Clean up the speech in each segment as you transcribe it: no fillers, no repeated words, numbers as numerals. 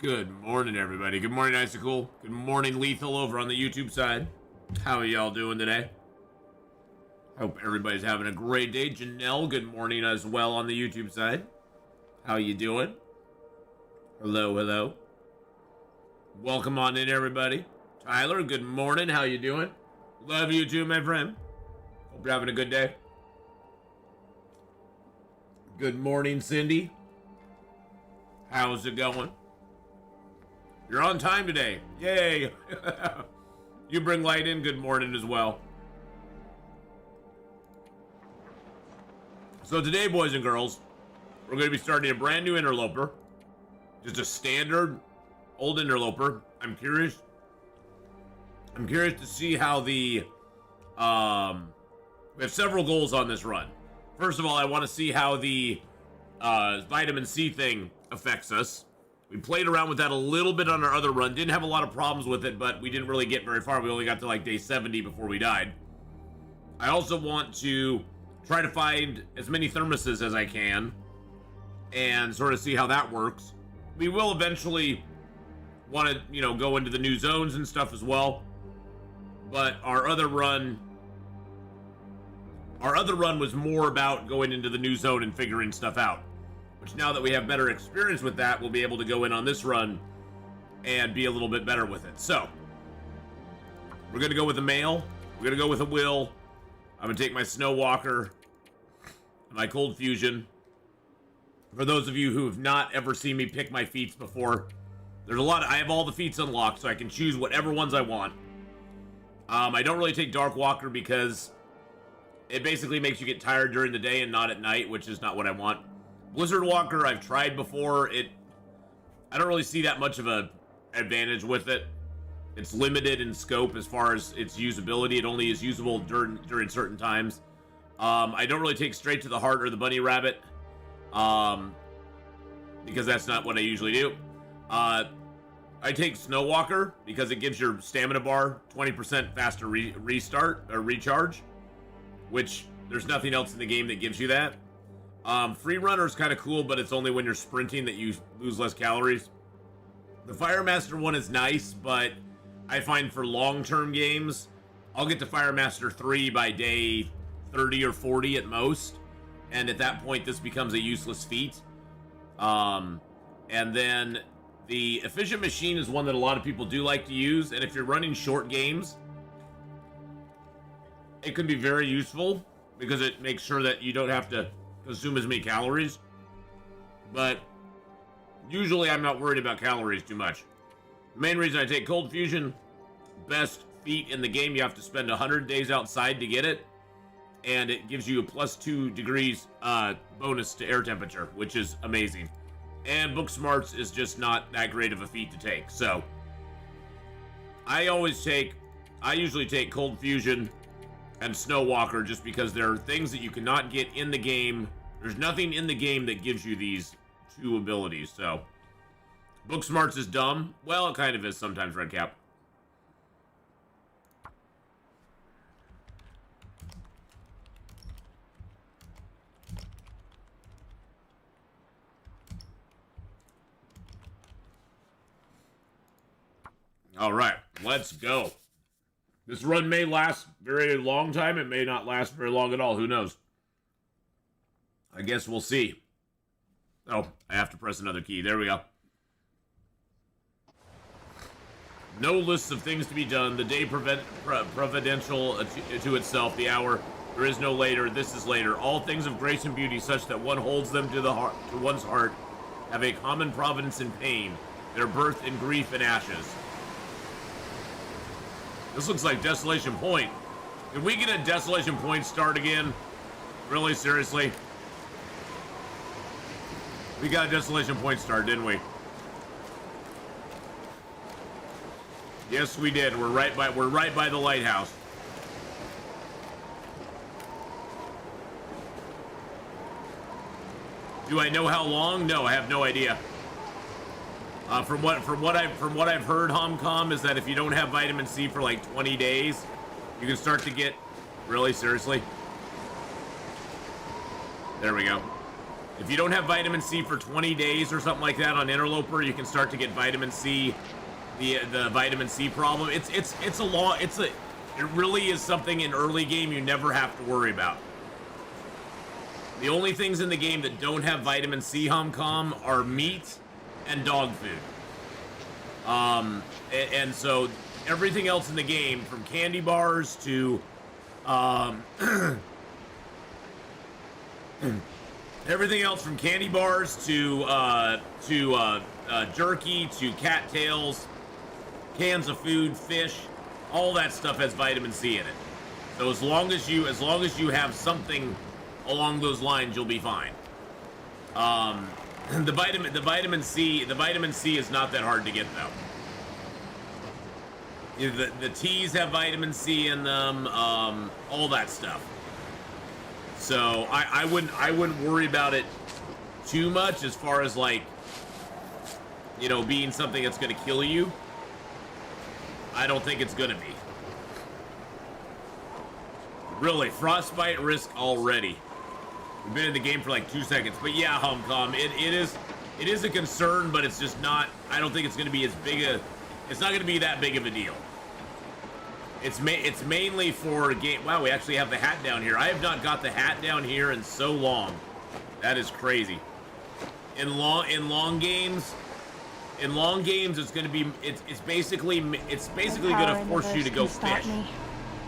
Good morning, everybody. Good morning, Icicle. Good morning, Lethal, over on the YouTube side. How are y'all doing today? Hope everybody's having a great day. Janelle, good morning as well on the YouTube side. How you doing? Hello, hello. Welcome on in, everybody. Tyler, good morning. How you doing? Love you too, my friend. Hope you're having a good day. Good morning, Cindy. How's it going? You're on time today. Yay. You bring light in. Good morning as well. So today, boys and girls, we're going to be starting a brand new Interloper. Just a standard old Interloper. I'm curious to see how the... we have several goals on this run. First of all, I want to see how the vitamin C thing affects us. We played around with that a little bit on our other run. Didn't have a lot of problems with it, but we didn't really get very far. We only got to like day 70 before we died. I also want to try to find as many thermoses as I can and sort of see how that works. We will eventually want to, go into the new zones and stuff as well. But our other run was more about going into the new zone and figuring stuff out. Which now that we have better experience with that, we'll be able to go in on this run and be a little bit better with it. So, we're going to go with a male. We're going to go with a will. I'm going to take my Snow Walker, my Cold Fusion. For those of you who have not ever seen me pick my feats before, I have all the feats unlocked, so I can choose whatever ones I want. I don't really take Dark Walker because it basically makes you get tired during the day and not at night, which is not what I want. Blizzard Walker, I've tried before. I don't really see that much of a advantage with it. It's limited in scope as far as its usability. It only is usable during certain times. I don't really take Straight to the Heart or the Bunny Rabbit, because that's not what I usually do. I take Snow Walker because it gives your stamina bar 20% faster restart or recharge, which there's nothing else in the game that gives you that. Free Runner is kind of cool, but it's only when you're sprinting that you lose less calories. The Firemaster one is nice, but I find for long-term games, I'll get to Firemaster 3 by day 30 or 40 at most, and at that point, this becomes a useless feat. And then the Efficient Machine is one that a lot of people do like to use, and if you're running short games, it can be very useful because it makes sure that you don't have to consume as many calories, but usually I'm not worried about calories too much. The main reason I take Cold Fusion, best feat in the game, you have to spend 100 days outside to get it, and it gives you a +2 degrees bonus to air temperature, which is amazing. And Book Smarts is just not that great of a feat to take, so I usually take Cold Fusion and Snow Walker just because there are things that you cannot get in the game. There's nothing in the game that gives you these two abilities, so Book Smarts is dumb. Well, it kind of is sometimes, Redcap. All right, let's go. This run may last a very long time. It may not last very long at all. Who knows? I guess we'll see. Oh, I have to press another key. There we go. No lists of things to be done. The day providential to itself. The hour. There is no later. This is later. All things of grace and beauty, such that one holds them to the heart, to one's heart, have a common providence in pain. Their birth in grief and ashes. This looks like Desolation Point. Did we get a Desolation Point start again? Really? Seriously? We got a Desolation Point start, didn't we? Yes, we did. We're right by the lighthouse. Do I know how long? No, I have no idea. From what I've heard, Homcom, is that if you don't have vitamin C for like 20 days, you can start to get. Really? Seriously? There we go. If you don't have vitamin C for 20 days or something like that on Interloper, you can start to get vitamin C, the vitamin C problem. It really is something in early game you never have to worry about. The only things in the game that don't have vitamin C, Homcom, are meat and dog food. And so everything else in the game, from candy bars to everything else from candy bars to jerky to cattails, cans of food, fish, all that stuff has vitamin C in it. So as long as you have something along those lines, you'll be fine. The vitamin C is not that hard to get though. The teas have vitamin C in them, all that stuff. So I wouldn't worry about it too much as far as, like, you know, being something that's gonna kill you. I don't think it's gonna be. Really, frostbite risk already. We've been in the game for like 2 seconds, but yeah, Homecom, it is a concern, but it's just not. I don't think it's gonna be as big a. It's not gonna be that big of a deal. It's mainly for game. Wow, we actually have the hat down here. I have not got the hat down here in so long. That is crazy. In long games, it's gonna be. It's basically gonna force you to go fish.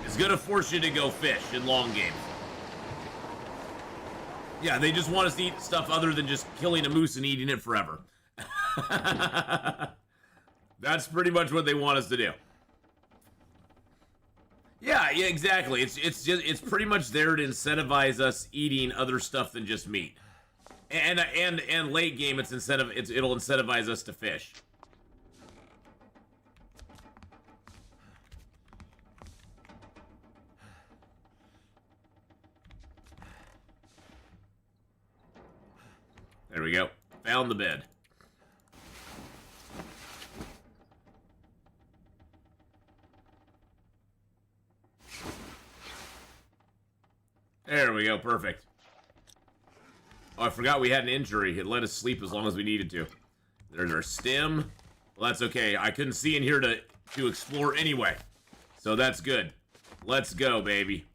It's gonna force you to go fish in long games. Yeah, they just want us to eat stuff other than just killing a moose and eating it forever. That's pretty much what they want us to do. Yeah, exactly. It's pretty much there to incentivize us eating other stuff than just meat. And late game, it'll incentivize us to fish. There we go. Found the bed. There we go. Perfect. Oh, I forgot we had an injury. It let us sleep as long as we needed to. There's our stim. Well, that's okay. I couldn't see in here to explore anyway. So that's good. Let's go, baby.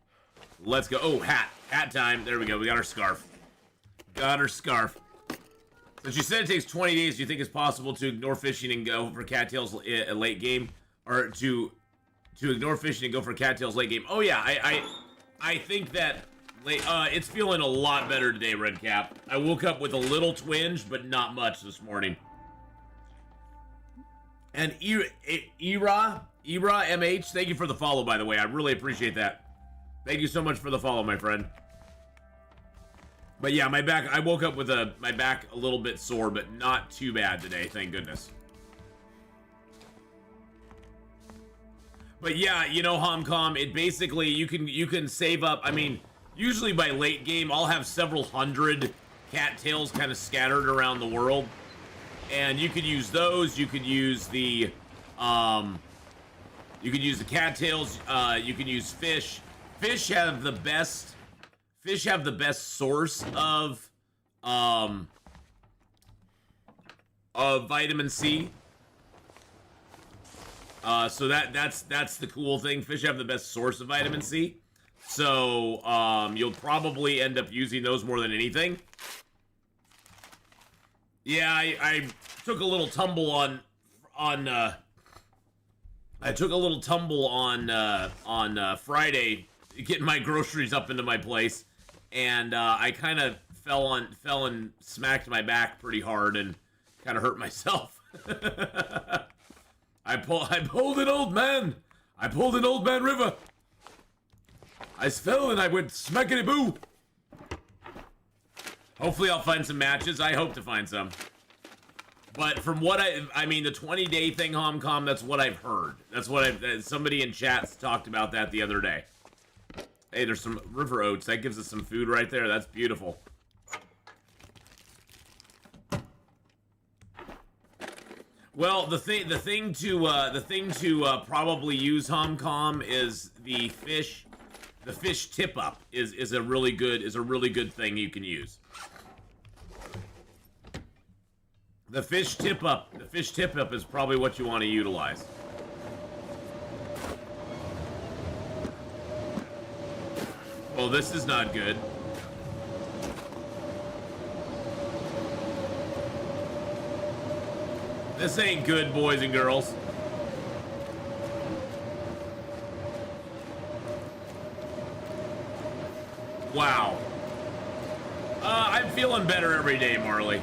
Let's go. Oh, hat. Hat time. There we go. We got our scarf. Got our scarf. Since you said it takes 20 days, do you think it's possible to ignore fishing and go for cattails late game? Or to ignore fishing and go for cattails late game? Oh, yeah. I think that... it's feeling a lot better today, Redcap. I woke up with a little twinge, but not much this morning. And Ira MH, thank you for the follow, by the way. I really appreciate that. Thank you so much for the follow, my friend. But yeah, my back, I woke up with my back a little bit sore, but not too bad today, thank goodness. But yeah, you know, Homcom, it basically, you can save up, I mean, usually by late game, I'll have several hundred cattails kind of scattered around the world. And you could use those, you could use the cattails, you can use fish. Fish have the best source of vitamin C. So that's the cool thing. Fish have the best source of vitamin C. So you'll probably end up using those more than anything. Yeah, I took a little tumble on Friday, getting my groceries up into my place, and I kind of fell and smacked my back pretty hard and kind of hurt myself. I pulled an old man. I pulled an old man river. I fell and I went smackety boo. Hopefully I'll find some matches. I hope to find some. But from what I mean, the 20-day thing, Homcom, that's what I've heard. That's what somebody in chat talked about that the other day. Hey, there's some river oats. That gives us some food right there. That's beautiful. Well, the thing to probably use, Homcom, is the fish. The fish tip up is a really good thing you can use. The fish tip up. The fish tip up is probably what you want to utilize. Well, this is not good. This ain't good, boys and girls. Wow. I'm feeling better every day, Marley.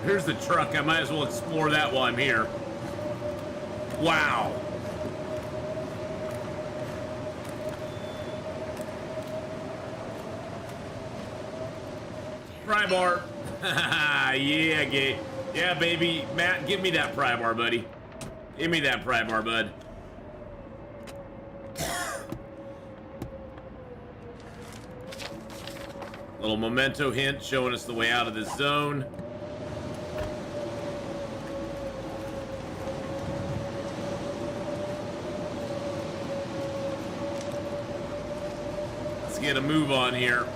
Here's the truck. I might as well explore that while I'm here. Wow. Pry bar. Yeah, baby. Matt, give me that pry bar, buddy. Give me that pry bar, bud. Little memento hint showing us the way out of this zone. Let's get a move on here.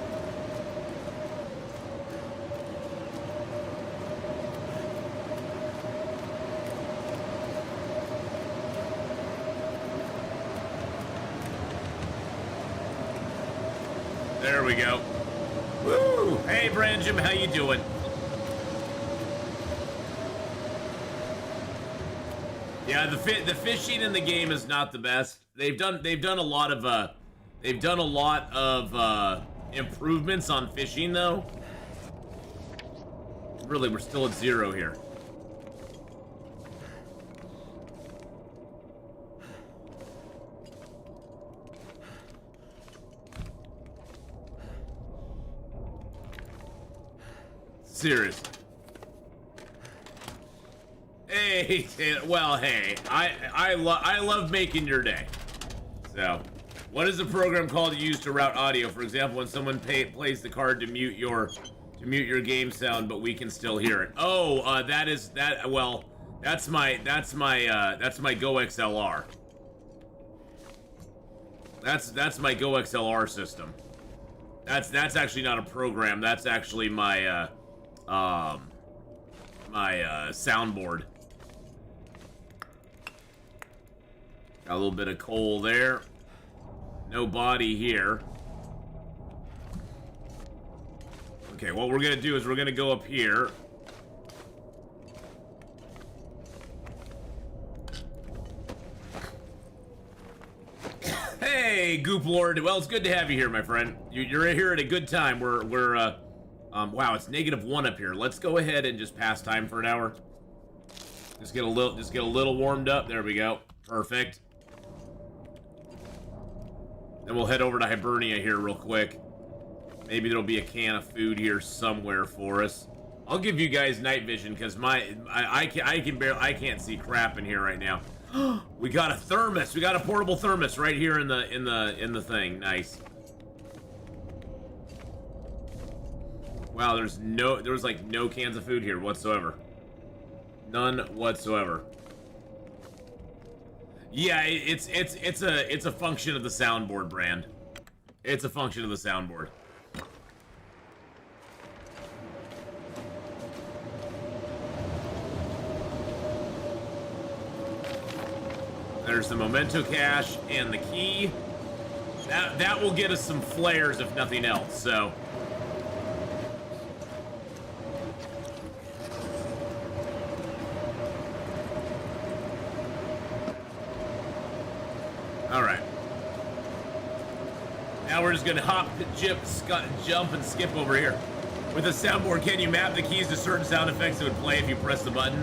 There we go. Woo! Hey, Branjam, how you doing? Yeah, the fishing in the game is not the best. They've done a lot of improvements on fishing though. Really, we're still at 0 here. Seriously. Hey, well, hey, I love making your day. So, what is the program called used to route audio? For example, when someone plays the card to mute your game sound, but we can still hear it. Oh, well, that's my Go XLR. That's my Go XLR system. That's actually not a program. That's actually my soundboard. Got a little bit of coal there. No body here. Okay, what we're gonna do is we're gonna go up here. Hey, Goop Lord. Well, it's good to have you here, my friend. You're here at a good time. Wow, it's -1 up here. Let's go ahead and just pass time for an hour. Just get a little warmed up. There we go. Perfect. Then we'll head over to Hibernia here real quick. Maybe there'll be a can of food here somewhere for us. I'll give you guys night vision because I can't see crap in here right now. We got a thermos. We got a portable thermos right here in the thing. Nice. Wow, there was like no cans of food here whatsoever. None whatsoever. Yeah, it's a function of the soundboard, Brand. It's a function of the soundboard. There's the memento cache and the key. That will get us some flares if nothing else, so. Alright. Now we're just gonna hop, jump, and skip over here. With the soundboard, can you map the keys to certain sound effects that would play if you press the button?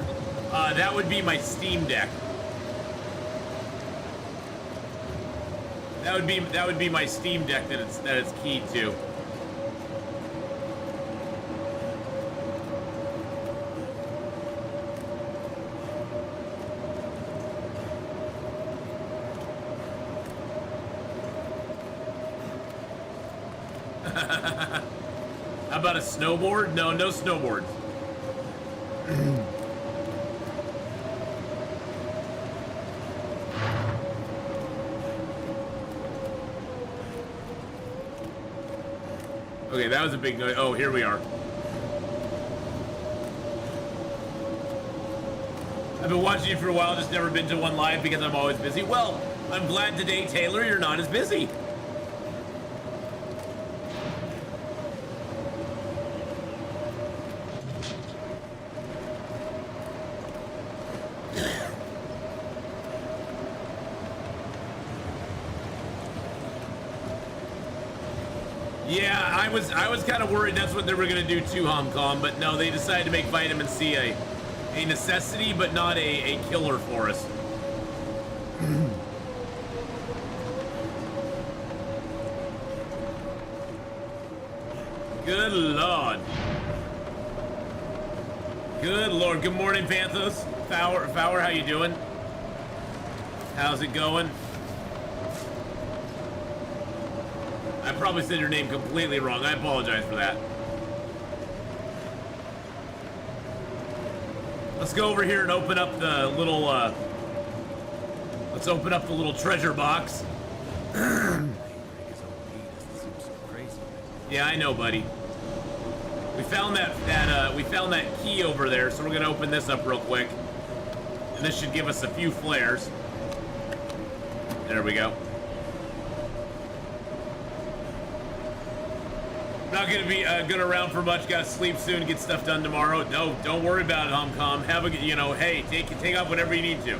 That would be my Steam Deck. That would be my Steam Deck that it's keyed to. How about a snowboard? No, no snowboards. Okay, that was a big noise. Oh, here we are. I've been watching you for a while, just never been to one live because I'm always busy. Well, I'm glad today, Taylor, you're not as busy. Yeah, I was kind of worried that's what they were gonna do too, HomCom, but no, they decided to make vitamin C a necessity, but not a killer for us. Good lord. Good lord. Good morning, Panthos. Fowler, how you doing? How's it going? I probably said your name completely wrong. I apologize for that. Let's go over here and open up the little, let's open up the little treasure box. Yeah, I know, buddy. We found that key over there, so we're gonna open this up real quick. And this should give us a few flares. There we go. Not gonna be good around for much. Gotta sleep soon. Get stuff done tomorrow. No, don't worry about it, HomCom. Have a, you know, hey, take off whenever you need to.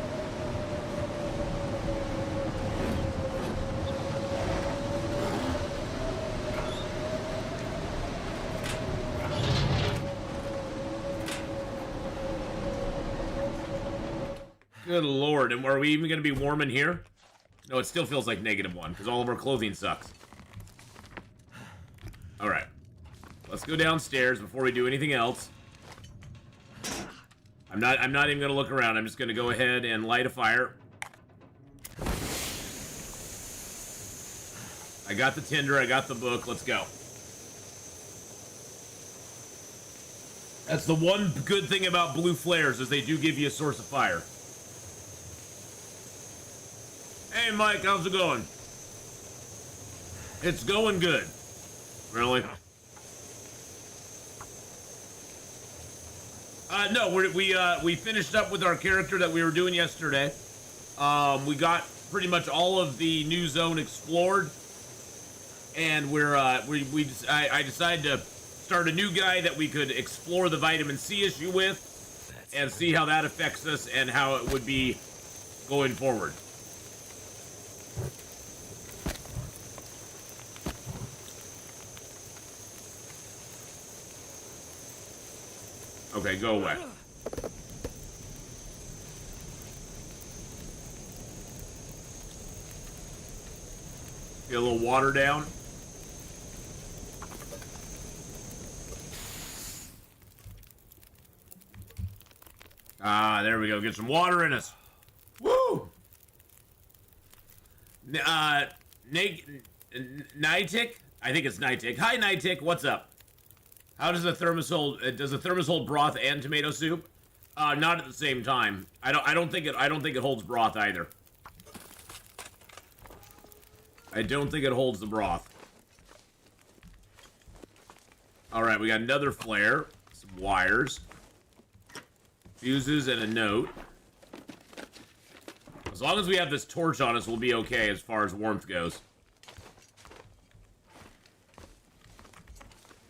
Good lord. And are we even gonna be warm in here? No, it still feels like -1 because all of our clothing sucks. All right, let's go downstairs before we do anything else. I'm not even gonna look around. I'm just gonna go ahead and light a fire. I got the tinder. I got the book. Let's go. That's the one good thing about blue flares is they do give you a source of fire. Hey, Mike, how's it going? It's going good. Really? No, we finished up with our character that we were doing yesterday. We got pretty much all of the new zone explored, and I decided to start a new guy that we could explore the vitamin C issue with, and see how that affects us and how it would be going forward. Okay, go away. Get a little water down. Ah, there we go. Get some water in us. Woo! Nightick? I think it's Nightick. Hi, Nightick. What's up? How does a thermos hold? Does a thermos hold broth and tomato soup? Not at the same time. I don't think it holds broth either. I don't think it holds the broth. All right, we got another flare, some wires, fuses, and a note. As long as we have this torch on us, we'll be okay as far as warmth goes.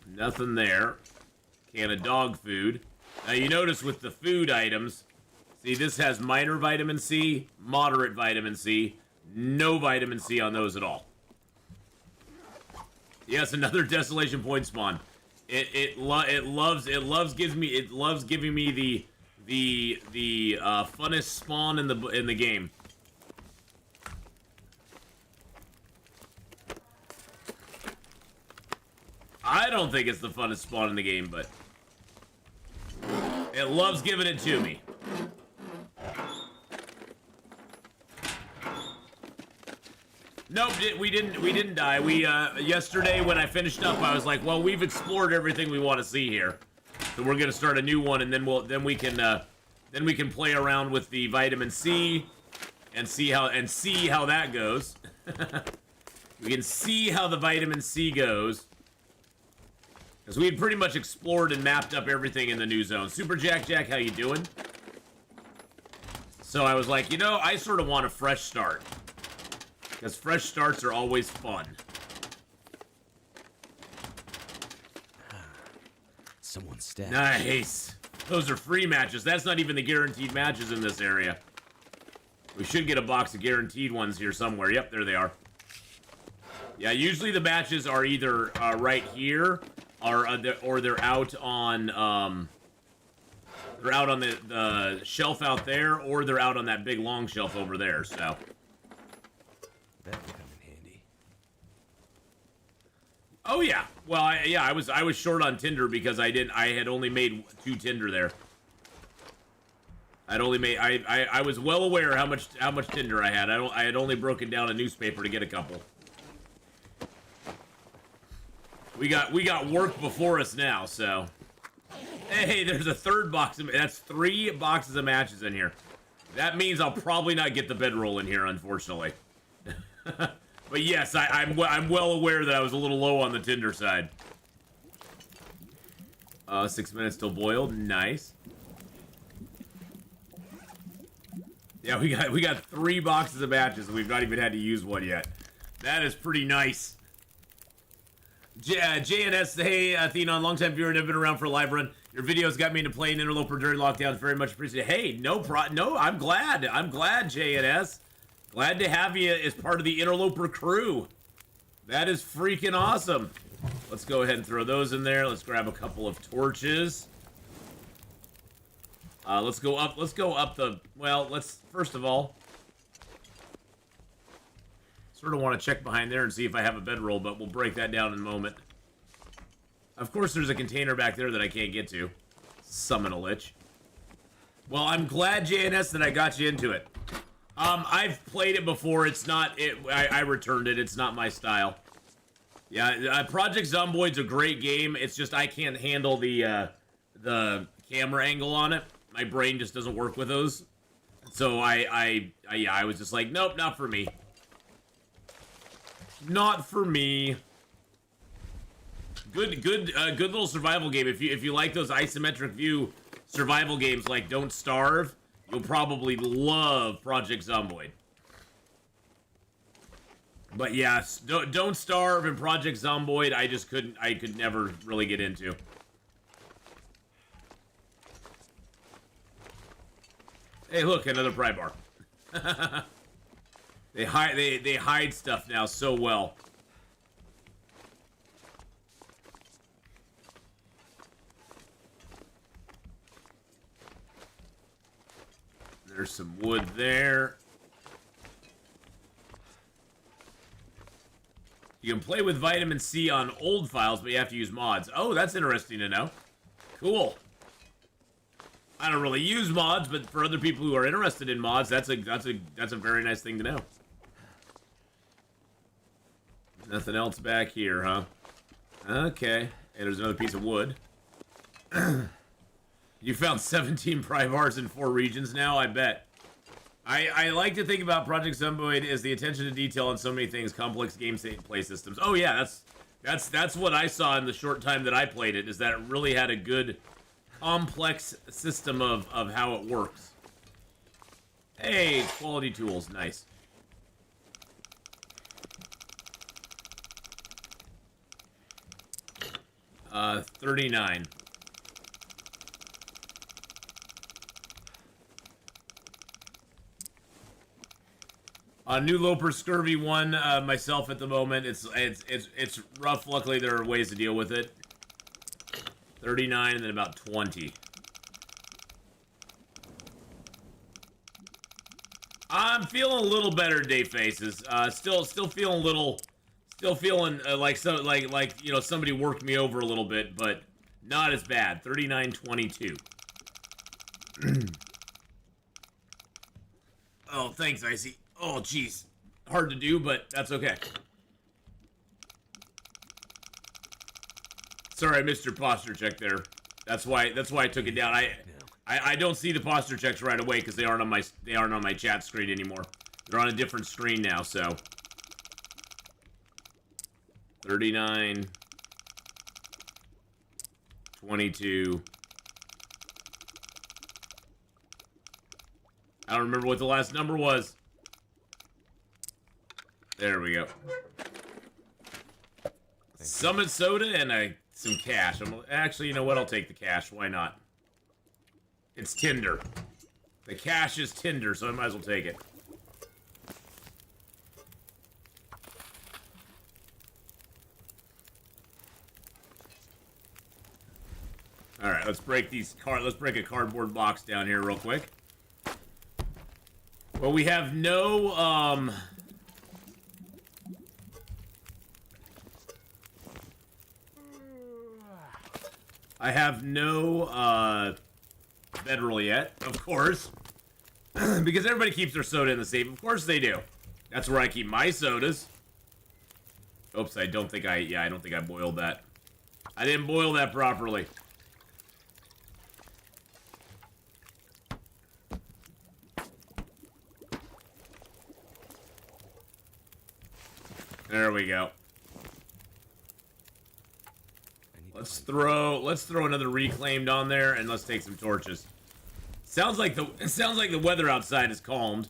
Nothing there. Can of dog food. Now you notice with the food items, see this has minor vitamin C, moderate vitamin C, no vitamin C on those at all. Yes, another Desolation point spawn. It loves giving me the funnest spawn in the game. I don't think it's the funnest spawn in the game, but it loves giving it to me. Nope, we didn't die. We yesterday when I finished up, I was like, well, we've explored everything we want to see here, so we're gonna start a new one, and then we can play around with the vitamin C and see how that goes. We can see how the vitamin C goes. Because we had pretty much explored and mapped up everything in the new zone. Super Jack, how you doing? So I was like, you know, I sort of want a fresh start. Because fresh starts are always fun. Someone's stabbed. Nice. Those are free matches. That's not even the guaranteed matches in this area. We should get a box of guaranteed ones here somewhere. Yep, there they are. Yeah, usually the matches are either right here, or they're out on the shelf out there, or they're out on that big long shelf over there. So that would come in handy. Oh yeah, well I was short on tinder because I had only made 2 tinder there. I was well aware how much tinder I had. I had only broken down a newspaper to get a couple. We got work before us now, so. Hey, there's a third box. That's 3 boxes of matches in here. That means I'll probably not get the bedroll in here, unfortunately. But yes, I'm well aware that I was a little low on the Tinder side. 6 minutes till boiled. Nice. Yeah, we got 3 boxes of matches, and we've not even had to use one yet. That is pretty nice. JNS, hey, Atheenon, long-time viewer, never been around for a live run. Your videos got me into playing Interloper during lockdown. Very much appreciated. Hey, no, I'm glad, JNS. Glad to have you as part of the Interloper crew. That is freaking awesome. Let's go ahead and throw those in there. Let's grab a couple of torches. Let's go up the, well, let's, first of all, sort of want to check behind there and see if I have a bedroll, but we'll break that down in a moment. Of course, there's a container back there that I can't get to. Summon a lich. Well, I'm glad, JNS, that I got you into it. I've played it before. It's not, I returned it. It's not my style. Yeah, Project Zomboid's a great game. It's just I can't handle the camera angle on it. My brain just doesn't work with those. So I was just like, nope, not for me. Not for me. Good little survival game. If you like those isometric view survival games like Don't Starve, you'll probably love Project Zomboid. But yes, Don't Starve and Project Zomboid, I could never really get into. Hey, look, another pry bar. They hide stuff now so well. There's some wood there. You can play with vitamin C on old files, but you have to use mods. Oh, that's interesting to know. Cool. I don't really use mods, but for other people who are interested in mods, that's a very nice thing to know. Nothing else back here, huh? Okay. And there's another piece of wood. You found 17 pry bars in 4 regions now, I bet. I like to think about Project Zomboid as the attention to detail on so many things, complex gameplay systems. Oh yeah, that's what I saw in the short time that I played it, is that it really had a good complex system of how it works. Hey, quality tools, nice. Uh, 39. New Loper Scurvy 1, myself at the moment. It's rough. Luckily, there are ways to deal with it. 39 and then about 20. I'm feeling a little better, Day Faces. Still feeling a little, like you know, somebody worked me over a little bit, but not as bad. 39-22. Oh, thanks, Icy. Oh, jeez. hard to do, but that's okay. Sorry, I missed your posture check there. That's why I took it down. I don't see the posture checks right away because they aren't on my chat screen anymore. They're on a different screen now, so 39 22. I don't remember what the last number was. There we go. Summit soda and some cash. Actually, you know what? I'll take the cash. Why not? It's Tinder. The cash is Tinder, so I might as well take it. All right, let's break a cardboard box down here real quick. Well, we have no I have no bedroll yet, of course. Because everybody keeps their soda in the safe. Of course they do. That's where I keep my sodas. Oops, I don't think I boiled that. I didn't boil that properly. There we go. Let's throw another reclaimed on there, and let's take some torches. Sounds like the weather outside is calmed.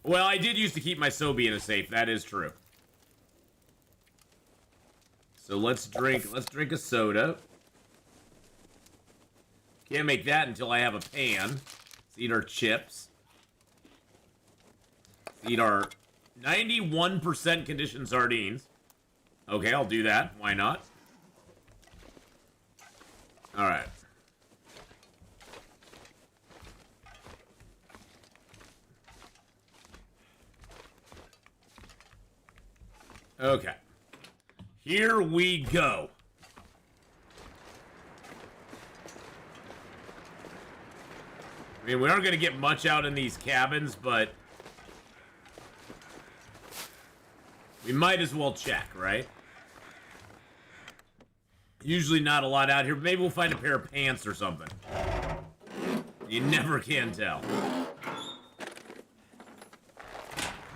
Well, I did used to keep my Sobe in a safe. That is true. So let's drink a soda. Can't make that until I have a pan. Let's eat our chips. Let's eat our 91% conditioned sardines. Okay, I'll do that. Why not? Alright. Okay. Here we go. I mean, we aren't going to get much out in these cabins, but we might as well check, right? Usually not a lot out here, but maybe we'll find a pair of pants or something. You never can tell.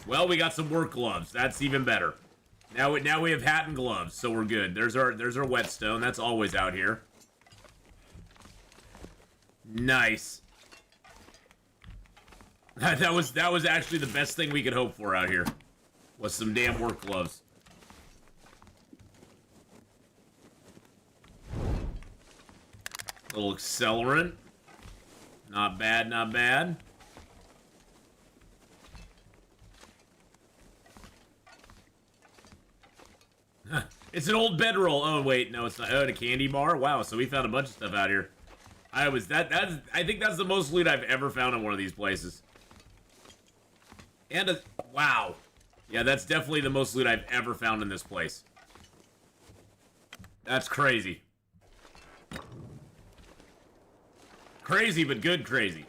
Well, we got some work gloves. That's even better. Now we have hat and gloves, so we're good. There's our whetstone. That's always out here. Nice. That was actually the best thing we could hope for out here. Was some damn work gloves. Little accelerant. Not bad, not bad. It's an old bedroll. Oh wait, no, it's not. Oh, and a candy bar. Wow, so we found a bunch of stuff out here. I think that's the most loot I've ever found in one of these places. And wow. Yeah, that's definitely the most loot I've ever found in this place. That's crazy. Crazy, but good crazy.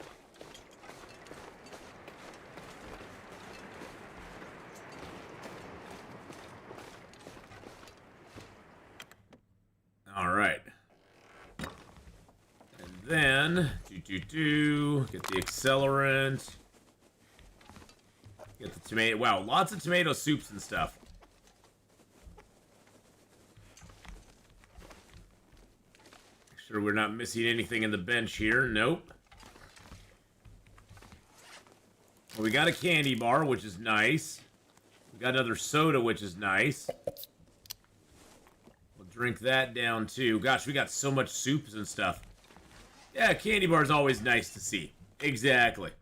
All right. And then, get the accelerant. Get the tomato. Wow, lots of tomato soups and stuff. Make sure we're not missing anything in the bench here. Nope. Well, we got a candy bar, which is nice. We got another soda, which is nice. We'll drink that down, too. Gosh, we got so much soups and stuff. Yeah, candy bar is always nice to see. Exactly.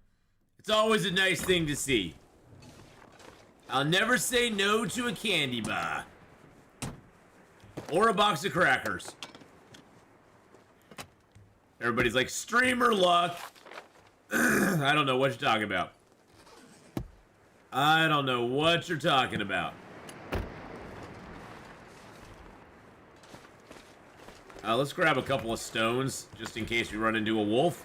It's always a nice thing to see. I'll never say no to a candy bar. Or a box of crackers. Everybody's like, streamer luck. I don't know what you're talking about. I don't know what you're talking about. Let's grab a couple of stones, just in case we run into a wolf.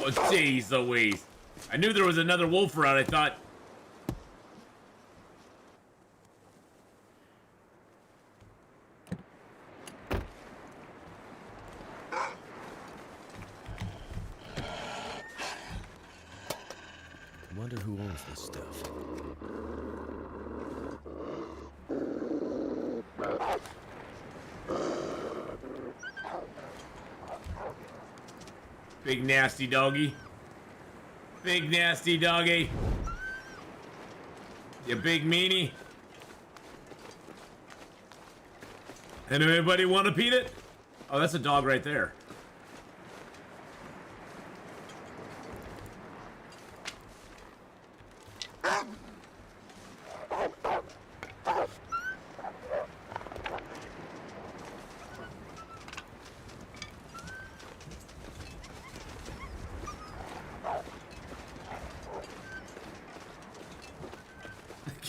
Oh, jeez Louise. I knew there was another wolf around, I thought... Wonder who owns this stuff. Big nasty doggy. Big nasty doggy. You big meanie. Anybody want to peanut? Oh, that's a dog right there.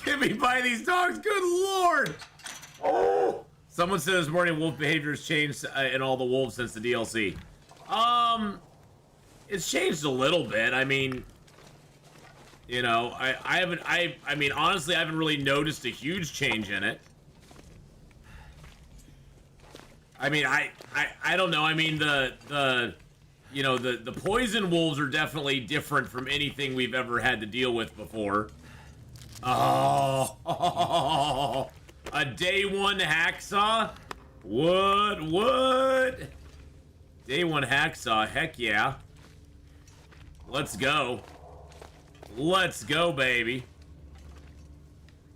Get me by these dogs, good lord! Oh! Someone said this morning wolf behavior has changed in all the wolves since the DLC. It's changed a little bit. I mean, you know, I mean, honestly, I haven't really noticed a huge change in it. I mean, I don't know. I mean, you know, the poison wolves are definitely different from anything we've ever had to deal with before. Oh, a day one hacksaw? What? Day one hacksaw, heck yeah. Let's go. Let's go, baby.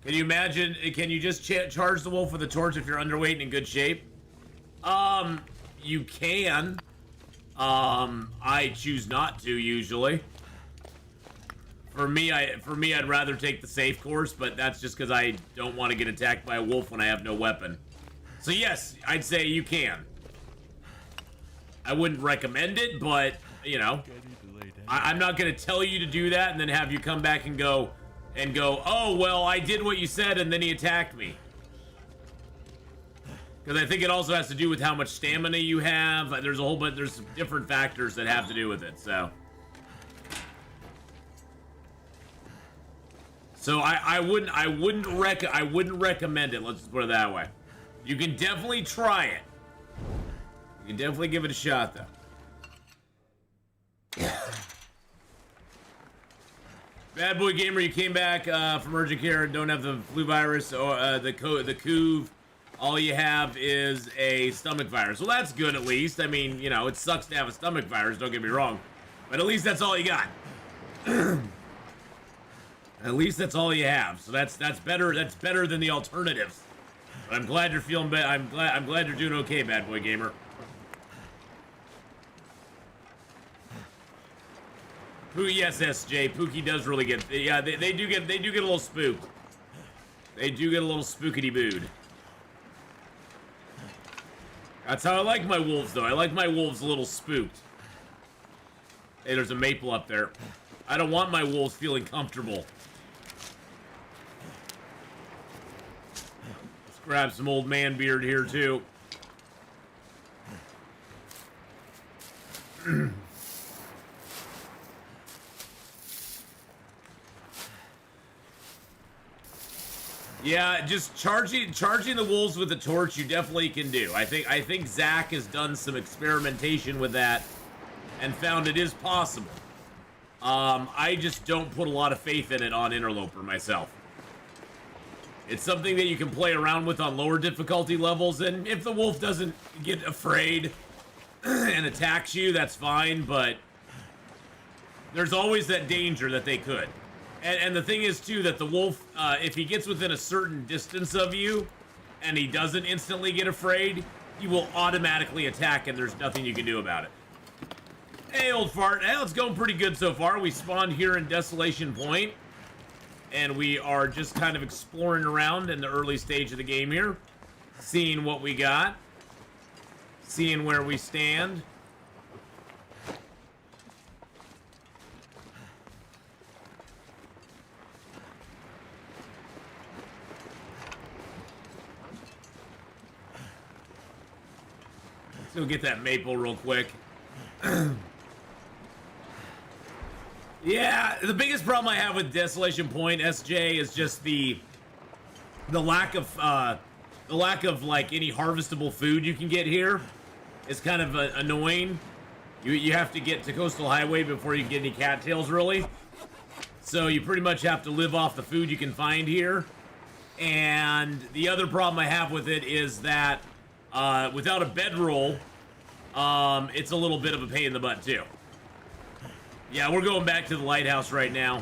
Can you imagine, can you just charge the wolf with a torch if you're underweight and in good shape? You can. I choose not to, usually. For me, I'd rather take the safe course, but that's just because I don't want to get attacked by a wolf when I have no weapon. So yes, I'd say you can. I wouldn't recommend it, but, you know, I'm not going to tell you to do that and then have you come back and go, oh, well, I did what you said and then he attacked me. Because I think it also has to do with how much stamina you have. There's a whole bunch, there's different factors that have to do with it, so. So I wouldn't recommend it. Let's just put it that way. You can definitely try it. You can definitely give it a shot, though. Bad boy gamer, you came back from urgent care and don't have the flu virus or the COV. All you have is a stomach virus. Well, that's good at least. I mean, you know, it sucks to have a stomach virus. Don't get me wrong, but at least that's all you got. At least that's all you have. So that's better. That's better than the alternatives. But I'm glad you're feeling better. I'm glad you're doing okay, bad boy gamer. Yes, SJ. Pookie does really get. Yeah, they do get a little spooked. They do get a little spookity booed. That's how I like my wolves, though. I like my wolves a little spooked. Hey, there's a maple up there. I don't want my wolves feeling comfortable. Let's grab some old man beard here, too. Yeah, just charging the wolves with a torch, you definitely can do. I think Zach has done some experimentation with that and found it is possible. I just don't put a lot of faith in it on Interloper myself. It's something that you can play around with on lower difficulty levels, and if the wolf doesn't get afraid and attacks you, that's fine, but there's always that danger that they could. And the thing is, too, that the wolf, if he gets within a certain distance of you and he doesn't instantly get afraid, he will automatically attack and there's nothing you can do about it. Hey, old fart. Hey, it's going pretty good so far. We spawned here in Desolation Point, and we are just kind of exploring around in the early stage of the game here, seeing what we got, seeing where we stand. Let's go get that maple real quick. Yeah, the biggest problem I have with Desolation Point, SJ, is just the lack of like any harvestable food you can get here. Is kind of annoying. You have to get to Coastal Highway before you can get any cattails, really. So you pretty much have to live off the food you can find here. And the other problem I have with it is that without a bedroll, it's a little bit of a pain in the butt too. Yeah, we're going back to the lighthouse right now.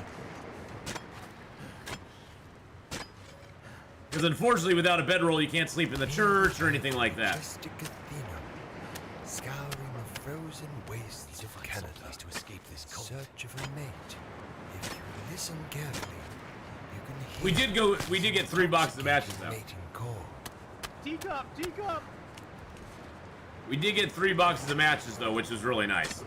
Because unfortunately, without a bedroll, you can't sleep in the church or anything like that. Atheenon, scouring the frozen wastes of Canada to escape this in cult. search of a mate. If you listen carefully, you can hear We did get 3 boxes of matches though. mating call. Teacup, teacup. We did get 3 boxes of matches though, which was really nice.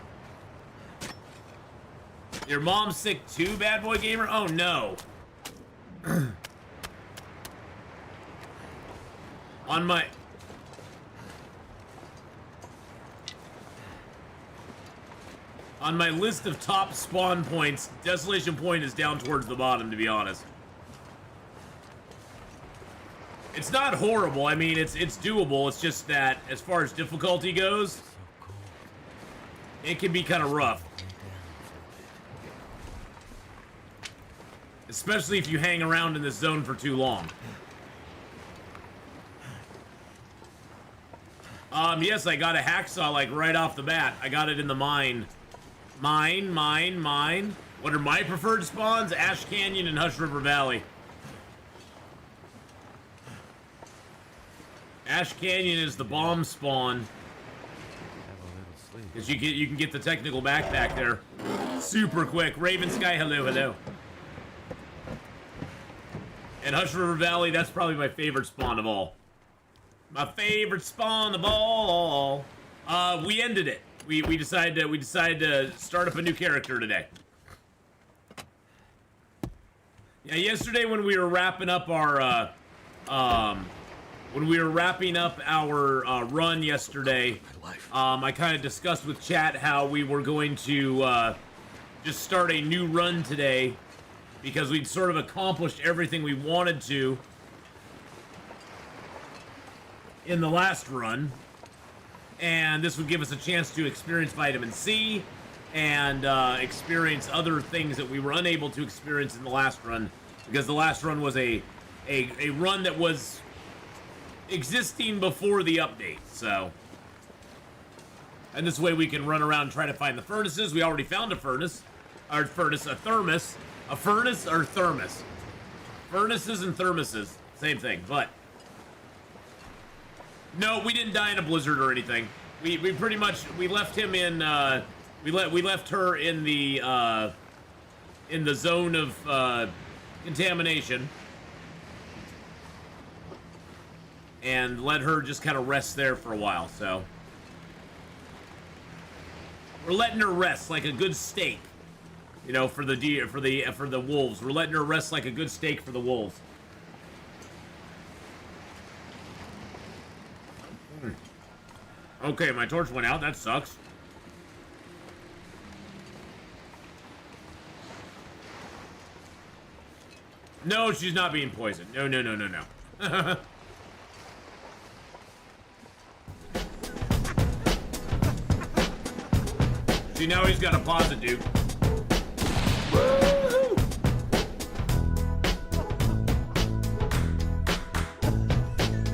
Your mom's sick too, bad boy gamer? Oh no. On my list of top spawn points, Desolation Point is down towards the bottom, to be honest. It's not horrible. I mean, it's doable. It's just that as far as difficulty goes, it can be kind of rough. Especially if you hang around in this zone for too long. Yes, I got a hacksaw, like, right off the bat. I got it in the mine. Mine. What are my preferred spawns? Ash Canyon and Hush River Valley. Ash Canyon is the bomb spawn. Because you can get the technical backpack there super quick. Raven Sky, hello. And Hush River Valley, that's probably my favorite spawn of all. My favorite spawn of all. We ended it. We decided to start up a new character today. Yeah, yesterday when we were wrapping up our run yesterday, I kind of discussed with chat how we were going to just start a new run today because we'd sort of accomplished everything we wanted to in the last run, and this would give us a chance to experience vitamin C and experience other things that we were unable to experience in the last run, because the last run was a run that was existing before the update. So, and this way we can run around and try to find the furnaces. We already found a furnace, a furnace or thermos. Furnaces and thermoses, same thing. But no, we didn't die in a blizzard or anything. We pretty much left him in we left her in the zone of contamination and let her just kind of rest there for a while. So we're letting her rest like a good steak, you know, for the wolves. We're letting her rest like a good steak for the wolves. Okay, my torch went out. That sucks. No, she's not being poisoned. No. See, now he's got a pause it, dude. Woo!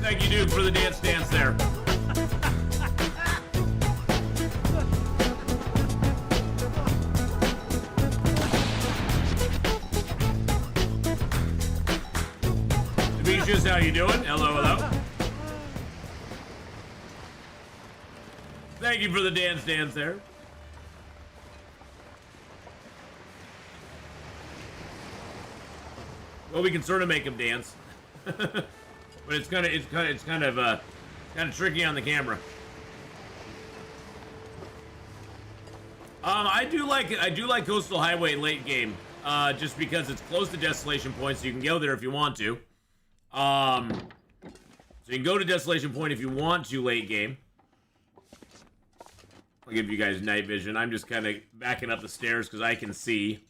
Thank you, dude, for the dance there. Demetrius, how you doing? Hello. Thank you for the dance there. Well, we can sort of make him dance, but it's kind of tricky on the camera. I do like Coastal Highway late game, just because it's close to Desolation Point, so you can go there if you want to. So you can go to Desolation Point if you want to late game. I'll give you guys night vision. I'm just kind of backing up the stairs because I can see.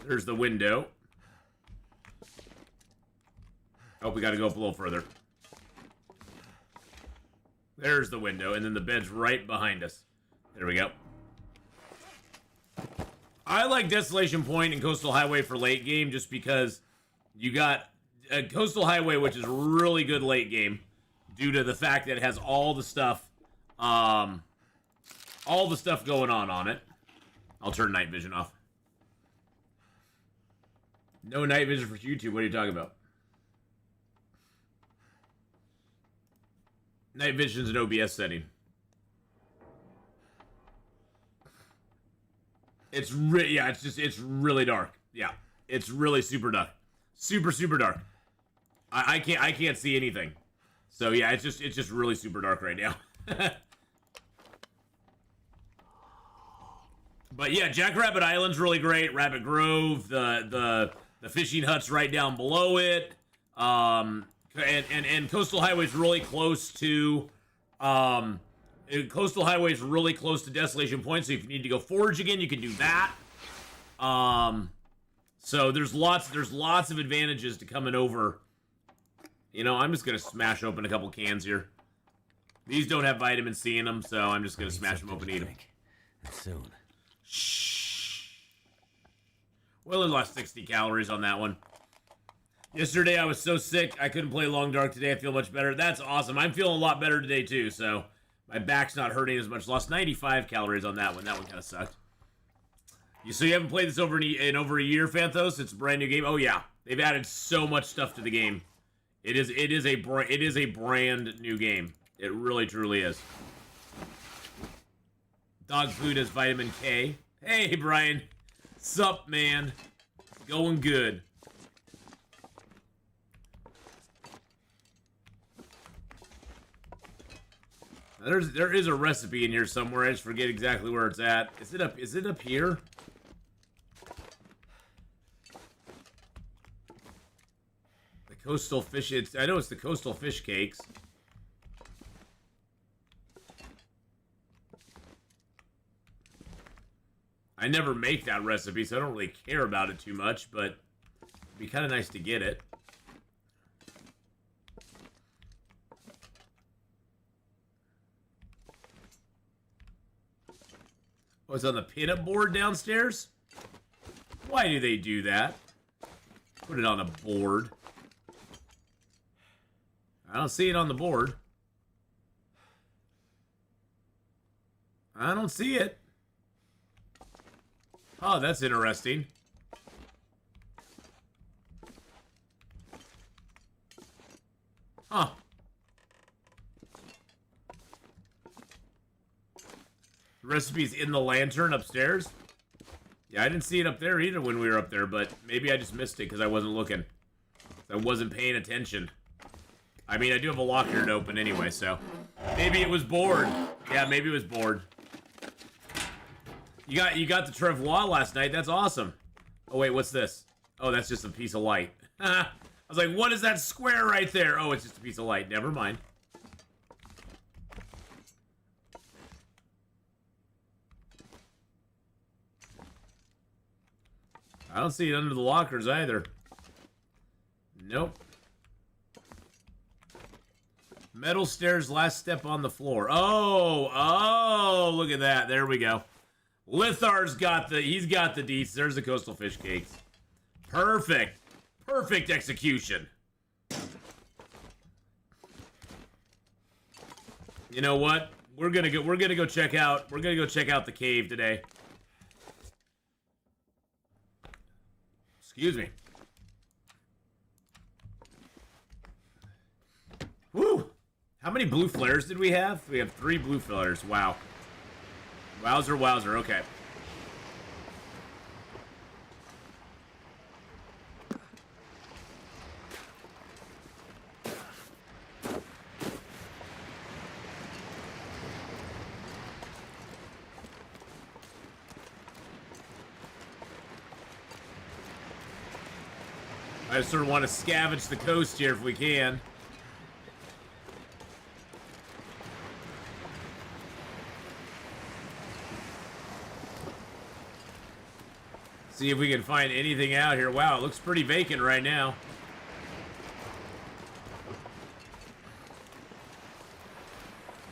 There's the window. Oh, we gotta go up a little further. There's the window, and then the bed's right behind us. There we go. I like Desolation Point and Coastal Highway for late game just because you got a Coastal Highway, which is really good late game due to the fact that it has all the stuff going on it. I'll turn night vision off. No night vision for YouTube. What are you talking about? Night vision's an OBS setting. It's really dark. Yeah, it's really super dark, super dark. I can't see anything. So yeah, it's just really super dark right now. But yeah, Jackrabbit Island's really great. Rabbit Grove, the fishing hut's right down below it. And Coastal Highway's really close to Coastal Highway's really close to Desolation Point, so if you need to go forage again, you can do that. So there's lots of advantages to coming over. You know, I'm just gonna smash open a couple cans here. These don't have vitamin C in them, so I'm just gonna smash them open and eat them. And soon. Shh. Well, I lost 60 calories on that one. Yesterday I was so sick I couldn't play Long Dark. Today I feel much better. That's awesome. I'm feeling a lot better today too, so my back's not hurting as much. Lost 95 calories on that one. That one kind of sucked. So you haven't played this in over a year, Phanthos? It's a brand new game. Oh yeah, they've added so much stuff to the game. It is a brand new game. It really truly is. Dog food has vitamin K. Hey Brian, sup man? Going good. There is a recipe in here somewhere. I just forget exactly where it's at. Is it up here? The coastal fish. I know it's the coastal fish cakes. I never make that recipe, so I don't really care about it too much, but it'd be kind of nice to get it. Oh, it's on the pinup board downstairs? Why do they do that? Put it on a board. I don't see it on the board. I don't see it. Oh, that's interesting. Huh. The recipe's in the lantern upstairs? Yeah, I didn't see it up there either when we were up there, but maybe I just missed it because I wasn't looking. I wasn't paying attention. I mean, I do have a locker to open anyway, so... Maybe it was bored. Yeah, maybe it was bored. You got the Trevois last night. That's awesome. Oh, wait, what's this? Oh, that's just a piece of light. I was like, what is that square right there? Oh, it's just a piece of light. Never mind. I don't see it under the lockers either. Nope. Metal stairs, last step on the floor. Oh, look at that. There we go. Lithar's got he's got the deets. There's the coastal fish cakes. Perfect. Perfect execution. You know what? We're gonna go check out the cave today. Excuse me. Woo! How many blue flares did we have? We have 3 blue flares. Wow. Wowzer, wowzer. Okay. I sort of want to scavenge the coast here if we can. See if we can find anything out here. Wow, it looks pretty vacant right now.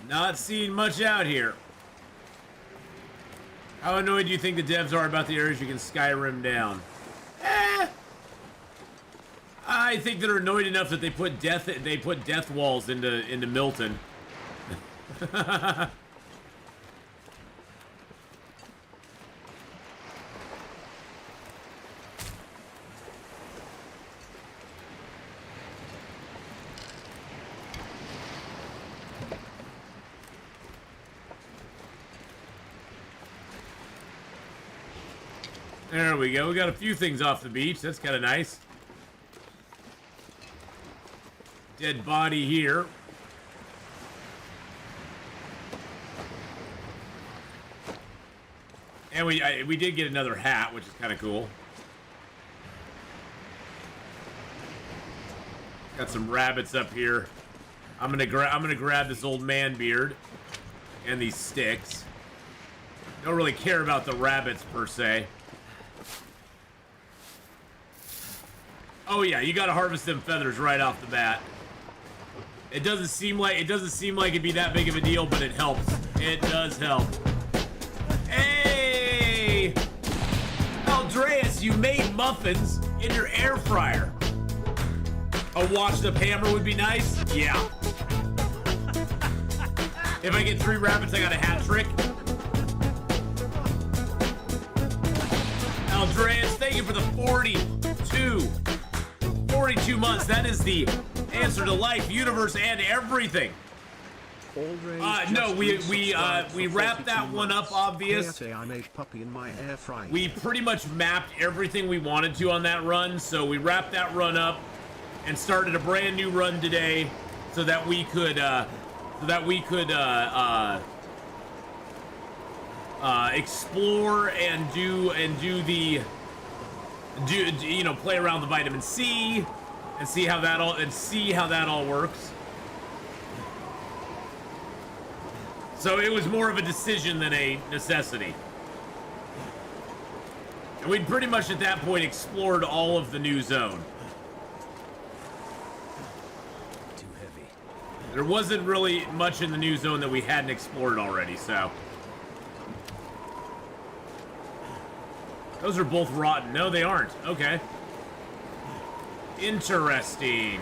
Not seeing much out here. How annoyed do you think the devs are about the areas you can Skyrim down? I think they're annoyed enough that they put death walls into Milton. There we go. We got a few things off the beach. That's kind of nice. Dead body here. And we did get another hat, which is kind of cool. Got some rabbits up here. I'm gonna grab this old man beard and these sticks. Don't really care about the rabbits per se. Oh yeah, you gotta harvest them feathers right off the bat. It doesn't seem like it'd be that big of a deal, but it helps. It does help. Hey, Andreas, you made muffins in your air fryer. A washed-up hammer would be nice. Yeah. If I get 3 rabbits, I got a hat trick. Andreas, thank you for the 42 months. That is the answer to life, universe, and everything. No, we wrapped that one up, obvious. I made puppy in my air fryer. We pretty much mapped everything we wanted to on that run, so we wrapped that run up and started a brand new run today, so that we could explore and play around the vitamin C and see how that all works. So it was more of a decision than a necessity. And we'd pretty much at that point explored all of the new zone. Too heavy. There wasn't really much in the new zone that we hadn't explored already, so. Those are both rotten. No, they aren't. Okay. Interesting.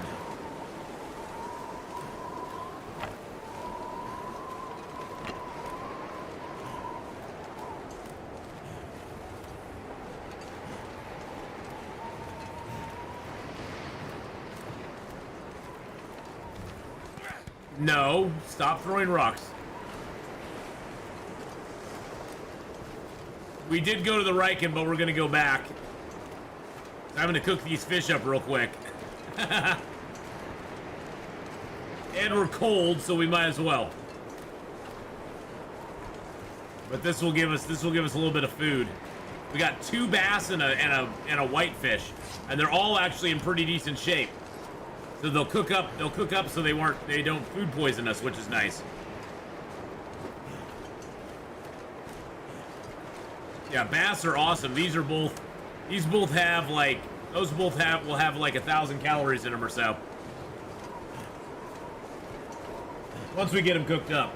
No, stop throwing rocks. We did go to the Riken, but we're gonna go back. I'm gonna cook these fish up real quick. And we're cold, so we might as well. But this will give us a little bit of food. We got 2 bass and a whitefish, and they're all actually in pretty decent shape. So they'll cook up so they don't food poison us, which is nice. Yeah, bass are awesome. These both have like, will have like 1,000 calories in them or so. Once we get them cooked up.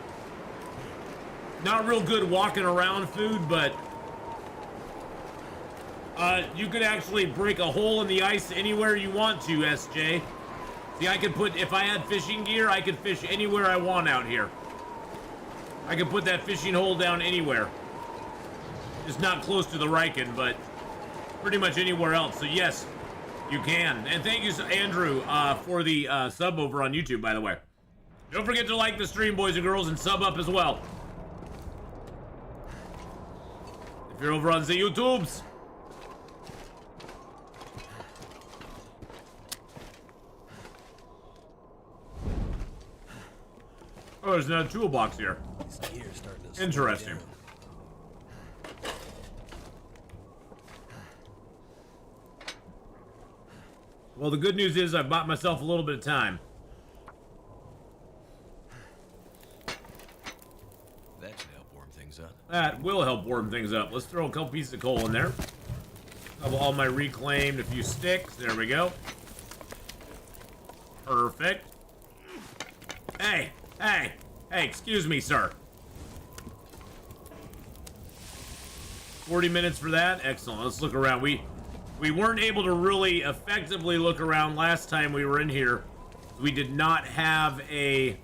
Not real good walking around food, but you could actually break a hole in the ice anywhere you want to, SJ. See, if I had fishing gear, I could fish anywhere I want out here. I could put that fishing hole down anywhere. Just not close to the Riken, but pretty much anywhere else. So yes, you can. And thank you, Andrew, for the sub over on YouTube, by the way. Don't forget to like the stream, boys and girls, and sub up as well. If you're over on the YouTubes. Oh, there's another toolbox here. Interesting. Well, the good news is I've bought myself a little bit of time. That should help warm things up. That will help warm things up. Let's throw a couple pieces of coal in there. Of all my reclaimed, a few sticks. There we go. Perfect. Hey, hey, hey, excuse me, sir. 40 minutes for that. Excellent. Let's look around. We weren't able to really effectively look around last time we were in here. We did not have a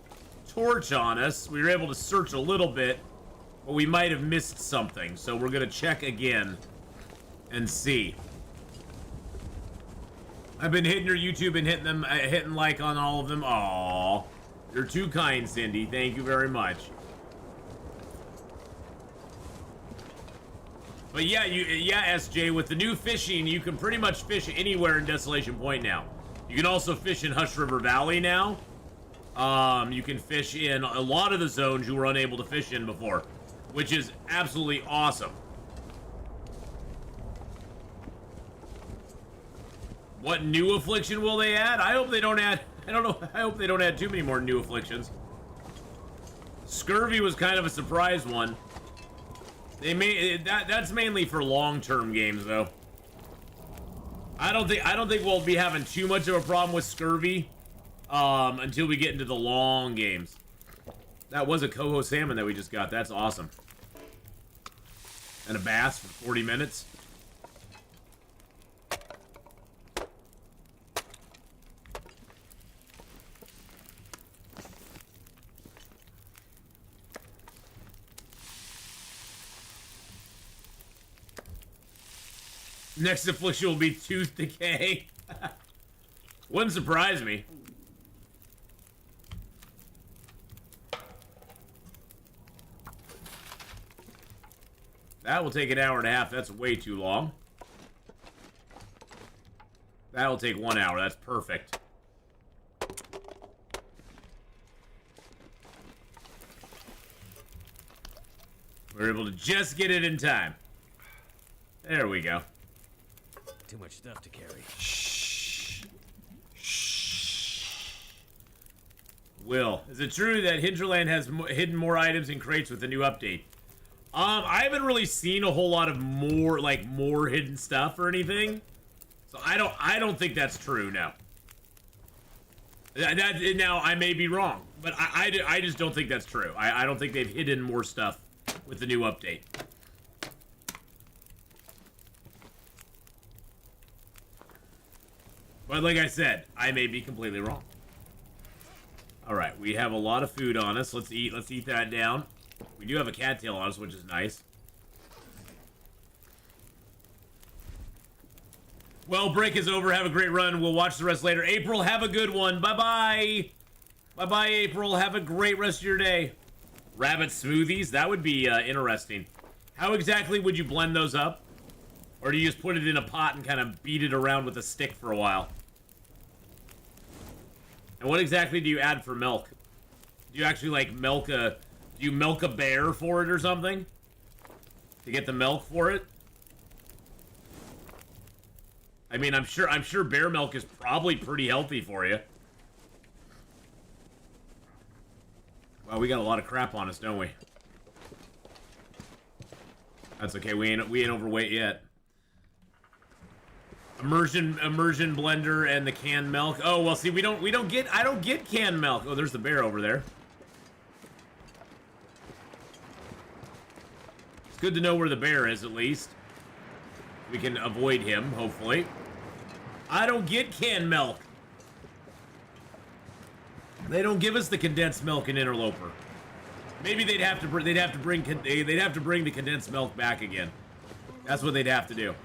torch on us. We were able to search a little bit, but we might have missed something. So we're gonna check again and see. I've been hitting your YouTube and hitting like on all of them. Aww, you're too kind, Cindy. Thank you very much. But yeah, SJ, with the new fishing, you can pretty much fish anywhere in Desolation Point now. You can also fish in Hush River Valley now. You can fish in a lot of the zones you were unable to fish in before, which is absolutely awesome. What new affliction will they add? I hope they don't add, I don't know, I hope they don't add too many more new afflictions. Scurvy was kind of a surprise one. They may that's mainly for long-term games though. I don't think we'll be having too much of a problem with scurvy until we get into the long games. That was a coho salmon that we just got. That's awesome. And a bass for 40 minutes. Next affliction will be tooth decay. Wouldn't surprise me. That will take an hour and a half. That's way too long. That'll take 1 hour. That's perfect. We're able to just get it in time. There we go. Too much stuff to carry. Shh. Shh. Will, is it true that Hinterland has hidden more items in crates with the new update? I haven't really seen a whole lot of more hidden stuff or anything. So I don't think that's true, no. Now, I may be wrong, but I just don't think that's true. I don't think they've hidden more stuff with the new update. But like I said, I may be completely wrong. Alright, we have a lot of food on us. Let's eat that down. We do have a cattail on us, which is nice. Well, break is over. Have a great run. We'll watch the rest later. April, have a good one. Bye-bye. Bye-bye, April. Have a great rest of your day. Rabbit smoothies. That would be interesting. How exactly would you blend those up? Or do you just put it in a pot and kind of beat it around with a stick for a while? And what exactly do you add for milk? Do you actually, like, milk a... Do you milk a bear for it or something? To get the milk for it? I mean, I'm sure bear milk is probably pretty healthy for you. Wow, we got a lot of crap on us, don't we? That's okay. We ain't overweight yet. Immersion blender and the canned milk. Oh, well, see, I don't get canned milk. Oh, there's the bear over there. It's good to know where the bear is, at least. We can avoid him, hopefully. I don't get canned milk. They don't give us the condensed milk in Interloper. Maybe they'd have to bring the condensed milk back again. That's what they'd have to do.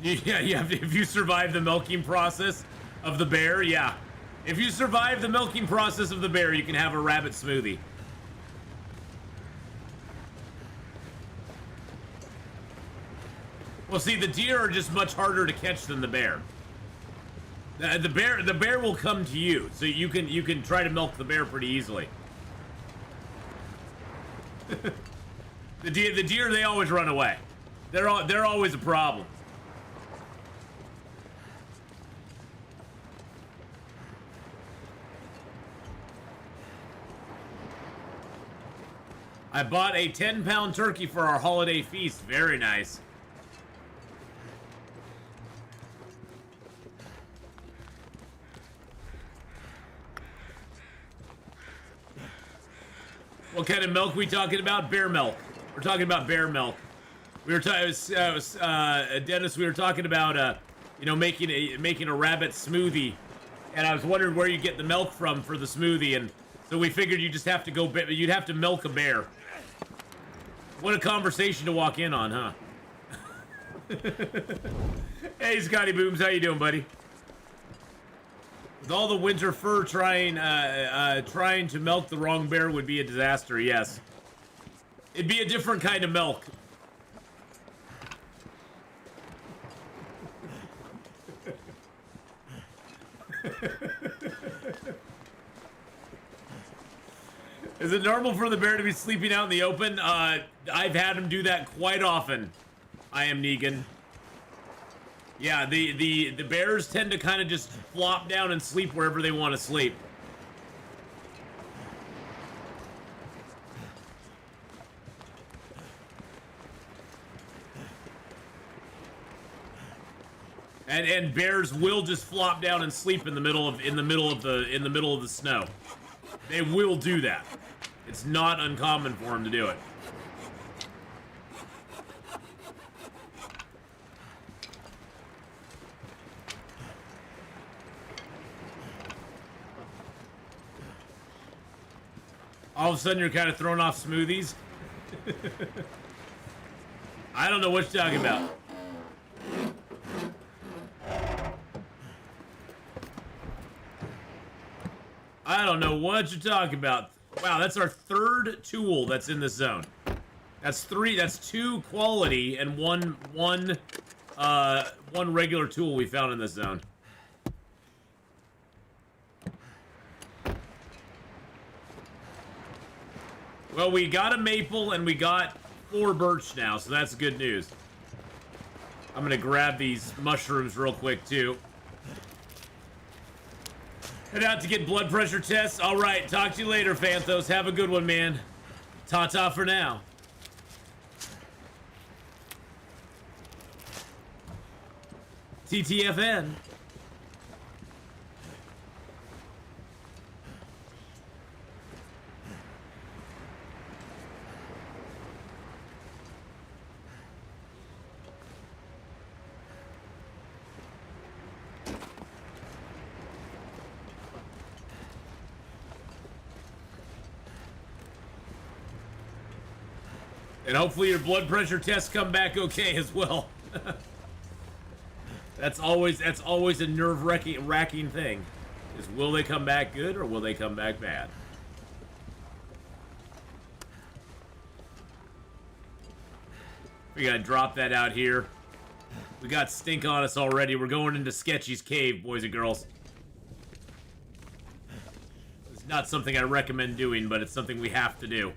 Yeah, if you survive the milking process of the bear, yeah. If you survive the milking process of the bear, you can have a rabbit smoothie. Well, see, the deer are just much harder to catch than the bear. The bear will come to you, so you can try to milk the bear pretty easily. The deer, they always run away. They're always a problem. I bought a 10-pound turkey for our holiday feast. Very nice. What kind of milk we talking about? Bear milk. We're talking about bear milk. We were talking, Dennis. We were talking about, you know, making a rabbit smoothie, and I was wondering where you get the milk from for the smoothie, and so we figured you just have to go. You'd have to milk a bear. What a conversation to walk in on, huh? Hey, Scotty Booms, how you doing, buddy? With all the winter fur, trying to milk the wrong bear would be a disaster. Yes, it'd be a different kind of milk. Is it normal for the bear to be sleeping out in the open? I've had him do that quite often. I am Negan. Yeah, the bears tend to kind of just flop down and sleep wherever they want to sleep. And bears will just flop down and sleep in the middle of the snow. They will do that. It's not uncommon for them to do it. All of a sudden, you're kind of throwing off smoothies. I don't know what you're talking about. I don't know what you're talking about. Wow, that's our third tool that's in this zone. That's three. That's two quality and one regular tool we found in this zone. Well, we got a maple and we got 4 birch now, so that's good news. I'm gonna grab these mushrooms real quick too. Head out to get blood pressure tests. All right, talk to you later, Phanthos. Have a good one, man. Ta-ta for now. TTFN. And hopefully your blood pressure tests come back okay as well. That's always a nerve-wracking thing. Is will they come back good or will they come back bad? We gotta drop that out here. We got stink on us already. We're going into Sketchy's cave, boys and girls. It's not something I recommend doing, but it's something we have to do.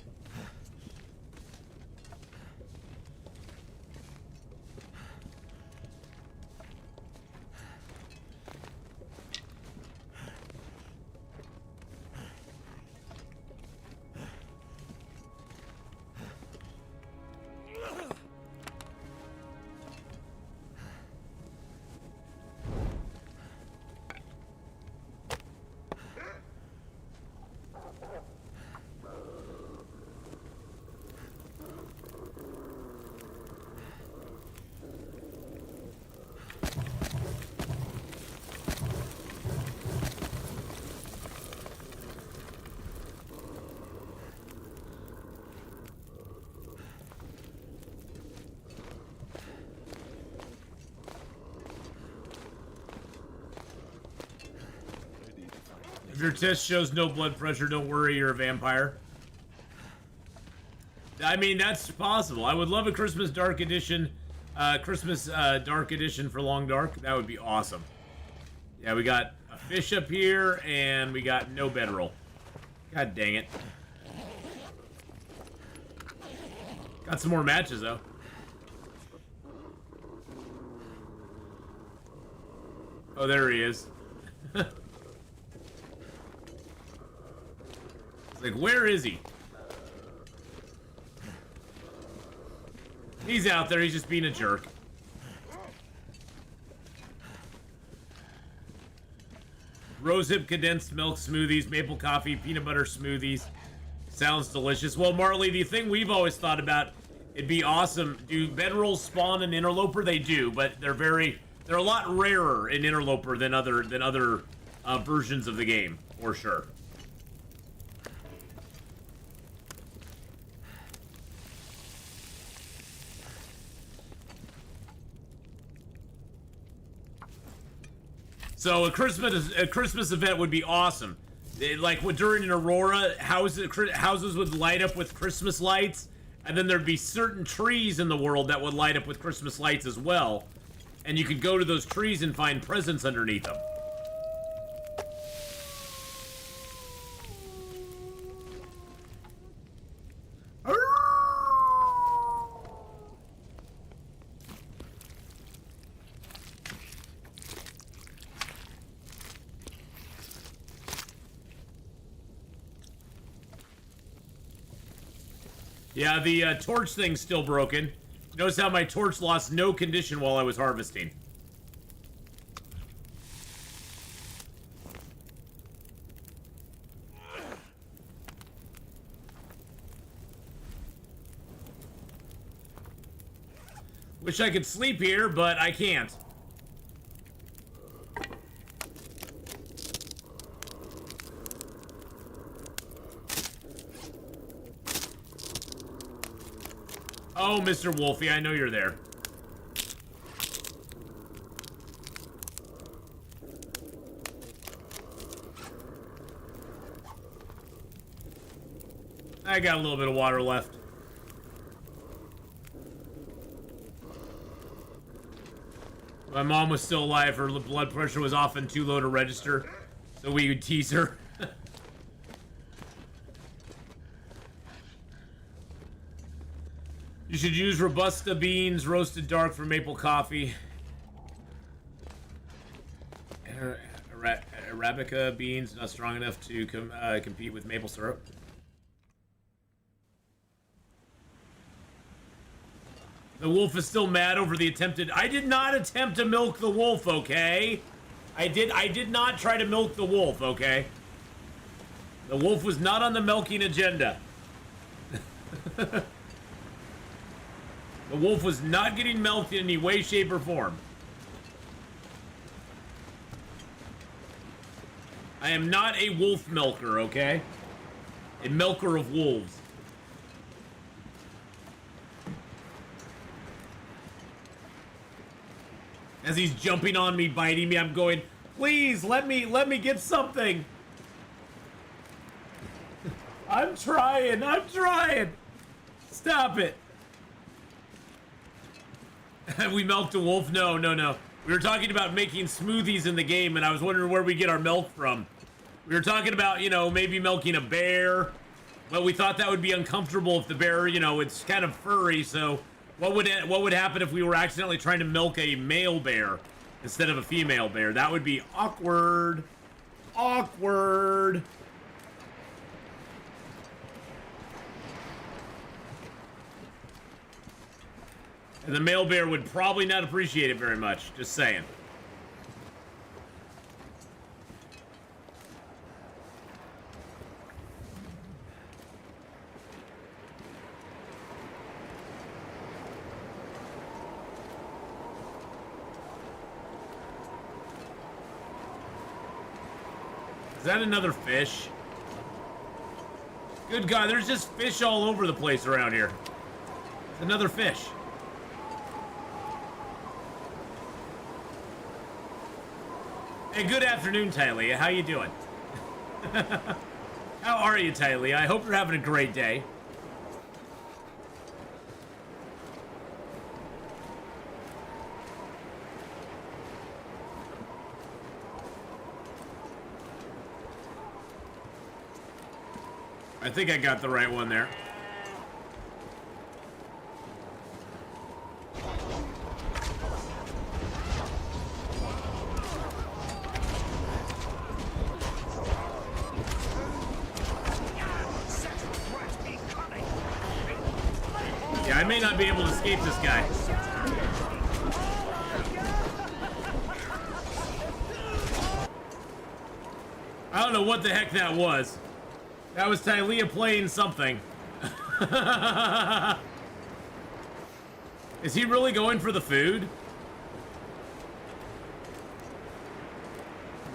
If your test shows no blood pressure, don't worry, you're a vampire. I mean, that's possible. I would love a Christmas Dark Edition, Dark Edition for Long Dark. That would be awesome. Yeah, we got a fish up here, and we got no bedroll. God dang it. Got some more matches, though. Oh, there he is. Like, where is he? He's out there, he's just being a jerk. Rosehip condensed milk smoothies, maple coffee, peanut butter smoothies. Sounds delicious. Well, Marley, the thing we've always thought about, it'd be awesome. Do bedrolls spawn in Interloper? They do, but they're a lot rarer in Interloper than other versions of the game, for sure. So a Christmas event would be awesome. Like during an Aurora, houses would light up with Christmas lights, and then there'd be certain trees in the world that would light up with Christmas lights as well. And you could go to those trees and find presents underneath them. Yeah, the torch thing's still broken. Notice how my torch lost no condition while I was harvesting. Wish I could sleep here, but I can't. Oh, Mr. Wolfie, I know you're there. I got a little bit of water left. My mom was still alive. Her blood pressure was often too low to register, so we would tease her. You should use Robusta beans, roasted dark for maple coffee. Arabica beans, not strong enough to compete with maple syrup. The wolf is still mad over the attempted... I did not attempt to milk the wolf, okay? I did not try to milk the wolf, okay? The wolf was not on the milking agenda. The wolf was not getting milked in any way, shape, or form. I am not a wolf milker, okay? A milker of wolves. As he's jumping on me, biting me, I'm going, please, let me get something. I'm trying. Stop it. We milked a wolf? No. We were talking about making smoothies in the game, and I was wondering where we get our milk from. We were talking about, maybe milking a bear. But we thought that would be uncomfortable if the bear, it's kind of furry, so... What would happen if we were accidentally trying to milk a male bear instead of a female bear? That would be awkward. Awkward. And the male bear would probably not appreciate it very much. Just saying. Is that another fish? Good God, there's just fish all over the place around here. It's another fish. Hey, good afternoon, Tylee. How you doing? How are you, Tylee? I hope you're having a great day. I think I got the right one there. Yeah, I I may not be able to escape this guy. I don't know what the heck that was. That was Tylea playing something. Is he really going for the food?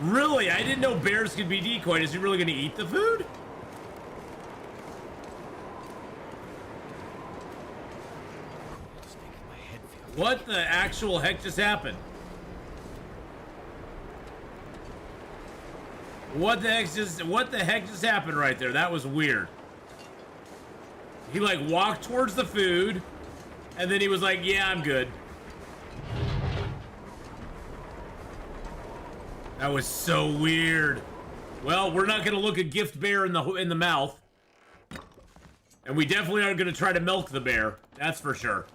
Really? I didn't know bears could be decoyed. Is he really going to eat the food? What the actual heck just happened? What the heck just happened right there? That was weird. He like walked towards the food and then he was like, "Yeah, I'm good." That was so weird. Well, we're not going to look a gift bear in the mouth. And we definitely aren't going to try to milk the bear. That's for sure.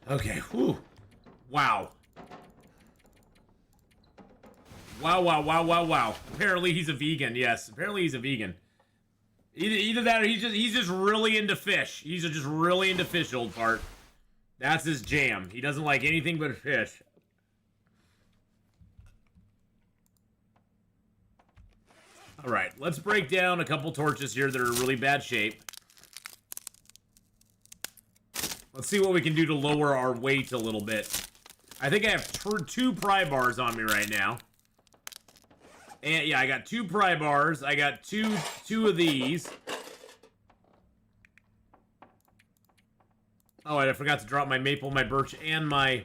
Okay, whew. Wow. Wow. Apparently he's a vegan, yes. Apparently he's a vegan. Either that or he's just really into fish. He's just really into fish, old fart. That's his jam. He doesn't like anything but fish. Alright, let's break down a couple torches here that are in really bad shape. Let's see what we can do to lower our weight a little bit. I think I have two pry bars on me right now. And yeah, I got 2 pry bars. I got two of these. Oh, and I forgot to drop my maple, my birch, and my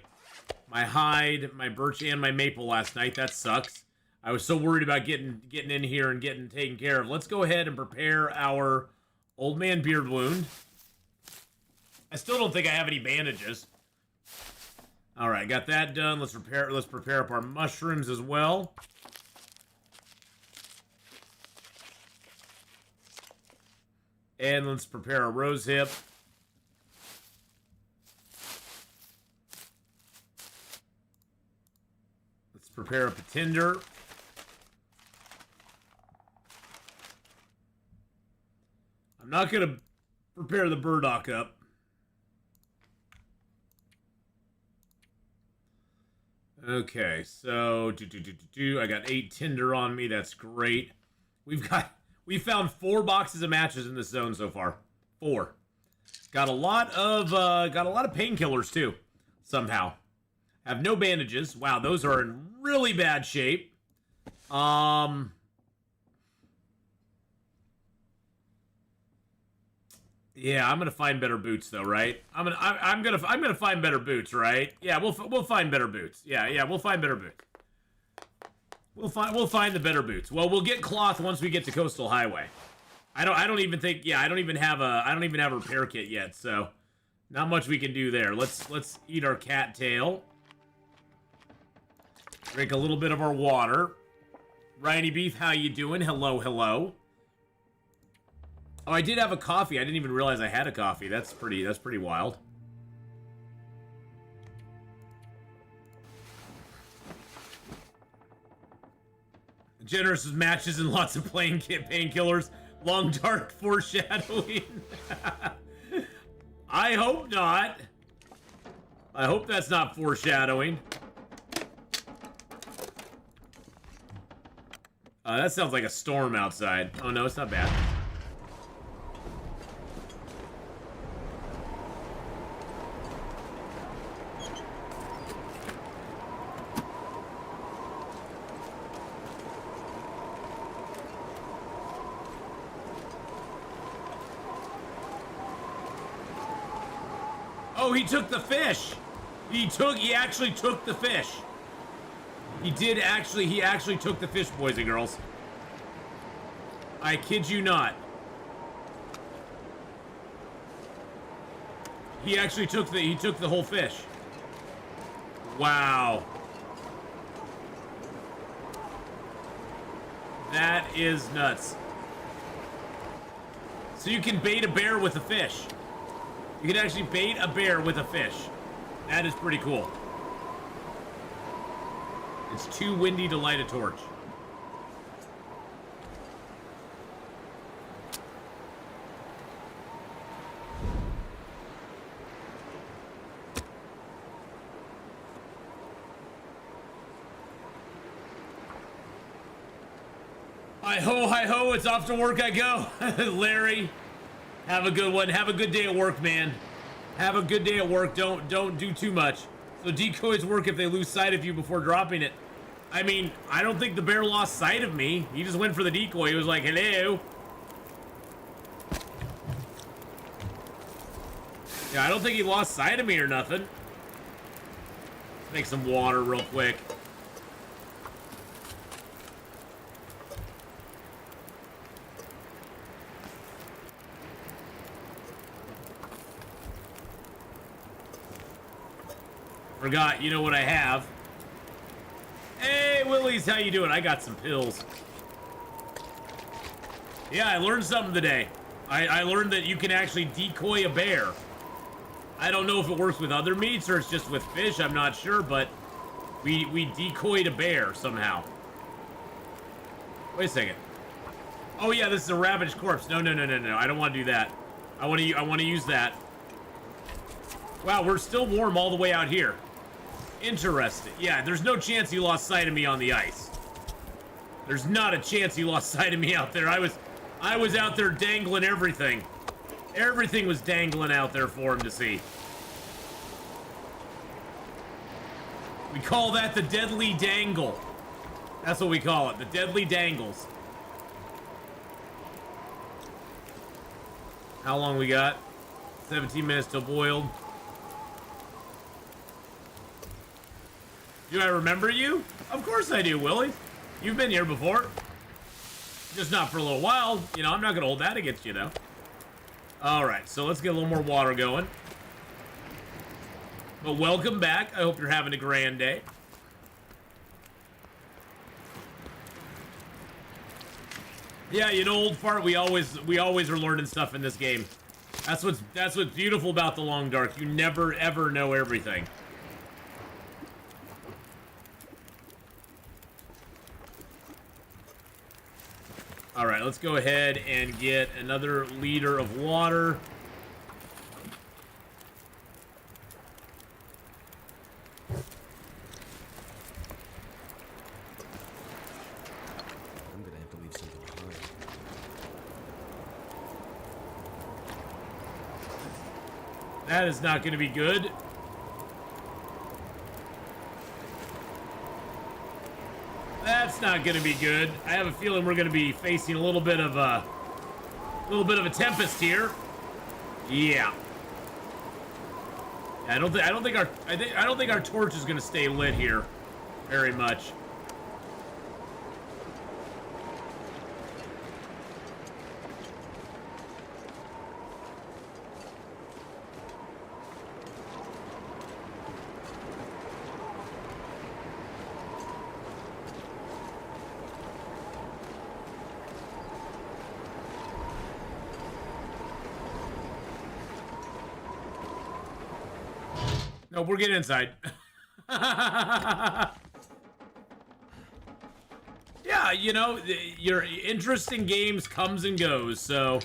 hide, my birch, and my maple last night. That sucks. I was so worried about getting in here and getting taken care of. Let's go ahead and prepare our old man beard wound. I still don't think I have any bandages. All right, got that done. Let's prepare up our mushrooms as well. And let's prepare a rose hip. Let's prepare up a tinder. I'm not going to prepare the burdock up. Okay, so I got 8 tinder on me. That's great. We found 4 boxes of matches in this zone so far. 4. Got a lot of painkillers too. Somehow, have no bandages. Wow, those are in really bad shape. Yeah, I'm gonna find better boots though, right? I'm gonna find better boots, right? Yeah, we'll find better boots. Yeah, we'll find better boots. We'll find the better boots. Well, we'll get cloth once we get to Coastal Highway. I don't even have a repair kit yet, so not much we can do there. Let's eat our cattail. Drink a little bit of our water. Ryan Beef, how you doing? Hello. Oh, I did have a coffee. I didn't even realize I had a coffee. That's pretty wild. Generous matches and lots of painkillers. Long dark foreshadowing. I hope not. I hope that's not foreshadowing. That sounds like a storm outside. Oh no, it's not bad. Oh, he took the fish. He actually took the fish. He actually took the fish, boys and girls. I kid you not. He actually took the whole fish. Wow. That is nuts. So you can bait a bear with a fish. You can actually bait a bear with a fish. That is pretty cool. It's too windy to light a torch. Hi ho, it's off to work I go. Larry, have a good one. Have a good day at work, man. Have a good day at work. Don't do too much. So decoys work if they lose sight of you before dropping it. I mean, I don't think the bear lost sight of me. He just went for the decoy. He was like, hello. Yeah, I don't think he lost sight of me or nothing. Make some water real quick. Forgot, you know what I have? Hey, Willies, how you doing? I got some pills. Yeah, I learned something today. I learned that you can actually decoy a bear. I don't know if it works with other meats or it's just with fish. I'm not sure, but we decoyed a bear somehow. Wait a second. Oh yeah, this is a ravaged corpse. No. I don't want to do that. I want to use that. Wow, we're still warm all the way out here. Interesting. Yeah, there's no chance he lost sight of me on the ice. There's not a chance he lost sight of me out there. I was out there dangling everything. Everything was dangling out there for him to see. We call that the deadly dangle. That's what we call it, the deadly dangles. How long we got? 17 minutes till boiled. Do I remember you? Of course I do, Willie. You've been here before. Just not for a little while. You know, I'm not gonna hold that against you, though. Alright, so let's get a little more water going. But welcome back. I hope you're having a grand day. Yeah, you know, old fart, we always are learning stuff in this game. That's what's beautiful about the Long Dark. You never ever know everything. Alright, let's go ahead and get another liter of water. I'm gonna have to leave something behind. That is not going to be good. That's not going to be good. I have a feeling we're going to be facing a little bit of a tempest here. Yeah. I don't think our torch is going to stay lit here very much. No, we're getting inside. Yeah, you know, your interest in games comes and goes. So,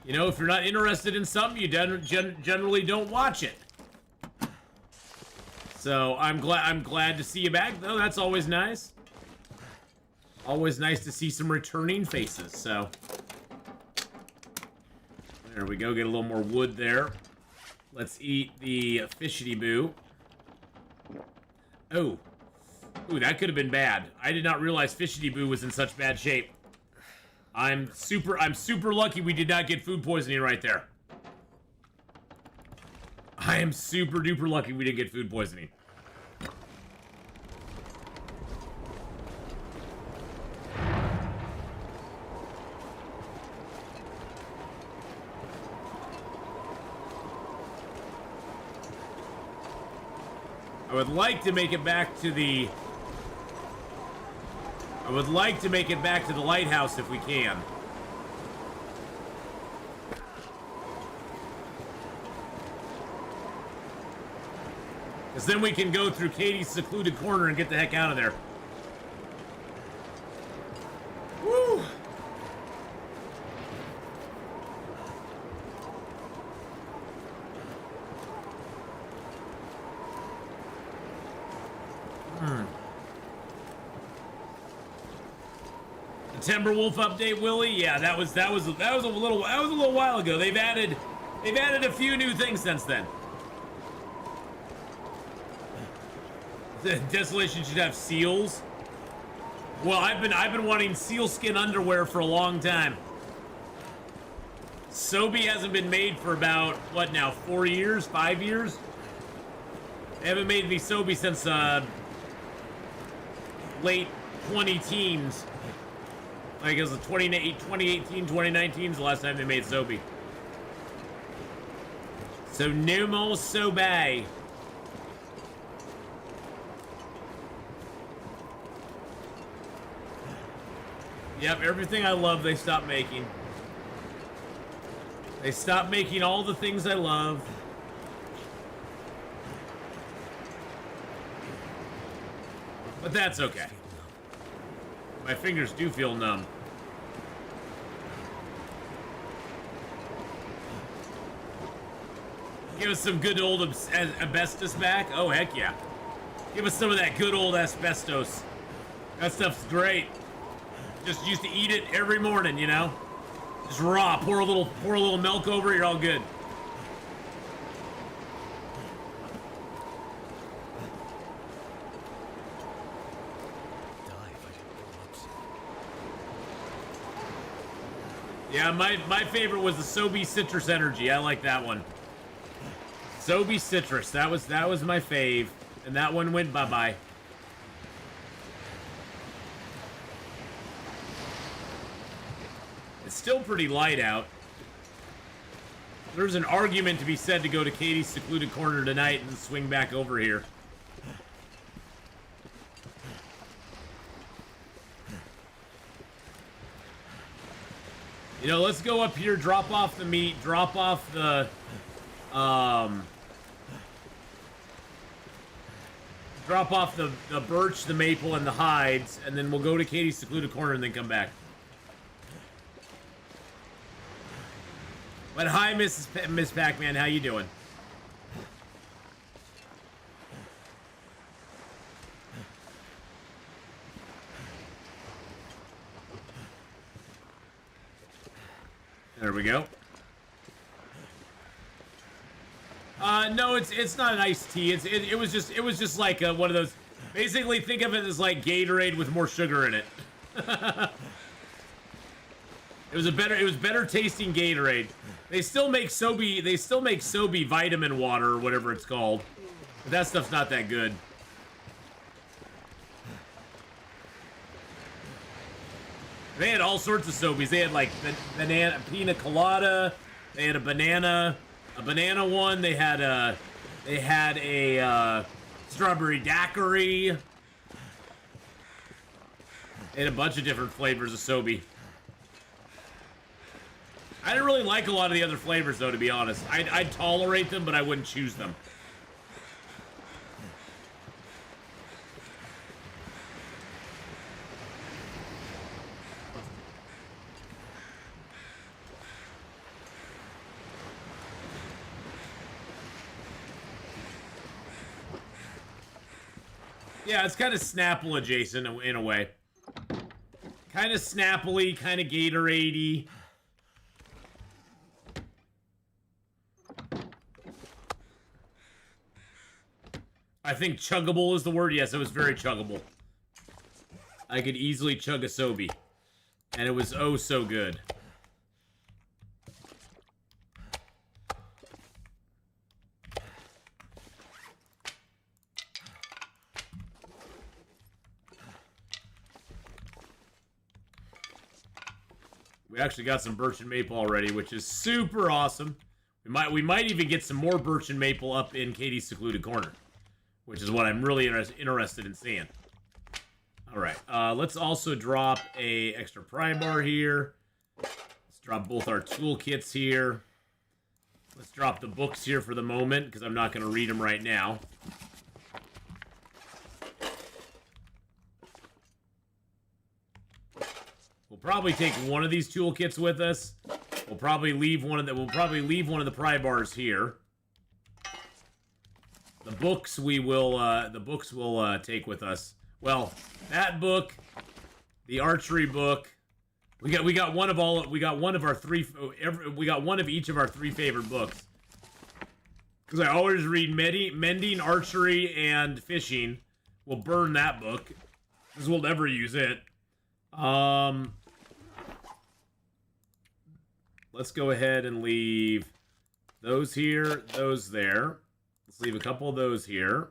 you know, if you're not interested in something, you generally don't watch it. So I'm glad to see you back, though. That's always nice. Always nice to see some returning faces. So there we go. Get a little more wood there. Let's eat the fishity boo. Oh. Ooh, that could have been bad. I did not realize fishity boo was in such bad shape. I'm super lucky we did not get food poisoning right there. I am super duper lucky we didn't get food poisoning. I would like to make it back to the... I would like to make it back to the lighthouse if we can. Because then we can go through Katie's secluded corner and get the heck out of there. Woo! Timberwolf update, Willie. Yeah, that was a little while ago. They've added a few new things since then. The Desolation should have seals. Well, I've been wanting sealskin underwear for a long time. Sobe hasn't been made for about what now? 4 years? 5 years? They haven't made me Sobe since late 20-teens. Like it was 2018, 2019 is the last time they made Sobe. So no more Sobe. Yep, everything I love they stopped making. They stopped making all the things I love. But that's okay. My fingers do feel numb. Give us some good old asbestos back. Oh, heck yeah. Give us some of that good old asbestos. That stuff's great. Just used to eat it every morning, you know? Just raw. Pour a little milk over it, you're all good. Yeah, my favorite was the Sobe Citrus Energy. I like that one. Sobe Citrus. That was my fave. And that one went bye-bye. It's still pretty light out. There's an argument to be said to go to Katie's secluded corner tonight and swing back over here. You know, let's go up here, drop off the meat, drop off the, drop off the birch, the maple, and the hides, and then we'll go to Katie's secluded corner and then come back. But hi, Miss Pac-Man, how you doing? There we go. No, it's not an iced tea. It was just like one of those. Basically, think of it as like Gatorade with more sugar in it. It was better tasting Gatorade. They still make Sobe vitamin water or whatever it's called. But that stuff's not that good. They had all sorts of Sobeys. They had like banana pina colada. They had a banana one. They had a strawberry daiquiri. They had a bunch of different flavors of Sobe. I didn't really like a lot of the other flavors, though, to be honest. I'd tolerate them, but I wouldn't choose them. Yeah, it's kind of Snapple adjacent in a way. Kind of Snapply, kind of Gatorade-y. I think chuggable is the word. Yes, it was very chuggable. I could easily chug a Sobe. And it was oh so good. We actually got some birch and maple already, which is super awesome. We might even get some more birch and maple up in Katie's secluded corner, which is what I'm really interested in seeing. All right, let's also drop a extra pry bar here. Let's drop both our toolkits here. Let's drop the books here for the moment because I'm not going to read them right now. We'll probably take one of these toolkits with us. We'll probably leave one of the pry bars here. The books we'll take with us. Well, that book, the archery book, We got one of our three. We got one of each of our three favorite books. Because I always read mending, archery, and fishing. We'll burn that book because we'll never use it. Let's go ahead and leave those here, those there. Let's leave a couple of those here.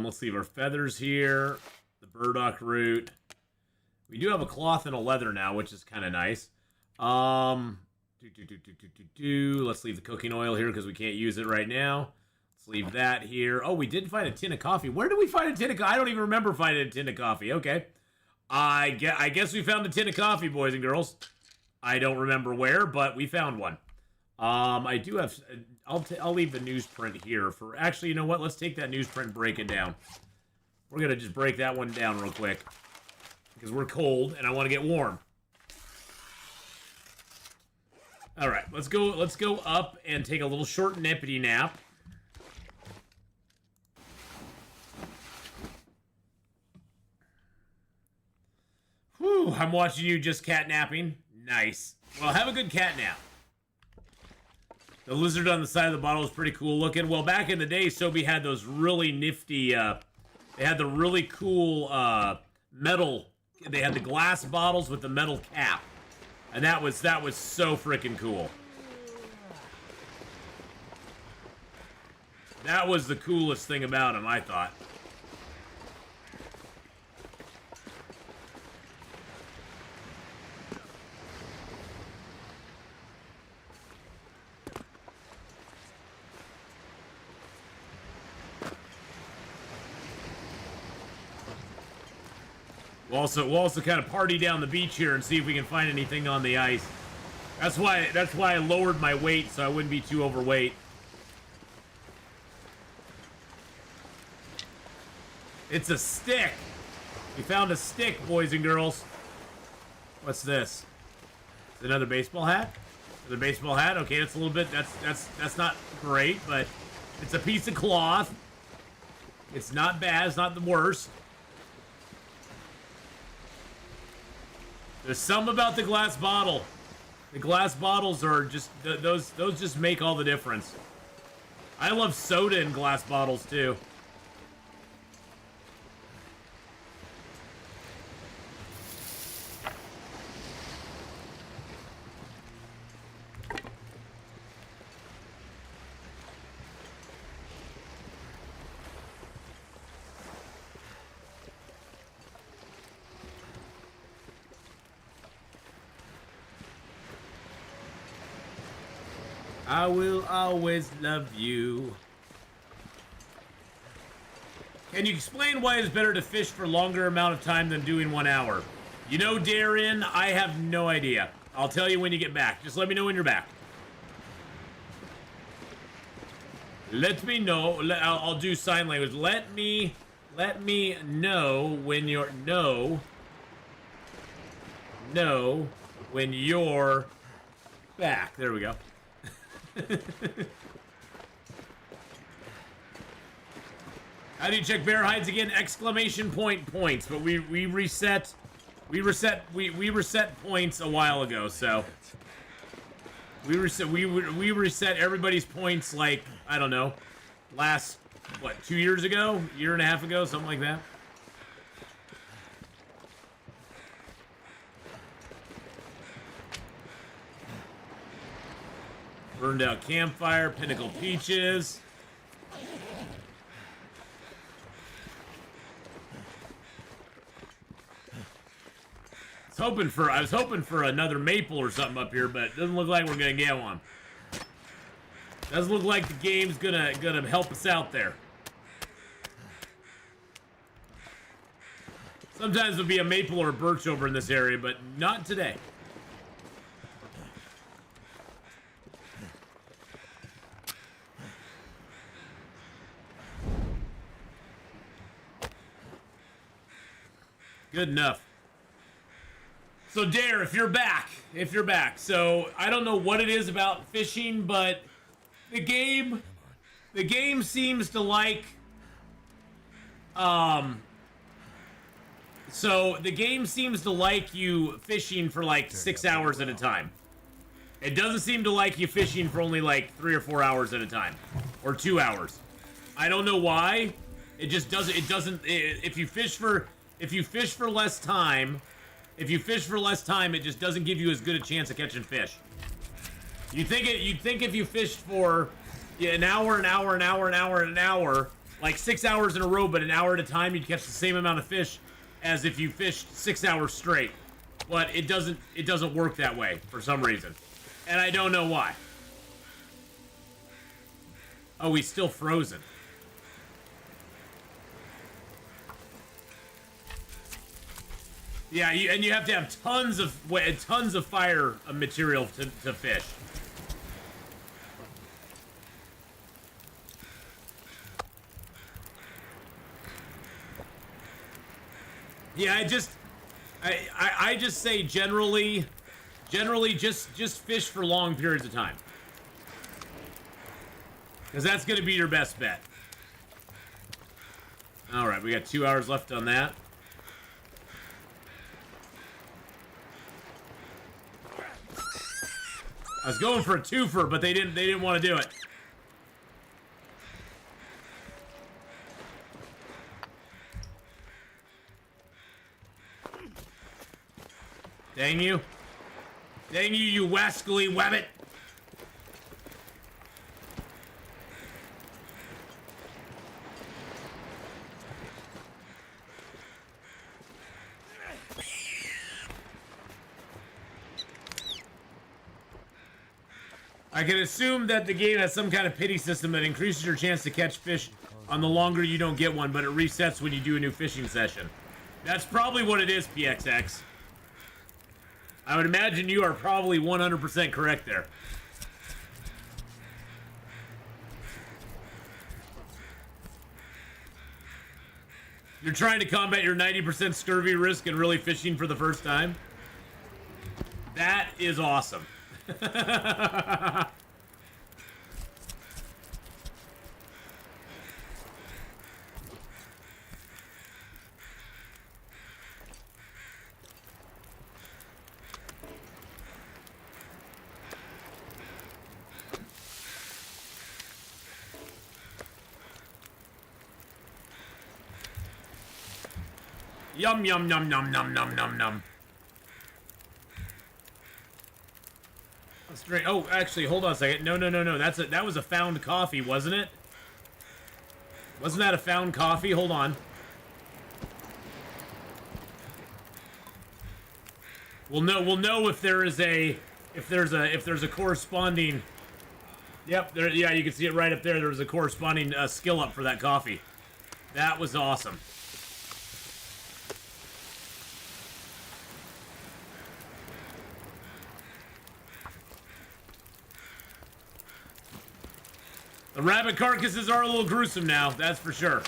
Let's leave our feathers here. The burdock root. We do have a cloth and a leather now, which is kind of nice. Let's leave the cooking oil here because we can't use it right now. Let's leave that here. Oh, we did find a tin of coffee. Where did we find a tin of coffee? I don't even remember finding a tin of coffee. Okay. I guess we found a tin of coffee, boys and girls. I don't remember where, but we found one. I do have... I'll leave the newsprint here for... Actually, you know what? Let's take that newsprint, break it down. We're going to just break that one down real quick. Because we're cold, and I want to get warm. Alright, let's go up and take a little short nippity nap. Whew, I'm watching you just catnapping. Nice. Well, have a good cat nap. The lizard on the side of the bottle is pretty cool looking. Well, back in the day, Sobe had those really nifty, they had the really cool, metal, they had the glass bottles with the metal cap. And that was so freaking cool. That was the coolest thing about him, I thought. We'll also kind of party down the beach here and see if we can find anything on the ice. That's why I lowered my weight so I wouldn't be too overweight. It's a stick. We found a stick, boys and girls. What's this? It's another baseball hat? Another baseball hat? Okay, that's a little bit that's not great, but it's a piece of cloth. It's not bad, it's not the worst. There's something about the glass bottle. The glass bottles are just... Those just make all the difference. I love soda in glass bottles, too. I will always love you. Can you explain why it's better to fish for a longer amount of time than doing 1 hour? You know, Darren, I have no idea. I'll tell you when you get back. Just let me know when you're back. Let me know. I'll do sign language. Let me know when you're... Know when you're back. There we go. How do you check bear hides again? Exclamation point points, but we reset points a while ago, so we reset everybody's points like, I don't know, last what, 2 years ago, year and a half ago, something like that. Burned out campfire, pinnacle peaches. I was hoping for another maple or something up here, but it doesn't look like we're gonna get one. Doesn't look like the game's gonna help us out there. Sometimes there'll be a maple or a birch over in this area, but not today. Good enough. So Dare, if you're back, so I don't know what it is about fishing, but the game seems to like So the game seems to like you fishing for like 6 hours at a time. It doesn't seem to like you fishing for only like 3 or 4 hours at a time, or 2 hours. I don't know why. It just doesn't. It doesn't. If you fish for less time, it just doesn't give you as good a chance of catching fish. You'd think if you fished for an hour, like 6 hours in a row, but an hour at a time, you'd catch the same amount of fish as if you fished 6 hours straight. But it doesn't work that way for some reason. And I don't know why. Oh, he's still frozen. Yeah, and you have to have tons of fire material to fish. Yeah, I just say generally just fish for long periods of time. Because that's going to be your best bet. Alright, we got 2 hours left on that. I was going for a twofer, but they didn't want to do it. Dang you. Dang you, you wascally wabbit. I can assume that the game has some kind of pity system that increases your chance to catch fish on the longer you don't get one, but it resets when you do a new fishing session. That's probably what it is, PXX. I would imagine you are probably 100% correct there. You're trying to combat your 90% scurvy risk and really fishing for the first time? That is awesome. Yum, yum, num, num, num, num, num, num. Let's drink. Oh, actually, hold on a second. No. That was a found coffee, wasn't it? Wasn't that a found coffee? Hold on. We'll know if there's a corresponding. Yep, there. Yeah, you can see it right up there. There was a corresponding skill up for that coffee. That was awesome. The rabbit carcasses are a little gruesome now, that's for sure.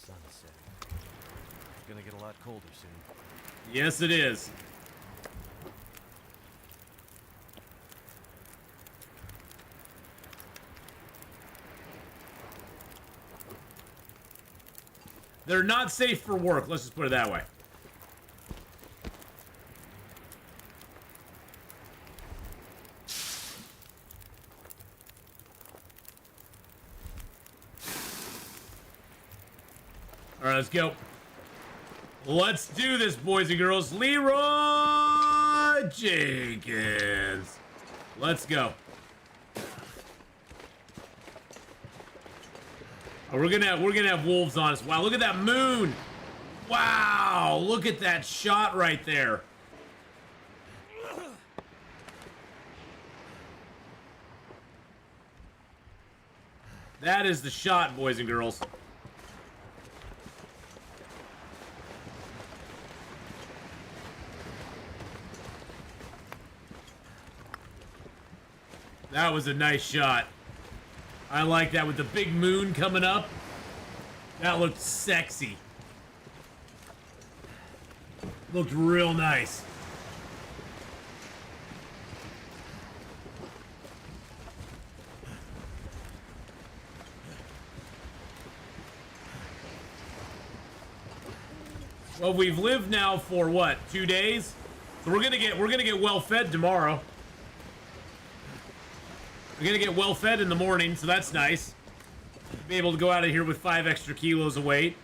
Sunset. It's gonna get a lot colder soon. Yes, it is. They're not safe for work, let's just put it that way. Alright, let's go. Let's do this, boys and girls. Leroy Jenkins. Let's go. Oh, we're gonna have wolves on us. Wow, look at that moon. Wow, look at that shot right there. That is the shot, boys and girls. That was a nice shot. I like that with the big moon coming up. That looked sexy. Looked real nice. Well, we've lived now for what, 2 days? So we're gonna get well fed tomorrow. We're gonna get well fed in the morning, so that's nice. Be able to go out of here with 5 extra kilos of weight.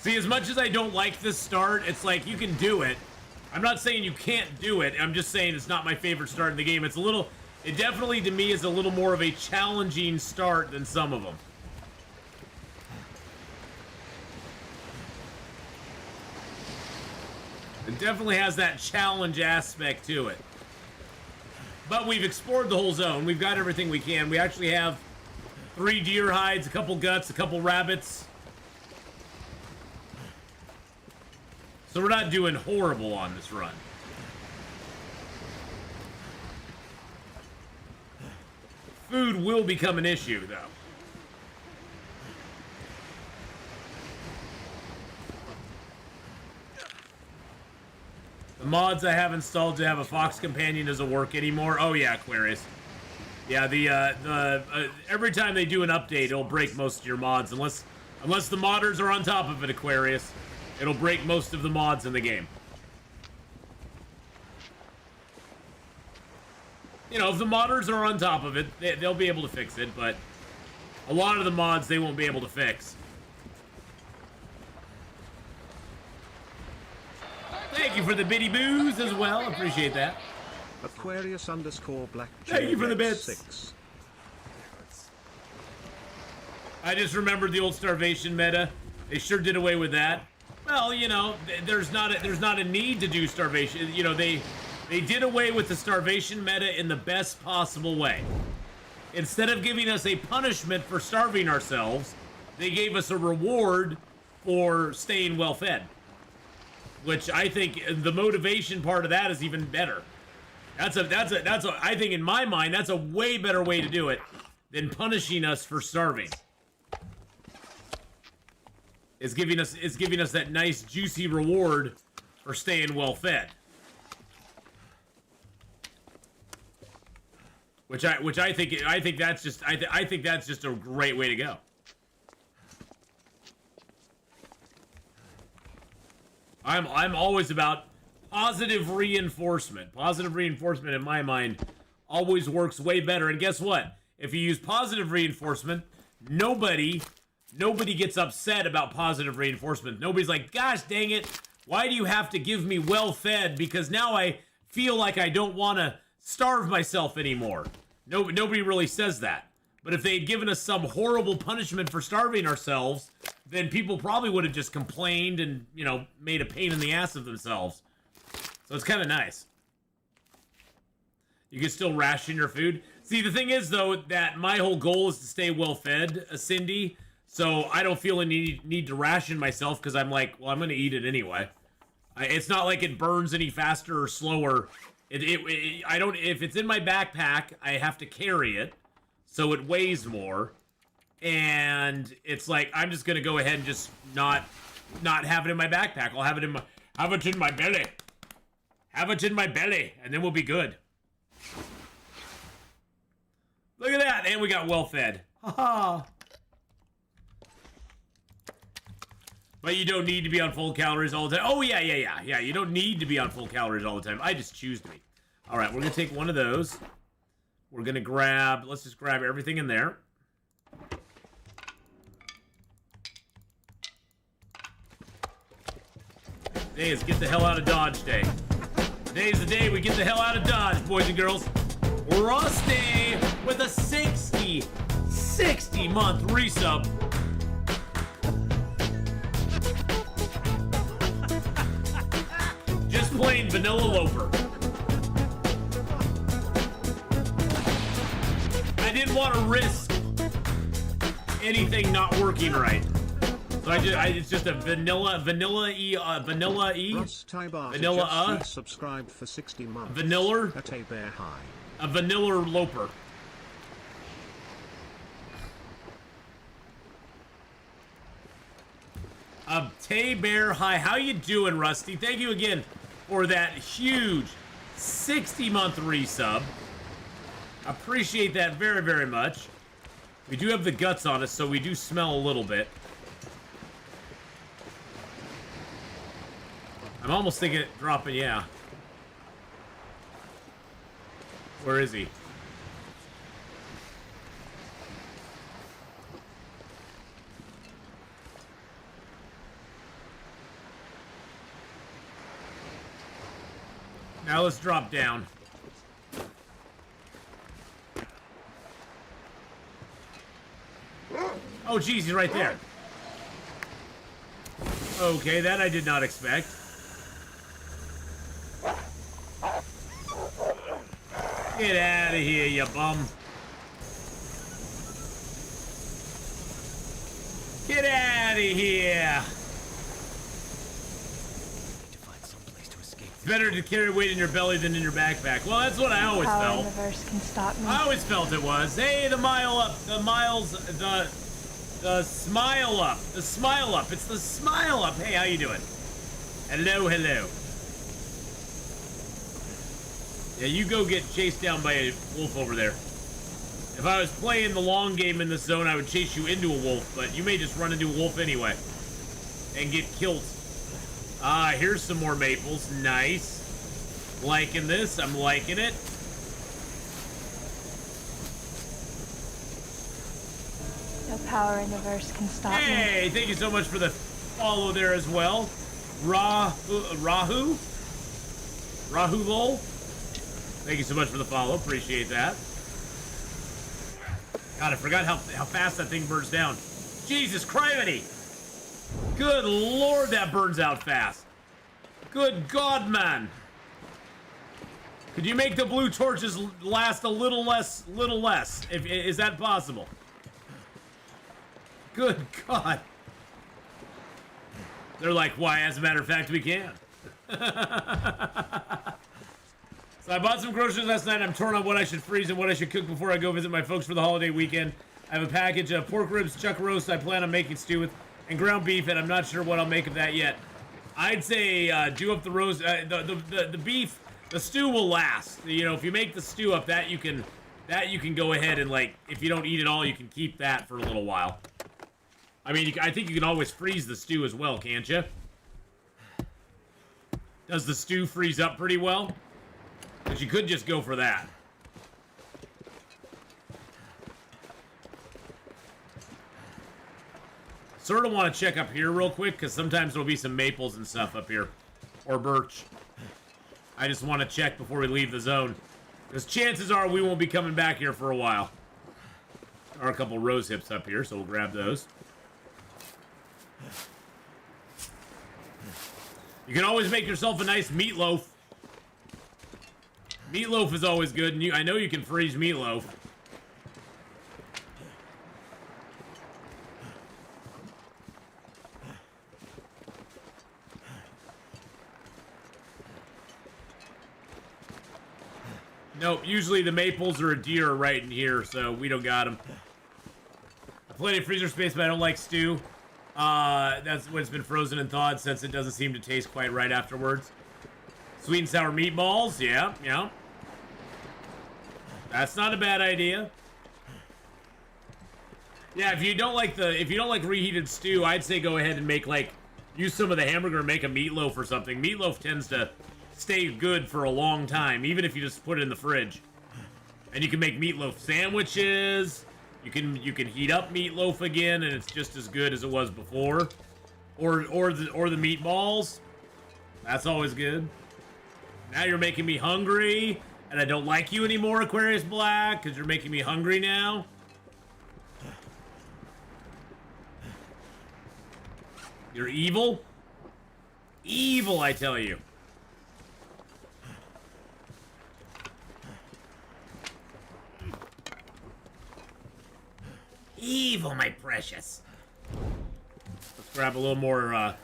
See, as much as I don't like this start, it's like you can do it. I'm not saying you can't do it. I'm just saying it's not my favorite start in the game. It's a little, it definitely to me is a little more of a challenging start than some of them. It definitely has that challenge aspect to it. But we've explored the whole zone. We've got everything we can. We actually have 3 deer hides, a couple guts, a couple rabbits. So we're not doing horrible on this run. Food will become an issue, though. The mods I have installed to have a fox companion doesn't work anymore. Oh yeah, Aquarius. Yeah, every time they do an update, it'll break most of your mods unless the modders are on top of it, Aquarius. It'll break most of the mods in the game. You know, if the modders are on top of it, they'll be able to fix it, but a lot of the mods they won't be able to fix. Thank you for the bitty boos as well. Appreciate that. Aquarius_black. Thank you for the bits. 6. I just remembered the old starvation meta. They sure did away with that. Well, you know, there's not a need to do starvation. You know, they did away with the starvation meta in the best possible way. Instead of giving us a punishment for starving ourselves, they gave us a reward for staying well fed. Which I think the motivation part of that is even better. That's a I think in my mind that's a way better way to do it than punishing us for starving. It's giving us that nice juicy reward for staying well fed. Which I think that's just a great way to go. I'm always about positive reinforcement. Positive reinforcement in my mind always works way better. And guess what? If you use positive reinforcement, nobody gets upset about positive reinforcement. Nobody's like, gosh dang it, why do you have to give me well fed? Because now I feel like I don't want to starve myself anymore. Nobody really says that. But if they had given us some horrible punishment for starving ourselves, then people probably would have just complained and, you know, made a pain in the ass of themselves. So it's kind of nice. You can still ration your food. See, the thing is, though, that my whole goal is to stay well fed, Cindy. So I don't feel a need to ration myself because I'm like, well, I'm going to eat it anyway. It's not like it burns any faster or slower. I don't. If it's in my backpack, I have to carry it, so it weighs more. And it's like I'm just gonna go ahead and just not have it in my backpack. I'll have it in my belly. Have it in my belly, and then we'll be good. Look at that, and we got well fed. Haha. But you don't need to be on full calories all the time. Oh, yeah. You don't need to be on full calories all the time. I just choose to be. All right, we're going to take one of those. We're going to grab, let's just grab everything in there. Today is get the hell out of Dodge Day. Today's the day we get the hell out of Dodge, boys and girls. Rusty with a 60-month resub. Just plain vanilla loper. I didn't want to risk anything not working right. So it's just a vanilla E. Subscribed for 60 months. Vanilla. At a bear high. A vanilla loper. Tay Bear High. How you doing, Rusty? Thank you again for that huge 60-month resub. Appreciate that very, very much. We do have the guts on us, so we do smell a little bit. I'm almost thinking it dropping, yeah. Where is he? Now let's drop down. Oh, geez, he's right there. Okay, that I did not expect. Get out of here, you bum. Get out of here. It's better to carry weight in your belly than in your backpack. Well, that's what I always Power felt. in the verse can stop me. I always felt it was. Hey, the smile up. The smile up. It's the smile up. Hey, how you doing? Hello, hello. Yeah, you go get chased down by a wolf over there. If I was playing the long game in this zone, I would chase you into a wolf, but you may just run into a wolf anyway and get killed. Ah, here's some more maples. Nice. Liking this. I'm liking it. No power in the verse can stop me. Hey, thank you so much for the follow there as well. Rahu lol. Thank you so much for the follow. Appreciate that. God, I forgot how fast that thing burns down. Jesus Christ! Good Lord, that burns out fast. Good God, man. Could you make the blue torches last a little less? Is that possible? Good God. They're like, why, as a matter of fact, we can. So I bought some groceries last night. I'm torn on what I should freeze and what I should cook before I go visit my folks for the holiday weekend. I have a package of pork ribs, chuck roast I plan on making stew with, and ground beef, and I'm not sure what I'll make of that yet. I'd say do up the roast, the beef, the stew will last. You know, if you make the stew up, that you can go ahead and, like, if you don't eat it all, you can keep that for a little while. I mean, I think you can always freeze the stew as well, can't you? Does the stew freeze up pretty well? Because you could just go for that. Sort of want to check up here real quick, because sometimes there'll be some maples and stuff up here. Or birch. I just want to check before we leave the zone. Because chances are we won't be coming back here for a while. There are a couple rose hips up here, so we'll grab those. You can always make yourself a nice meatloaf. Meatloaf is always good, and I know you can freeze meatloaf. Nope, usually the maples or a deer are right in here, so we don't got them. Plenty of freezer space, but I don't like stew. That's when it's been frozen and thawed, since it doesn't seem to taste quite right afterwards. Sweet and sour meatballs, yeah. That's not a bad idea. Yeah, if you don't like reheated stew, I'd say go ahead and make, like, use some of the hamburger and make a meatloaf or something. Meatloaf tends to stay good for a long time, even if you just put it in the fridge. And you can make meatloaf sandwiches. You can heat up meatloaf again, and it's just as good as it was before. Or the meatballs. That's always good. Now you're making me hungry, and I don't like you anymore, Aquarius Black, because you're making me hungry now. You're evil. Evil, I tell you. Evil, my precious. Let's grab a little more,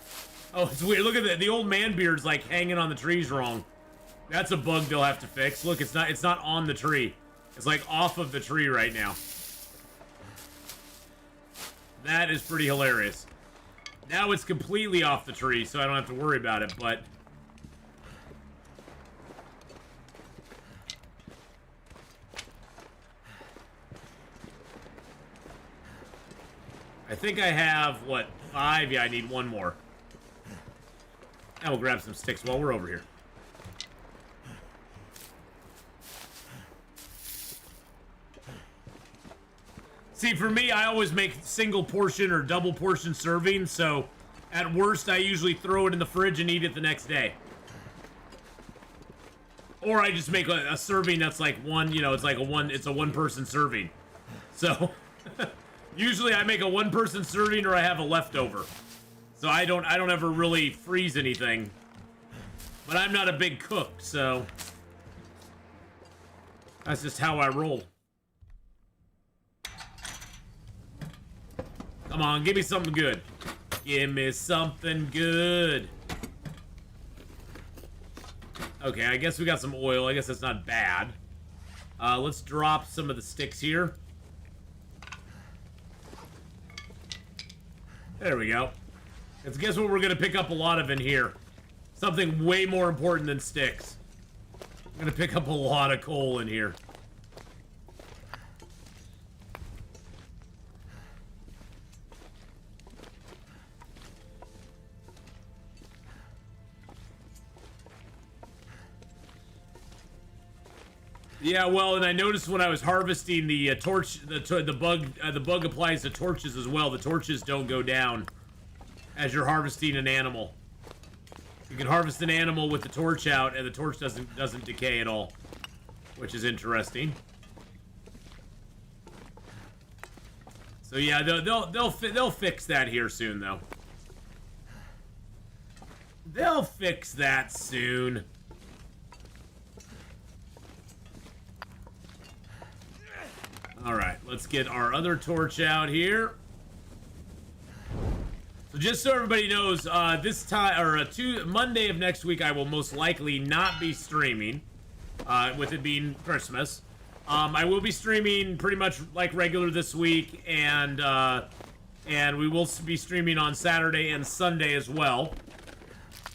Oh, it's weird. Look at the old man beard's, like, hanging on the trees wrong. That's a bug they'll have to fix. Look, it's not on the tree. It's, like, off of the tree right now. That is pretty hilarious. Now it's completely off the tree, so I don't have to worry about it, but... I think I have, what, 5? Yeah, I need one more. And we'll grab some sticks while we're over here. See, for me, I always make single portion or double portion servings, so at worst, I usually throw it in the fridge and eat it the next day. Or I just make a serving that's like one, you know, it's like it's a one-person serving. So, usually I make a one-person serving or I have a leftover. So I don't ever really freeze anything. But I'm not a big cook, so that's just how I roll. Come on, give me something good. Give me something good. Okay, I guess we got some oil. I guess that's not bad. Let's drop some of the sticks here. There we go. Let's guess what we're going to pick up a lot of in here. Something way more important than sticks. I'm going to pick up a lot of coal in here. Yeah, well, and I noticed when I was harvesting the the bug applies to torches as well. The torches don't go down as you're harvesting an animal. You can harvest an animal with the torch out, and the torch doesn't decay at all, which is interesting. So yeah, they'll fix that here soon, though. They'll fix that soon. Alright, let's get our other torch out here. So just so everybody knows, this time, or Monday of next week, I will most likely not be streaming, with it being Christmas. I will be streaming pretty much like regular this week, and we will be streaming on Saturday and Sunday as well.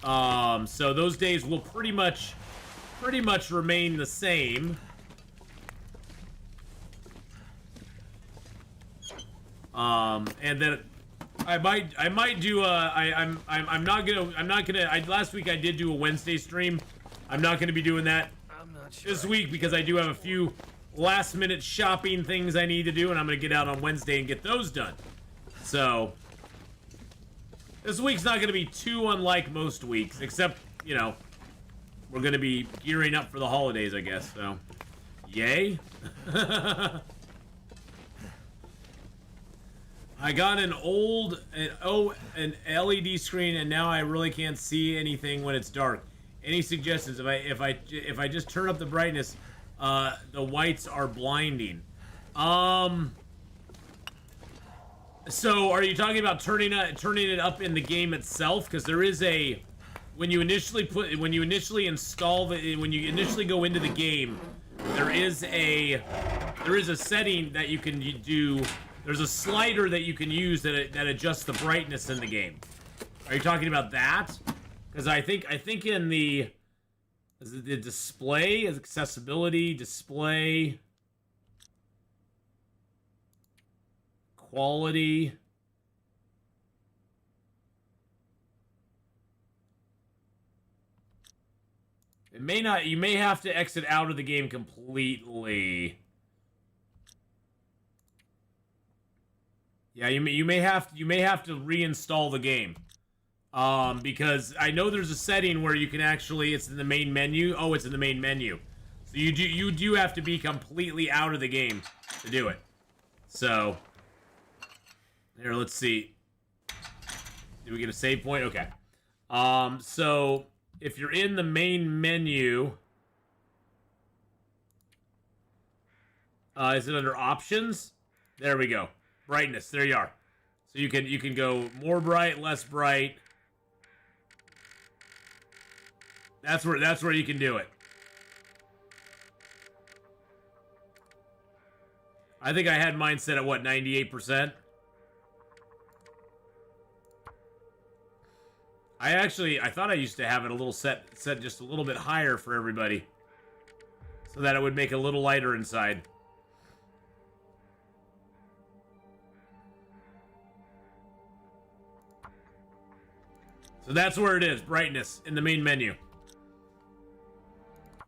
So those days will pretty much remain the same. And then I might do I'm not gonna last week I did do a Wednesday stream. I'm not gonna be doing that this week because I do have a few last minute shopping things I need to do, and I'm gonna get out on Wednesday and get those done. So this week's not gonna be too unlike most weeks, except, you know, we're gonna be gearing up for the holidays, I guess, so yay. I got an LED screen, and now I really can't see anything when it's dark. Any suggestions? If I just turn up the brightness, the whites are blinding. So are you talking about turning it up in the game itself? Because there is a when you initially go into the game, there is a setting that you can do. There's a slider that you can use that adjusts the brightness in the game. Are you talking about that? Because I think in the display, accessibility, display, quality. It may not. You may have to exit out of the game completely. Yeah, you may have to reinstall the game, because I know there's a setting where you can actually, it's in the main menu. Oh, it's in the main menu, so you do have to be completely out of the game to do it. So here, let's see. Did we get a save point? Okay. So if you're in the main menu, is it under options? There we go. Brightness, there you are. So you can go more bright, less bright. That's where you can do it. I think I had mine set at what, 98%? I thought I used to have it a little set just a little bit higher for everybody, so that it would make it a little lighter inside. So that's where it is, brightness in the main menu.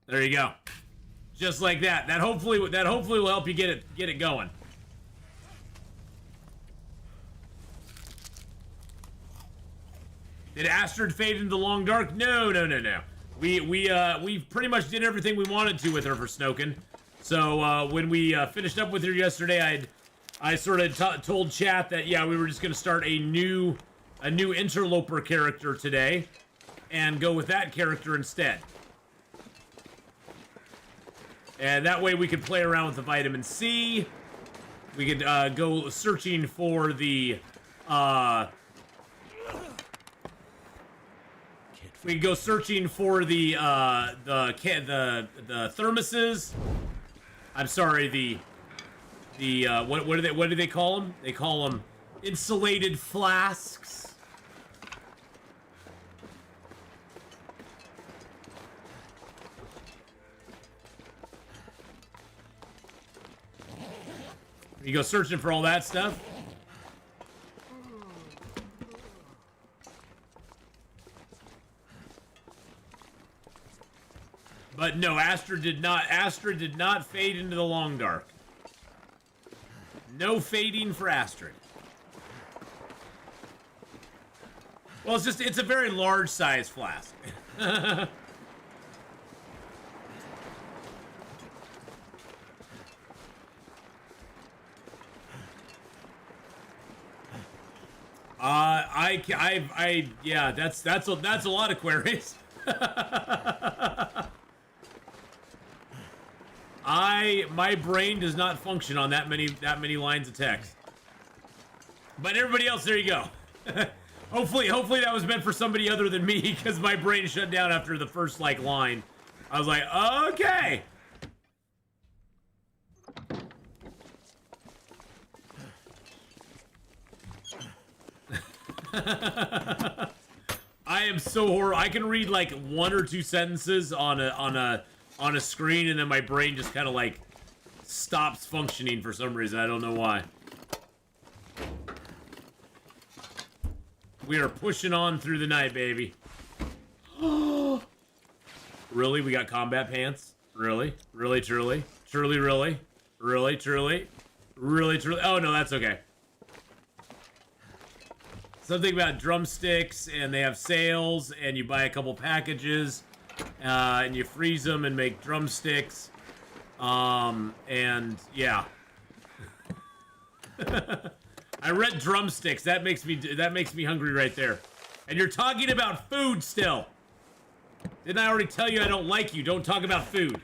There you go. Just like that. That hopefully will help you get it going. Did Astrid fade into the long dark? No. We pretty much did everything we wanted to with her for Snoken. So when we finished up with her yesterday, I sort of told chat that yeah, we were just gonna start a new Interloper character today, and go with that character instead. And that way we could play around with the vitamin C. We could go searching for the we could go searching for the thermoses. I'm sorry, the what do they call them? They call them insulated flasks. You go searching for all that stuff. But no, Astra did not fade into the long dark. No fading for Astrid. Well, it's a very large size flask. Yeah, that's a lot of queries. My brain does not function on that many lines of text. But everybody else, there you go. hopefully that was meant for somebody other than me, because my brain shut down after the first line. I was like, okay. I am so horrible. I can read like 1 or 2 sentences on a screen, and then my brain just kind of like stops functioning for some reason. I don't know why. We are pushing on through the night, baby. Really? We got combat pants? Really? Really, truly? Truly, really? Really, truly? Really, truly? Oh, no, that's okay. Something about drumsticks, and they have sales, and you buy a couple packages, and you freeze them and make drumsticks. And yeah. I read drumsticks. That makes me hungry right there. And you're talking about food still. Didn't I already tell you I don't like you? Don't talk about food.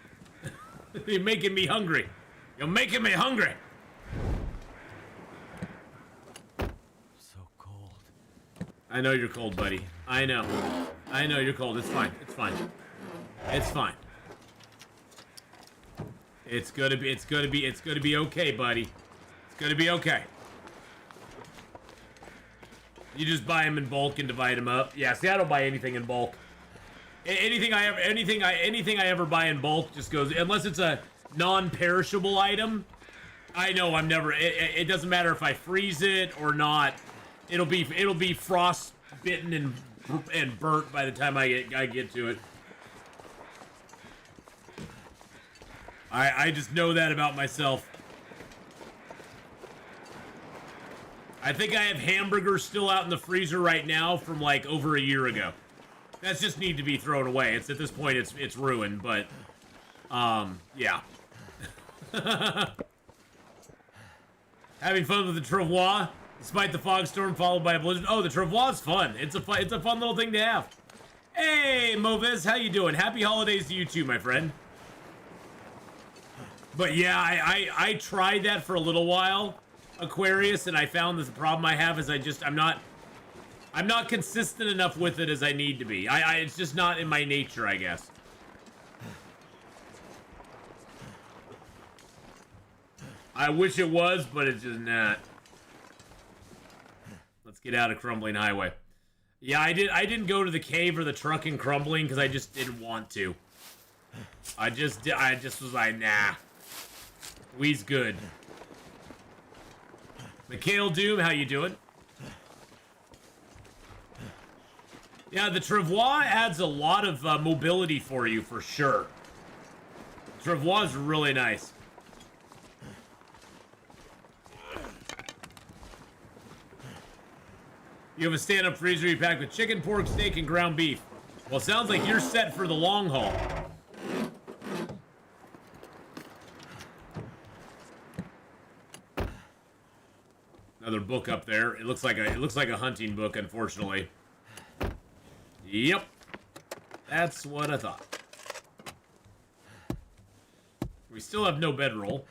You're making me hungry. You're making me hungry. So cold. I know you're cold, buddy. I know you're cold. It's fine. It's fine. It's fine. It's gonna be okay, buddy. It's gonna be okay. You just buy them in bulk and divide them up. Yeah, see, I don't buy anything in bulk. Anything I ever buy in bulk just goes, unless it's a non-perishable item. I know I'm never. It doesn't matter if I freeze it or not. It'll be frost bitten and burnt by the time I get to it. I just know that about myself. I think I have hamburgers still out in the freezer right now from like over a year ago. That's just need to be thrown away. It's at this point it's ruined, but yeah. Having fun with the travois, despite the fog storm followed by a blizzard. Oh, the travois is fun. It's a fun little thing to have. Hey, Moviz, how you doing? Happy holidays to you too, my friend. But yeah, I tried that for a little while, Aquarius, and I found that the problem I have is I'm not consistent enough with it as I need to be. It's just not in my nature, I guess. I wish it was, but it's just not. Let's get out of Crumbling Highway. Yeah, I didn't go to the cave or the truck in Crumbling because I just didn't want to. I just was like, nah. We's good. Mikhail Doom, how you doing? Yeah, the Travois adds a lot of mobility for you, for sure. Travois is really nice. You have a stand-up freezer you pack with chicken, pork, steak, and ground beef. Well, sounds like you're set for the long haul. Another book up there. It looks like a hunting book, unfortunately. Yep. That's what I thought. We still have no bedroll.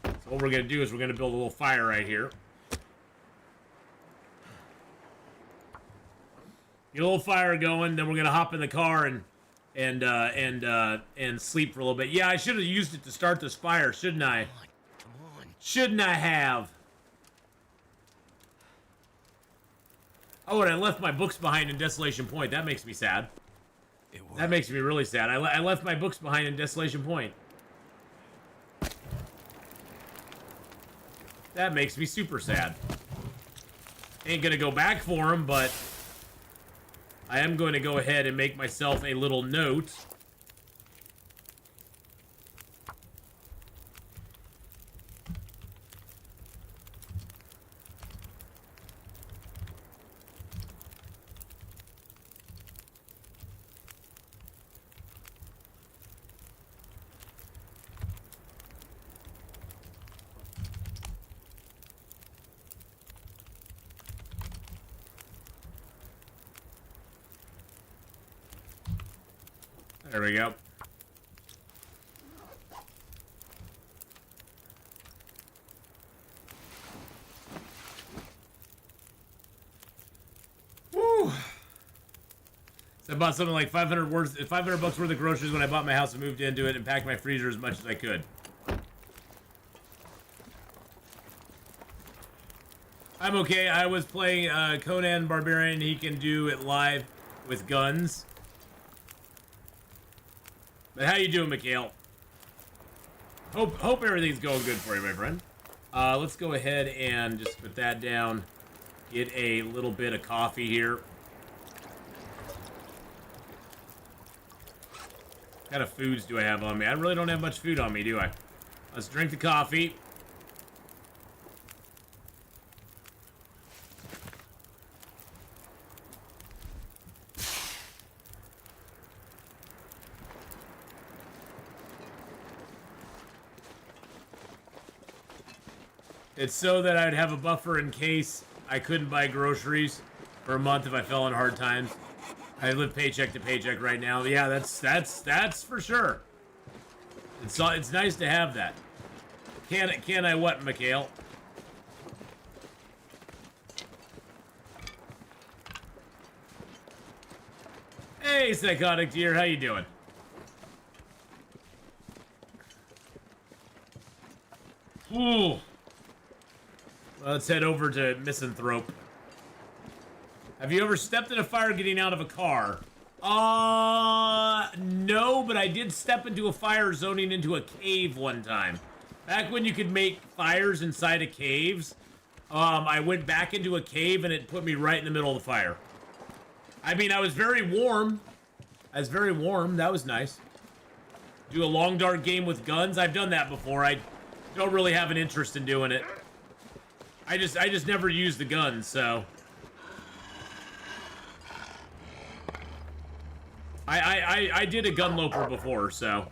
So what we're gonna do is we're gonna build a little fire right here. Get a little fire going, then we're gonna hop in the car and sleep for a little bit. Yeah, I should have used it to start this fire, shouldn't I? Come on. Shouldn't I have? Oh, and I left my books behind in Desolation Point. That makes me sad. That makes me really sad. I left my books behind in Desolation Point. That makes me super sad. Ain't gonna go back for them, but I am going to go ahead and make myself a little note. There we go. Woo! So I bought something like 500 bucks worth of groceries when I bought my house and moved into it and packed my freezer as much as I could. I'm okay. I was playing Conan Barbarian. He can do it live with guns. But how you doing, Mikhail? Hope everything's going good for you, my friend. Let's go ahead and just put that down. Get a little bit of coffee here. What kind of foods do I have on me? I really don't have much food on me, do I? Let's drink the coffee. It's so that I'd have a buffer in case I couldn't buy groceries for a month if I fell in hard times. I live paycheck to paycheck right now. Yeah, that's for sure. It's nice to have that. Can I what, Mikhail? Hey, Psychotic Deer, how you doing? Ooh. Let's head over to Misanthrope. Have you ever stepped in a fire getting out of a car? No, but I did step into a fire zoning into a cave one time. Back when you could make fires inside of caves, I went back into a cave and it put me right in the middle of the fire. I mean, I was very warm. I was very warm. That was nice. Do a long dark game with guns? I've done that before. I don't really have an interest in doing it. I just never used the gun, so I did a gunloper before, so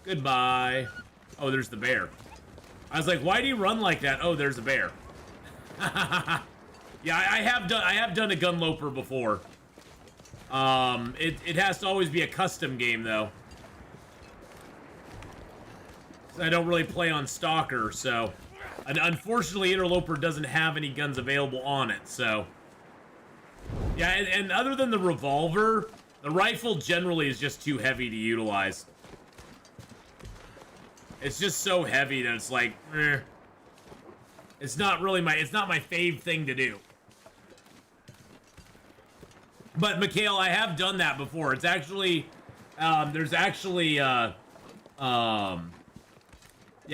goodbye. Oh, there's the bear. I was like, why do you run like that? Oh, there's a bear. Yeah, I have done a gunloper before. It has to always be a custom game though. I don't really play on Stalker, so. And unfortunately, Interloper doesn't have any guns available on it, so. Yeah, and other than the revolver, the rifle generally is just too heavy to utilize. It's just so heavy that it's like, eh. It's not my fave thing to do. But Mikhail, I have done that before. It's actually, there's actually, yeah,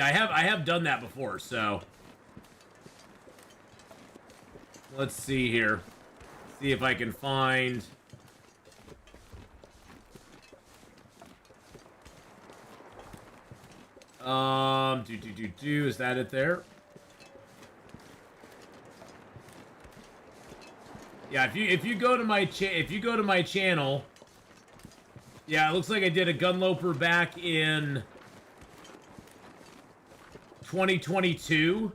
I have done that before, so. Let's see here. See if I can find... Is that it there? Yeah, if you go to my channel, yeah, it looks like I did a Gunloper back in 2022.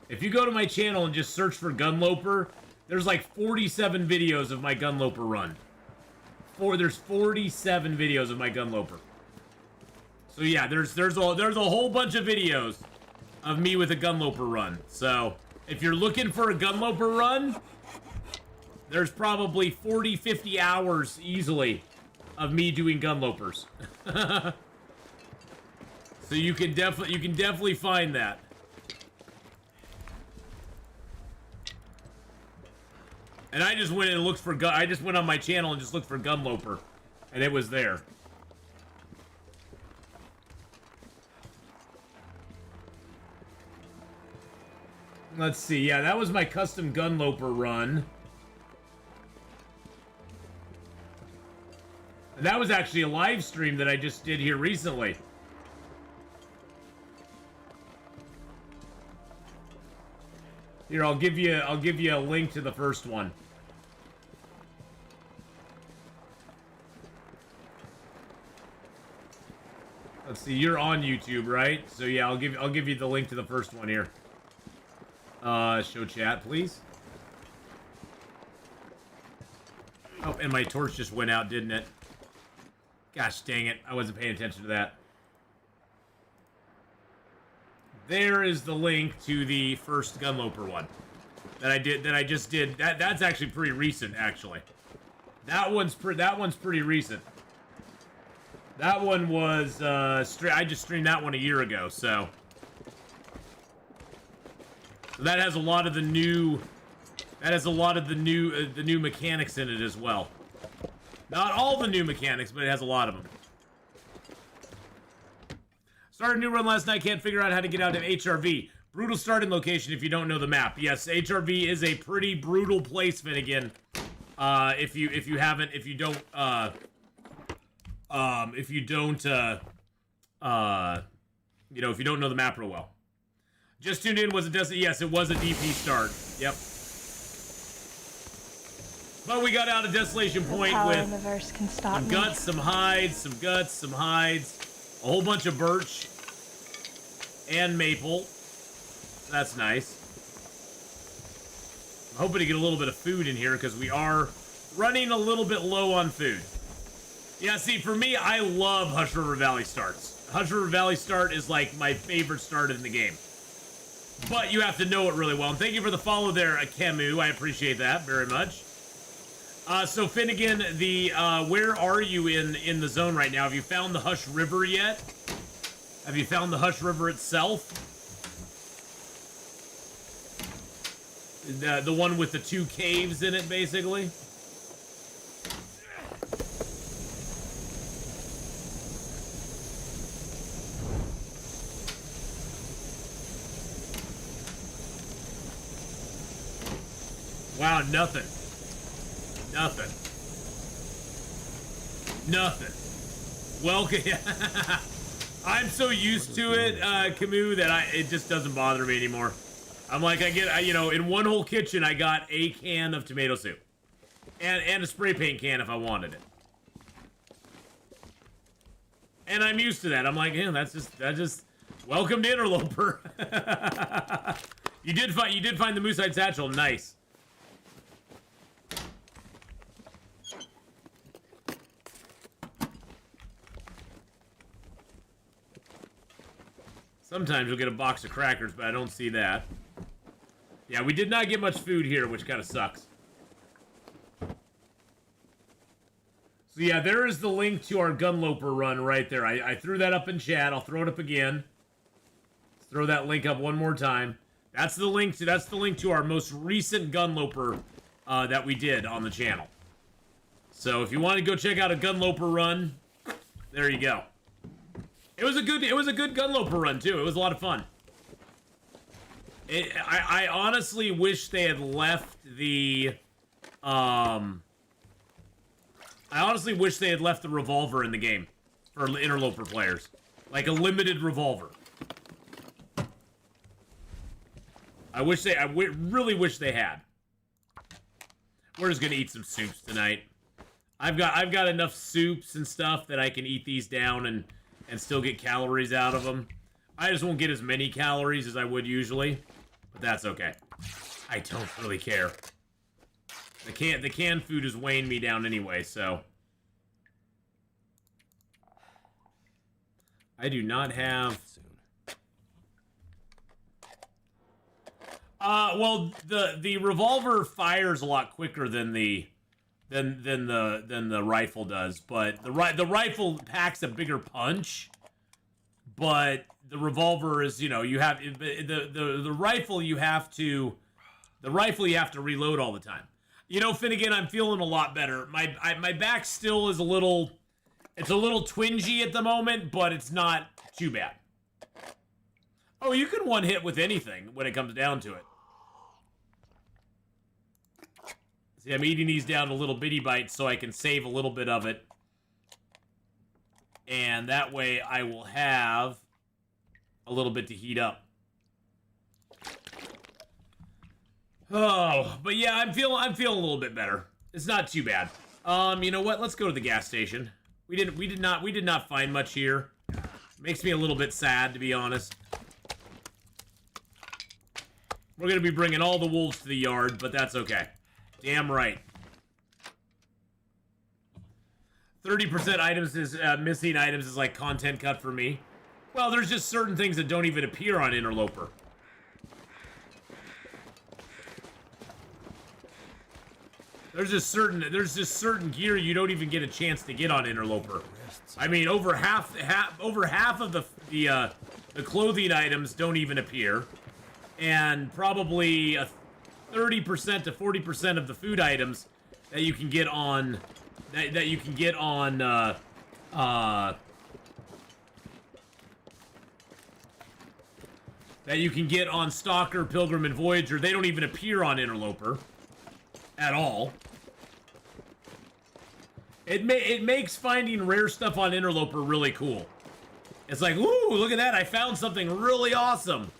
If you go to my channel and just search for Gunloper, there's like 47 videos of my Gunloper run. There's 47 videos of my Gunloper. So yeah, there's a whole bunch of videos of me with a Gunloper run. So if you're looking for a Gunloper run, there's probably 40, 50 hours easily of me doing Gunlopers. So you can definitely find that. And I just went and looked for I just went on my channel and just looked for Gunloper, and it was there. Let's see. Yeah, that was my custom Gunloper run. And that was actually a live stream that I just did here recently. Here, I'll give you a link to the first one. Let's see, you're on YouTube, right? So yeah, I'll give you the link to the first one here. Show chat, please. Oh, and my torch just went out, didn't it? Gosh dang it, I wasn't paying attention to that. There is the link to the first Gunloper one that I just did. That's actually pretty recent, actually. That one's pretty recent. That one was I just streamed that one a year ago, so that has a lot of the new the new mechanics in it as well. Not all the new mechanics, but it has a lot of them. Started a new run last night, can't figure out how to get out of HRV. Brutal starting location if you don't know the map. Yes, HRV is a pretty brutal place, Finnegan. If you don't know the map real well. Just tuned in, was it Desolation? Yes, it was a DP start. Yep. But we got out of Desolation Point with some guts, some hides, some guts, some hides, a whole bunch of birch and maple. That's nice. I'm hoping to get a little bit of food in here because we are running a little bit low on food. Yeah, see, for me, I love Hush River Valley starts. Hush River Valley start is like my favorite start in the game. But you have to know it really well. And thank you for the follow there, Kemu. I appreciate that very much. So Finnegan, where are you in the zone right now? Have you found the Hush River yet? Have you found the Hush River itself? The one with the two caves in it, basically? Wow, nothing. Nothing. Nothing. Well, I'm so used to it, Camus, that it just doesn't bother me anymore. I'm like, in one whole kitchen, I got a can of tomato soup. And a spray paint can if I wanted it. And I'm used to that. I'm like, yeah, that's just welcome to Interloper. You did find the moose-hide satchel. Nice. Sometimes you'll get a box of crackers, but I don't see that. Yeah, we did not get much food here, which kind of sucks. So yeah, there is the link to our Gunloper run right there. I threw that up in chat. I'll throw it up again. Let's throw that link up one more time. That's the link to our most recent Gunloper that we did on the channel. So if you want to go check out a Gunloper run, there you go. It was a good Gunloper run too. It was a lot of fun. I honestly wish they had left the I honestly wish they had left the revolver in the game for Interloper players. Like a limited revolver. I really wish they had. We're just gonna eat some soups tonight. I've got enough soups and stuff that I can eat these down and still get calories out of them. I just won't get as many calories as I would usually, but that's okay. I don't really care. The canned food is weighing me down anyway, so. I do not have. Well, the revolver fires a lot quicker than the rifle does, but the rifle packs a bigger punch. But the revolver is, you know, you have the rifle you have to reload all the time. You know, Finnegan, I'm feeling a lot better. My back still is a little twingy at the moment, but it's not too bad. Oh, you can one hit with anything when it comes down to it. See, I'm eating these down to little bitty bites so I can save a little bit of it. And that way I will have a little bit to heat up. Oh, but yeah, I'm feeling a little bit better. It's not too bad. You know what? Let's go to the gas station. We did not find much here. Makes me a little bit sad, to be honest. We're gonna be bringing all the wolves to the yard, but that's okay. Damn right. 30% items is missing items is like content cut for me. Well, there's just certain things that don't even appear on Interloper. There's just certain gear you don't even get a chance to get on Interloper. I mean, over half of the clothing items don't even appear, and probably 30% to 40% of the food items that you can get on that you can get on Stalker, Pilgrim, and Voyager, they don't even appear on Interloper at all. It makes finding rare stuff on Interloper really cool. It's like, ooh, look at that! I found something really awesome.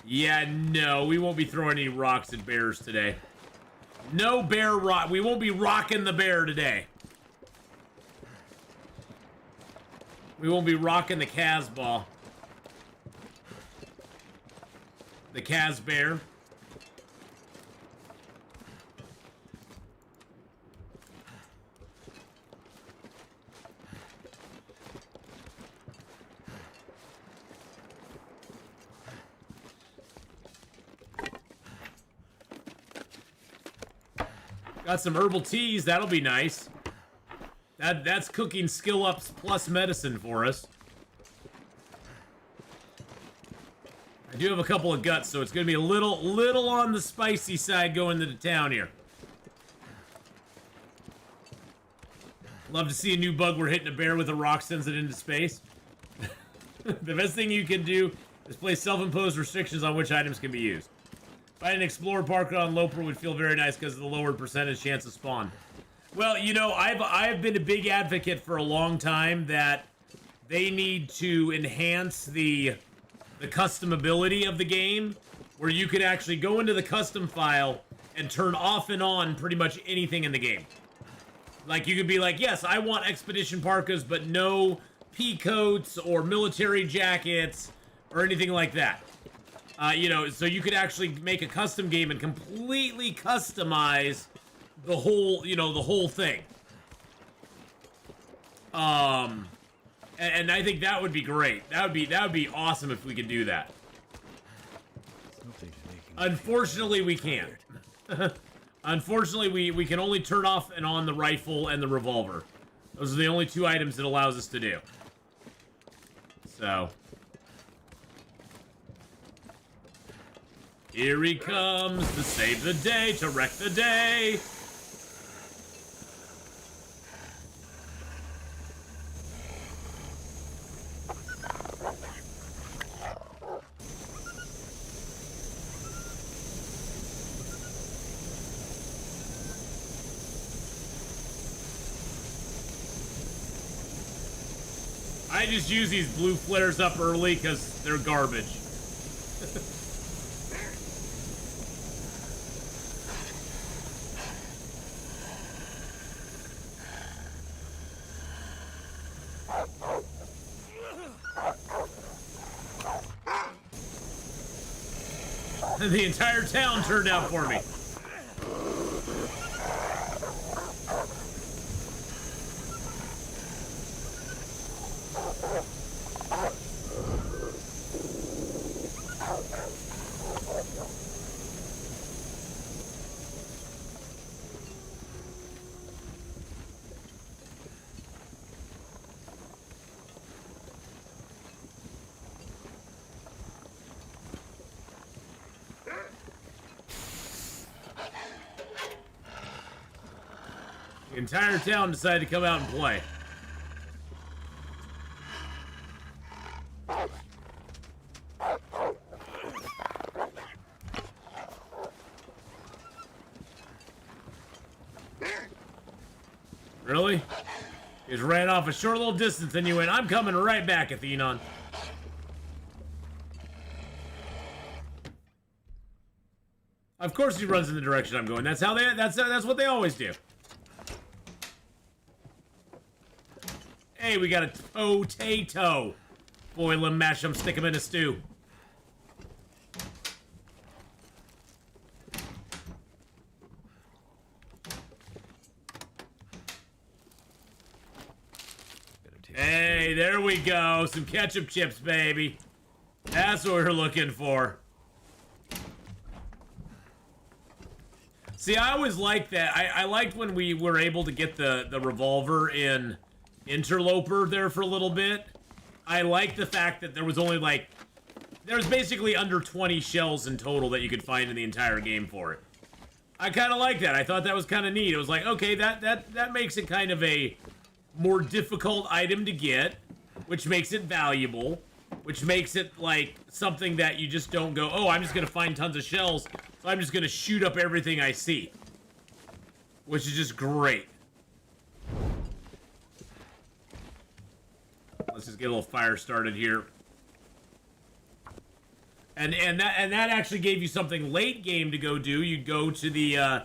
Yeah, no, we won't be throwing any rocks at bears today. No bear rock. We won't be rocking the bear today. We won't be rocking the Casbah. The Casbear. Got some herbal teas, that'll be nice. That's cooking skill ups plus medicine for us. I do have a couple of guts, so it's gonna be a little on the spicy side going into town here. Love to see a new bug where hitting a bear with a rock sends it into space. The best thing you can do is place self-imposed restrictions on which items can be used. Find an Explorer Parker on Loper would feel very nice because of the lowered percentage chance of spawn. Well, you know, I've been a big advocate for a long time that they need to enhance the customability of the game, where you could actually go into the custom file and turn off and on pretty much anything in the game. Like, you could be like, yes, I want expedition parkas, but no pea coats or military jackets or anything like that. You know, so you could actually make a custom game and completely customize the whole, you know, the whole thing. And I think that would be great. That would be awesome if we could do that. Unfortunately, we can't. Unfortunately, we can only turn off and on the rifle and the revolver. Those are the only two items it allows us to do. So. Here he comes to save the day, to wreck the day. I just use these blue flares up early because they're garbage. The entire town turned out for me. The entire town decided to come out and play. Really? You just ran off a short little distance and you went, I'm coming right back, Atheenon. Of course he runs in the direction I'm going. That's what they always do. Hey, we got a potato. Boil them, mash them, stick them in a stew. Hey, there we go. Some ketchup chips, baby. That's what we're looking for. See, I always liked that. I liked when we were able to get the revolver in Interloper there for a little bit. I like the fact that there was only like, there was basically under 20 shells in total that you could find in the entire game for it. I kind of like that. I thought that was kind of neat. It was like, okay, that makes it kind of a more difficult item to get, which makes it valuable, which makes it like something that you just don't go, oh, I'm just gonna find tons of shells, so I'm just gonna shoot up everything I see, which is just great. Let's just get a little fire started here. And that actually gave you something late game to go do. You'd go to the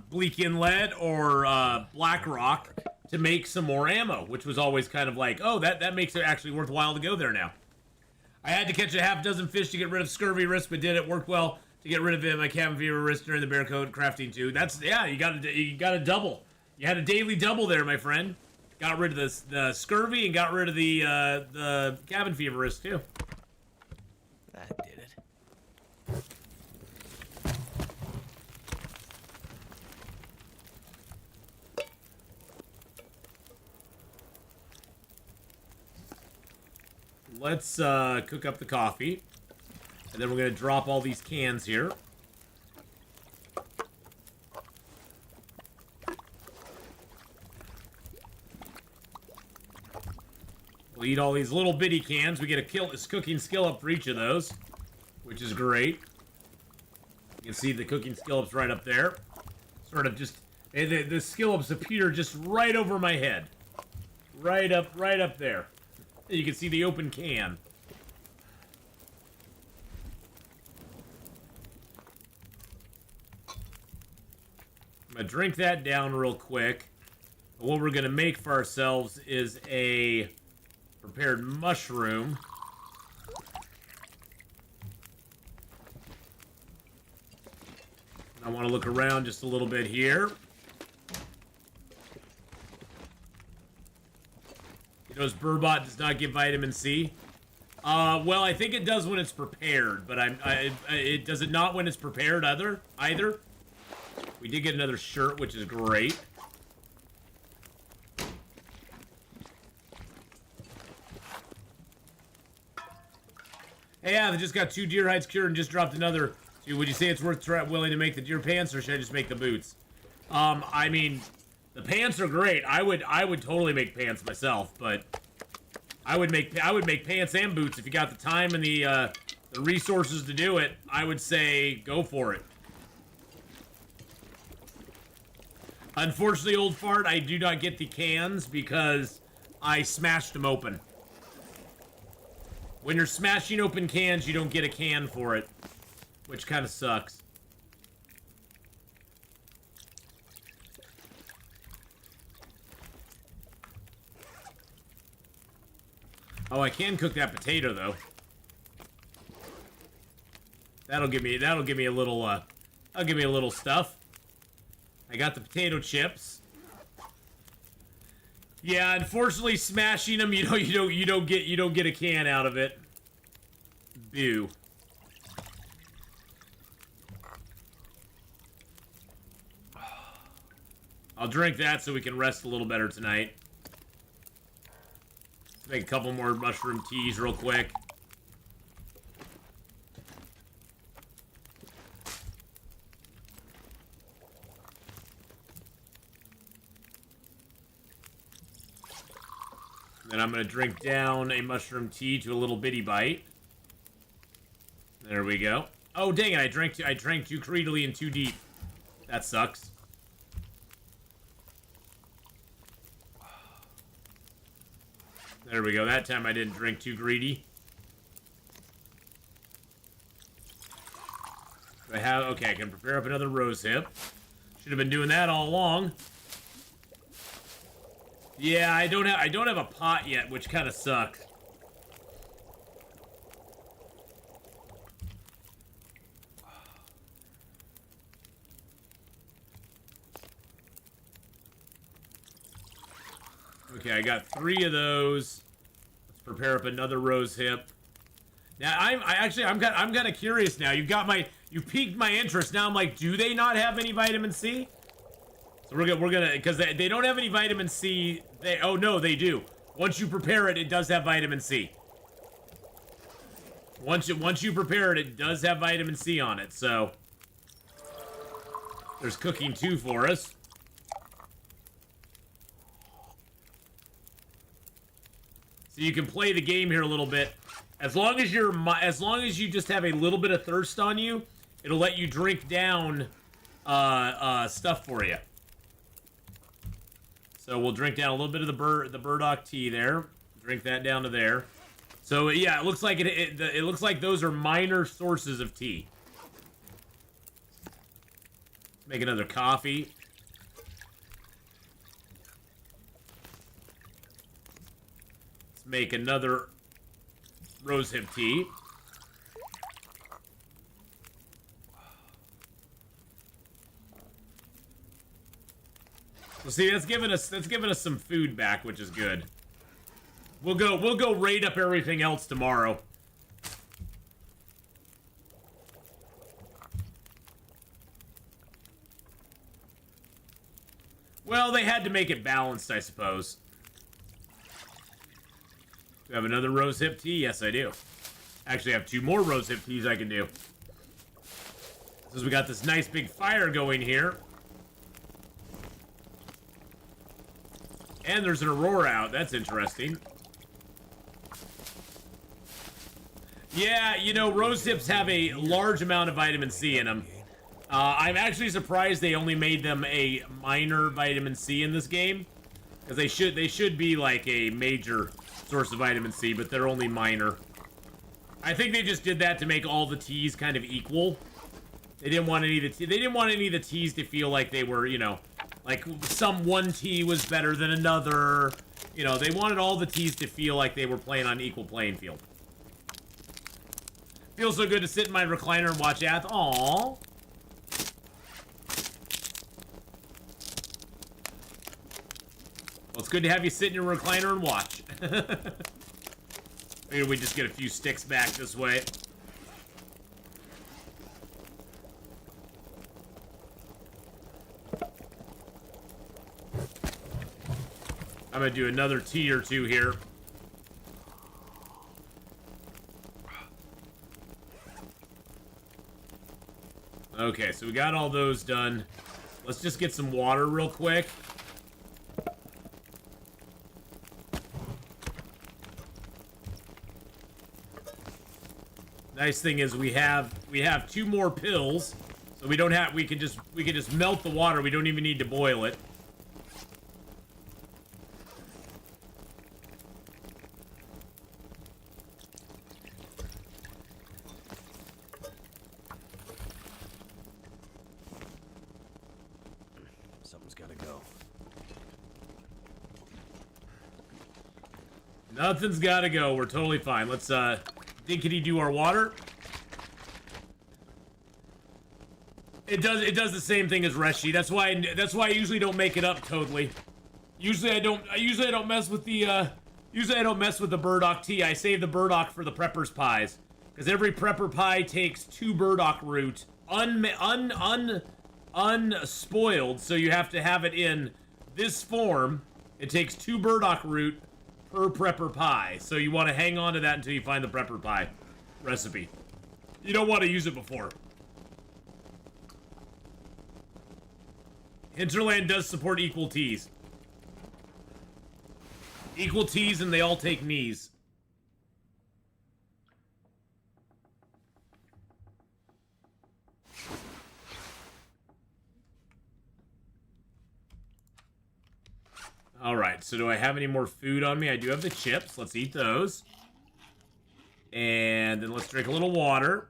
Bleak Inlet or Black Rock to make some more ammo, which was always kind of like, oh, that makes it actually worthwhile to go there now. I had to catch a half dozen fish to get rid of scurvy risk, but did it work well to get rid of my cabin fever risk during the bear code crafting too. That's, yeah, you got a double. You had a daily double there, my friend. Got rid of the scurvy and got rid of the cabin fever risk too. That did it. Let's cook up the coffee. And then we're going to drop all these cans here. We'll eat all these little bitty cans. We get a cooking skill up for each of those, which is great. You can see the cooking skill ups right up there. Sort of just, the skill ups appear just right over my head. Right up there. You can see the open can. I'm gonna drink that down real quick. But what we're gonna make for ourselves is a prepared mushroom. I want to look around just a little bit here. Knows Burbot does not give vitamin C. Well, I think it does when it's prepared, but it does it not when it's prepared either. We did get another shirt, which is great. Hey, yeah, they just got 2 deer hides cured and just dropped another. Dude, would you say it's willing to make the deer pants, or should I just make the boots? I mean, the pants are great. I would totally make pants myself, but I would make pants and boots if you got the time and the resources to do it. I would say go for it. Unfortunately, old fart, I do not get the cans because I smashed them open. When you're smashing open cans, you don't get a can for it, which kind of sucks. Oh, I can cook that potato though. That'll give me a little that'll give me a little stuff. I got the potato chips. Yeah, unfortunately, smashing them, you don't get a can out of it. Boo. I'll drink that so we can rest a little better tonight. Let's make a couple more mushroom teas real quick. Then I'm going to drink down a mushroom tea to a little bitty bite. There we go. Oh, dang it. I drank too greedily and too deep. That sucks. There we go. That time I didn't drink too greedy. Okay, I can prepare up another rose hip. Should have been doing that all along. Yeah, I don't have a pot yet, which kind of sucks. Okay, I got 3 of those. Let's prepare up another rose hip. Now I'm kind of curious now. You've piqued my interest. Now I'm like, do they not have any vitamin C? So we're gonna because they don't have any vitamin C. Oh no, they do. Once you prepare it, it does have vitamin C. Once you prepare it, it does have vitamin C on it. So there's cooking 2 for us. So you can play the game here a little bit. As long as you just have a little bit of thirst on you, it'll let you drink down stuff for you. So we'll drink down a little bit of the burdock tea there. Drink that down to there. So yeah, it looks like it looks like those are minor sources of tea. Make another coffee. Let's make another rosehip tea. So see, that's giving us some food back, which is good. We'll go raid up everything else tomorrow. Well, they had to make it balanced, I suppose. Do I have another rosehip tea? Yes, I do. Actually, I have 2 more rosehip teas I can do. Since we got this nice big fire going here. And there's an aurora out. That's interesting. Yeah, you know, rosehips have a large amount of vitamin C in them. I'm actually surprised they only made them a minor vitamin C in this game. Because they should be like a major source of vitamin C, but they're only minor. I think they just did that to make all the teas kind of equal. They didn't want any of the teas to feel like they were, you know, like one tea was better than another. You know, they wanted all the teas to feel like they were playing on equal playing field. Feels so good to sit in my recliner and watch Ath. Aww. Well, it's good to have you sit in your recliner and watch. Maybe we just get a few sticks back this way. I'm gonna do another tea or 2 here. Okay, so we got all those done. Let's just get some water real quick. Nice thing is we have 2 more pills, so we can just melt the water. We don't even need to boil it. Something's gotta go. Nothing's gotta go. We're totally fine. Let's, dinkity do our water. It does the same thing as Reshi. That's why I usually don't make it up totally. Usually I don't mess with the burdock tea. I save the burdock for the prepper's pies. Because every prepper pie takes 2 burdock root unspoiled, so you have to have it in this form. It takes 2 burdock root per prepper pie. So you want to hang on to that until you find the prepper pie recipe. You don't want to use it before. Hinterland does support equal teas. Equal teas and they all take knees. Alright, so do I have any more food on me? I do have the chips. Let's eat those. And then let's drink a little water.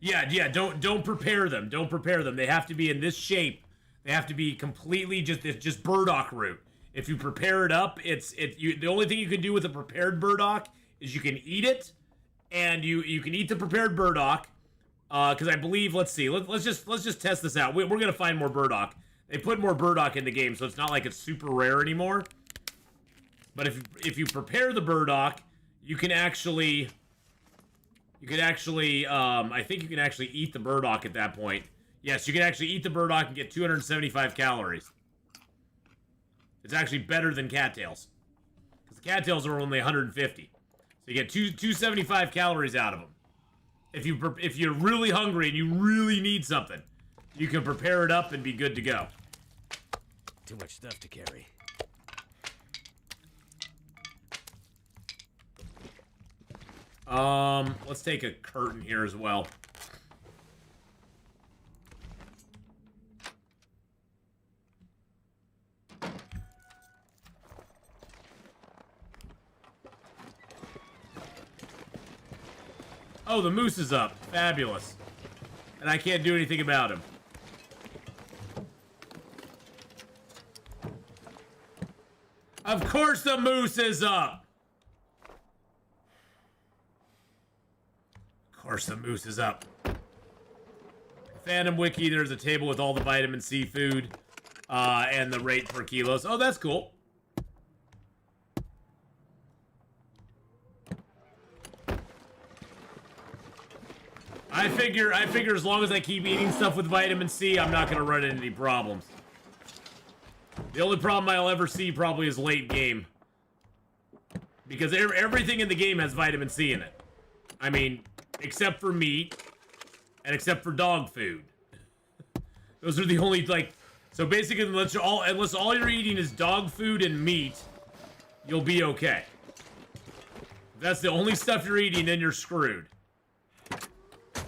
Yeah, don't prepare them. Don't prepare them. They have to be in this shape. They have to be completely just burdock root. If you prepare it up, the only thing you can do with a prepared burdock is you can eat it, and you can eat the prepared burdock. Because I believe, let's see, let's just test this out. We're gonna find more burdock. They put more burdock in the game, so it's not like it's super rare anymore. But if you prepare the burdock, you can actually, I think you can actually eat the burdock at that point. Yes, you can actually eat the burdock and get 275 calories. It's actually better than cattails. Because the cattails are only 150. So you get 275 calories out of them. If you're really hungry and you really need something, you can prepare it up and be good to go. Too much stuff to carry. Let's take a curtain here as well. Oh, the moose is up. Fabulous. And I can't do anything about him. Of course the moose is up! Of course the moose is up. Phantom Wiki, there's a table with all the vitamin C food. And the rate per kilos. Oh, that's cool. I figure as long as I keep eating stuff with vitamin C, I'm not gonna run into any problems. The only problem I'll ever see probably is late game. Because everything in the game has vitamin C in it. I mean, except for meat, and except for dog food. Those are the only, like... So basically, unless all you're eating is dog food and meat, you'll be okay. If that's the only stuff you're eating, then you're screwed.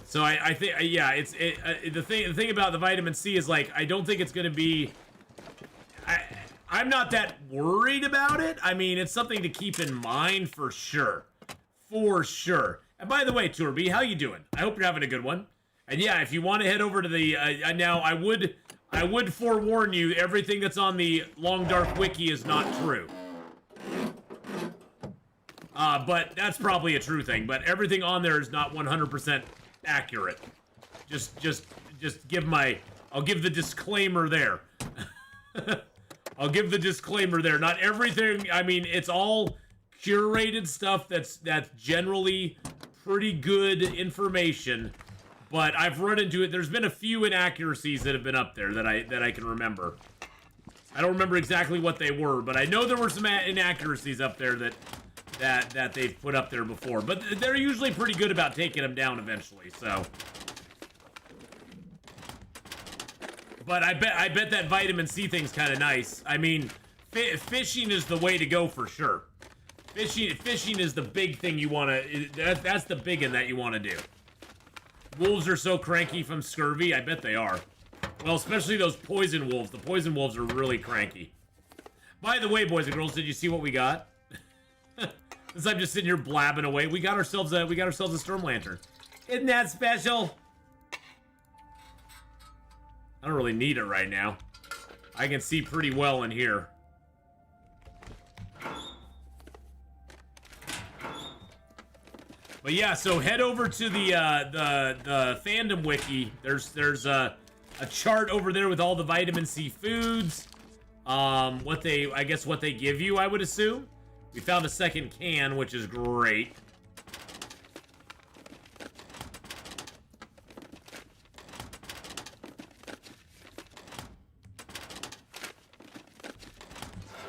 So I think, yeah, the thing about the vitamin C is, like, I don't think it's gonna be... I'm not that worried about it. I mean, it's something to keep in mind for sure. For sure. And by the way, Turby, how you doing? I hope you're having a good one. And yeah, if you want to head over to the... now, I would forewarn you, everything that's on the Long Dark Wiki is not true. But that's probably a true thing. But everything on there is not 100% accurate. Just give I'll give the disclaimer there. I'll give the disclaimer there. Not everything, I mean, it's all curated stuff that's generally pretty good information. But I've run into it. There's been a few inaccuracies that have been up there that I can remember. I don't remember exactly what they were, but I know there were some inaccuracies up there that they've put up there before. But they're usually pretty good about taking them down eventually, so. But I bet that vitamin C thing's kind of nice. I mean, fishing is the way to go for sure. Fishing is the big thing you want to... That's the big one that you want to do. Wolves are so cranky from scurvy. I bet they are. Well, especially those poison wolves. The poison wolves are really cranky. By the way, boys and girls, did you see what we got? Since I'm just sitting here blabbing away, we got ourselves a storm lantern. Isn't that special? I don't really need it right now. I can see pretty well in here. But yeah, so head over to the fandom wiki. There's a chart over there with all the vitamin C foods. What they give you, I would assume. We found a second can, which is great.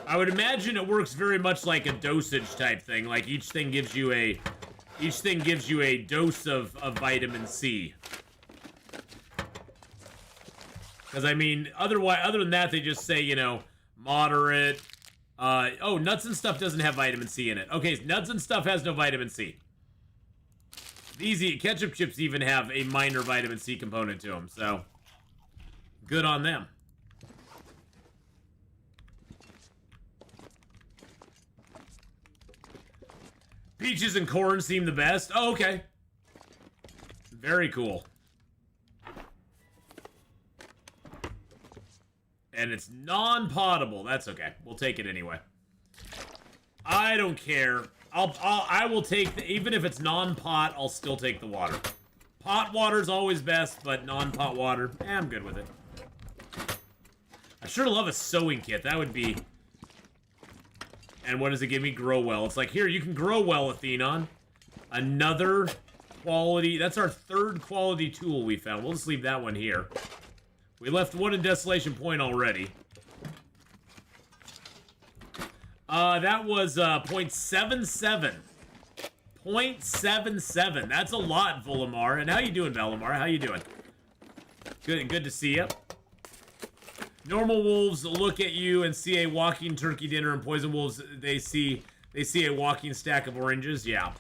I would imagine it works very much like a dosage type thing. Like each thing gives you a dose of vitamin C. Because I mean, other than that, they just say, you know, moderate. Oh, nuts and stuff doesn't have vitamin C in it. Okay, nuts and stuff has no vitamin C. These ketchup chips even have a minor vitamin C component to them, so good on them. Peaches and corn seem the best. Oh, okay. Very cool. And it's non-potable. That's okay. We'll take it anyway. I don't care. I will take even if it's non-pot, I'll still take the water. Pot water's always best, but non-pot water, I'm good with it. I sure love a sewing kit. That would be. And what does it give me? Grow well. It's like, here, you can grow well, Atheenon. Another quality. That's our third quality tool we found. We'll just leave that one here. We left one in Desolation Point already. That was 0.77. 0.77. That's a lot, Volamar. And how you doing, Valamar? How you doing? Good to see you. Normal wolves look at you and see a walking turkey dinner, and poison wolves they see a walking stack of oranges. Yeah.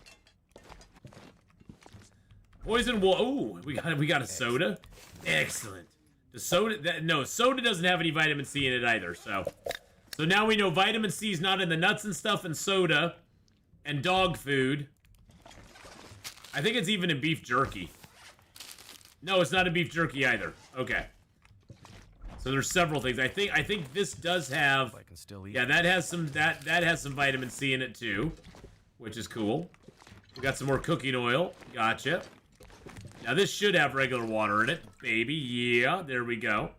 Poison wolf. Ooh, we got a soda. Excellent. The soda. No, soda doesn't have any vitamin C in it either. So now we know vitamin C is not in the nuts and stuff and soda, and dog food. I think it's even in beef jerky. No, it's not in beef jerky either. Okay. So there's several things. I think this does have. I can still eat. Yeah, that has some vitamin C in it too, which is cool. We got some more cooking oil. Gotcha. Now this should have regular water in it, baby. Yeah, there we go.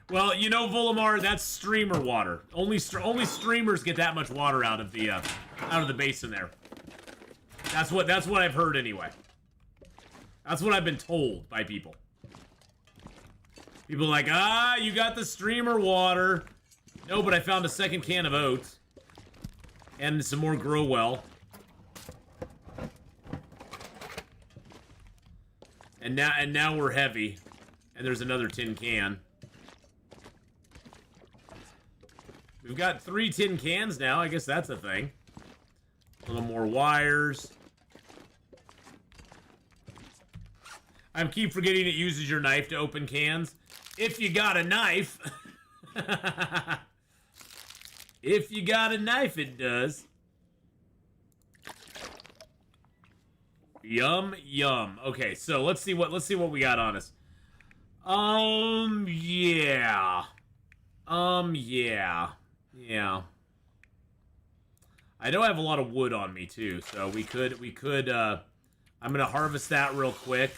Well, you know, Volamar, that's streamer water. Only streamers get that much water out of the basin there. That's what I've heard anyway. That's what I've been told by people. People are like, you got the streamer water. No, but I found a second can of oats. And some more Grow Well. And now we're heavy. And there's another tin can. We've got 3 tin cans now. I guess that's a thing. A little more wires. I keep forgetting it uses your knife to open cans. If you got a knife. If you got a knife, it does. Yum, yum. Okay, so let's see what we got on us. Yeah. Yeah. I know I have a lot of wood on me too, so we could I'm gonna harvest that real quick.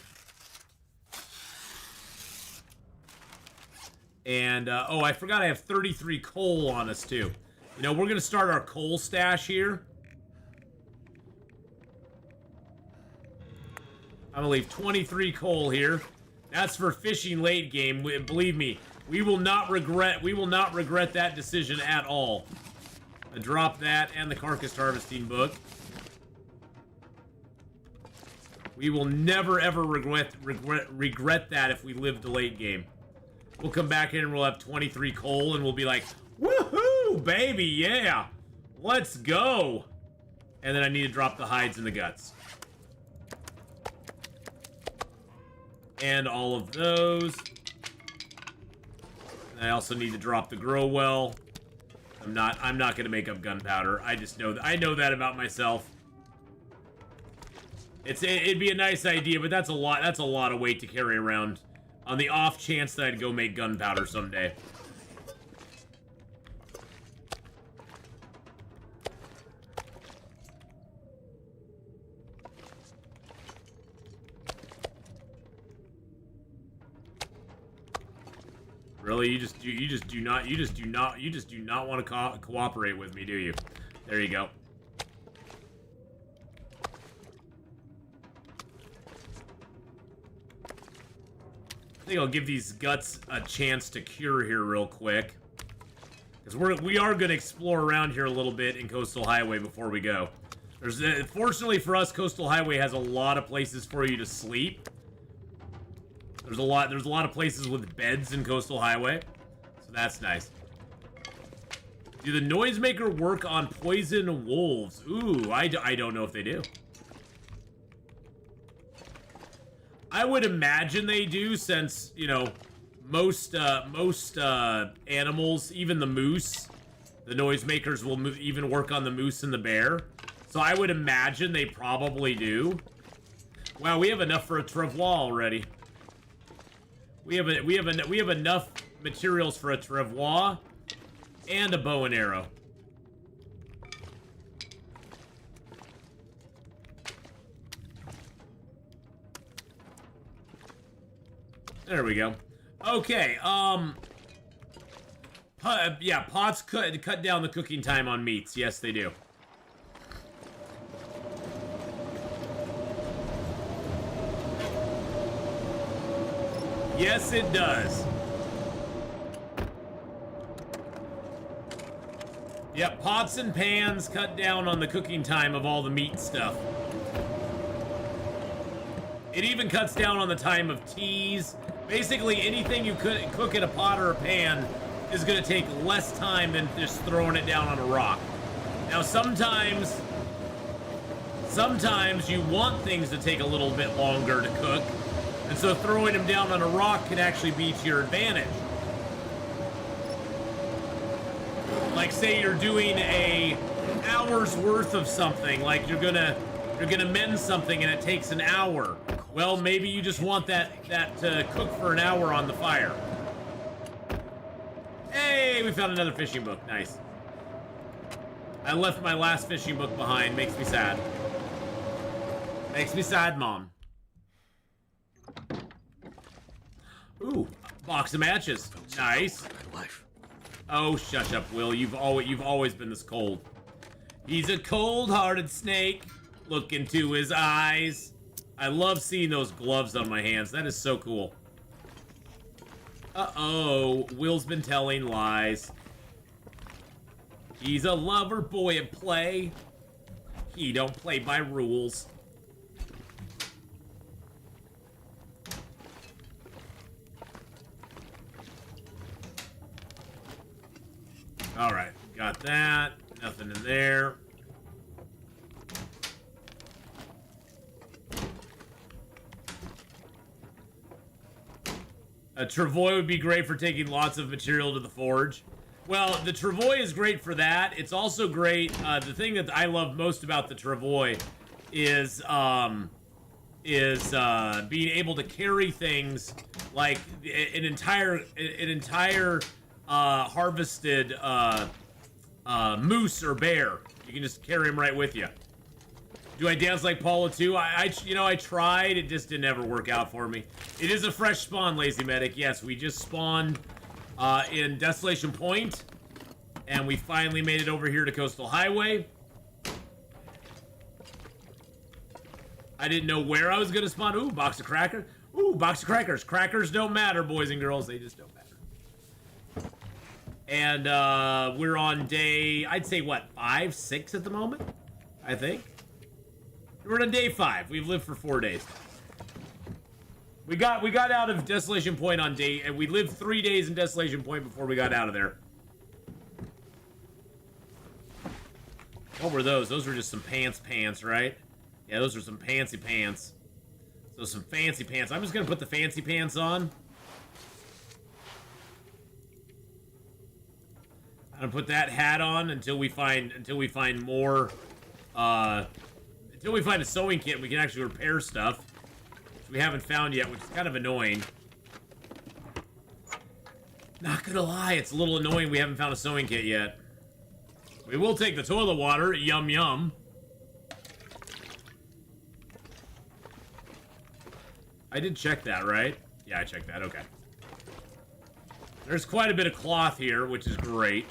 And, oh, I forgot I have 33 coal on us, too. You know, we're going to start our coal stash here. I'm going to leave 23 coal here. That's for fishing late game. Believe me, we will not regret that decision at all. I drop that and the carcass harvesting book. We will never, ever regret that if we live to late game. We'll come back in and we'll have 23 coal and we'll be like, woohoo, baby, yeah, let's go. And then I need to drop the hides and the guts. And all of those. And I also need to drop the Grow Well. I'm not going to make up gunpowder. I just know that. I know that about myself. It'd be a nice idea, but that's a lot of weight to carry around. On the off chance that I'd go make gunpowder someday. Really, you just do not want to cooperate with me, do you? There you go. I think I'll give these guts a chance to cure here real quick, because we are going to explore around here a little bit in Coastal Highway before we go. Fortunately for us, Coastal Highway has a lot of places for you to sleep. There's a lot of places with beds in Coastal Highway, so that's nice. Do the Noisemaker work on poison wolves? Ooh, I don't know if they do. I would imagine they do, since, you know, most animals, even the moose, the Noisemakers will even work on the moose and the bear. So I would imagine they probably do. Wow, we have enough for a travois already. We have enough materials for a travois and a bow and arrow. There we go. Okay, yeah, pots cut down the cooking time on meats. Yes, they do. Yes, it does. Yep, pots and pans cut down on the cooking time of all the meat stuff. It even cuts down on the time of teas. Basically, anything you could cook in a pot or a pan is going to take less time than just throwing it down on a rock. Now, sometimes you want things to take a little bit longer to cook, and so throwing them down on a rock can actually be to your advantage. Like, say you're doing an hour's worth of something, like you're gonna mend something and it takes an hour. Well, maybe you just want that to cook for an hour on the fire. Hey, we found another fishing book. Nice. I left my last fishing book behind. Makes me sad. Makes me sad, Mom. Ooh, box of matches. Nice. Oh, shush up, Will. You've always been this cold. He's a cold-hearted snake. Look into his eyes. I love seeing those gloves on my hands. That is so cool. Uh-oh. Will's been telling lies. He's a lover boy at play. He don't play by rules. Alright, got that. Nothing in there. A travois would be great for taking lots of material to the forge. Well, the travois is great for that. It's also great. The thing that I love most about the travois is being able to carry things like an entire harvested moose or bear. You can just carry them right with you. Do I dance like Paula too? I tried. It just didn't ever work out for me. It is a fresh spawn, Lazy Medic. Yes, we just spawned in Desolation Point, and we finally made it over here to Coastal Highway. I didn't know where I was going to spawn. Ooh, box of crackers. Ooh, box of crackers. Crackers don't matter, boys and girls. They just don't matter. And we're on day, I'd say, what, 5, 6 at the moment? I think. We're on day 5. We've lived for 4 days. We got out of Desolation Point on day, and we lived 3 days in Desolation Point before we got out of there. What were those? Those were just some pants, right? Yeah, those are some fancy pants. So some fancy pants. I'm just gonna put the fancy pants on. I'm gonna put that hat on until we find more Until we find a sewing kit, we can actually repair stuff, which we haven't found yet, which is kind of annoying. Not gonna lie, it's a little annoying we haven't found a sewing kit yet. We will take the toilet water, yum yum. I did check that, right? Yeah, I checked that, okay. There's quite a bit of cloth here, which is great.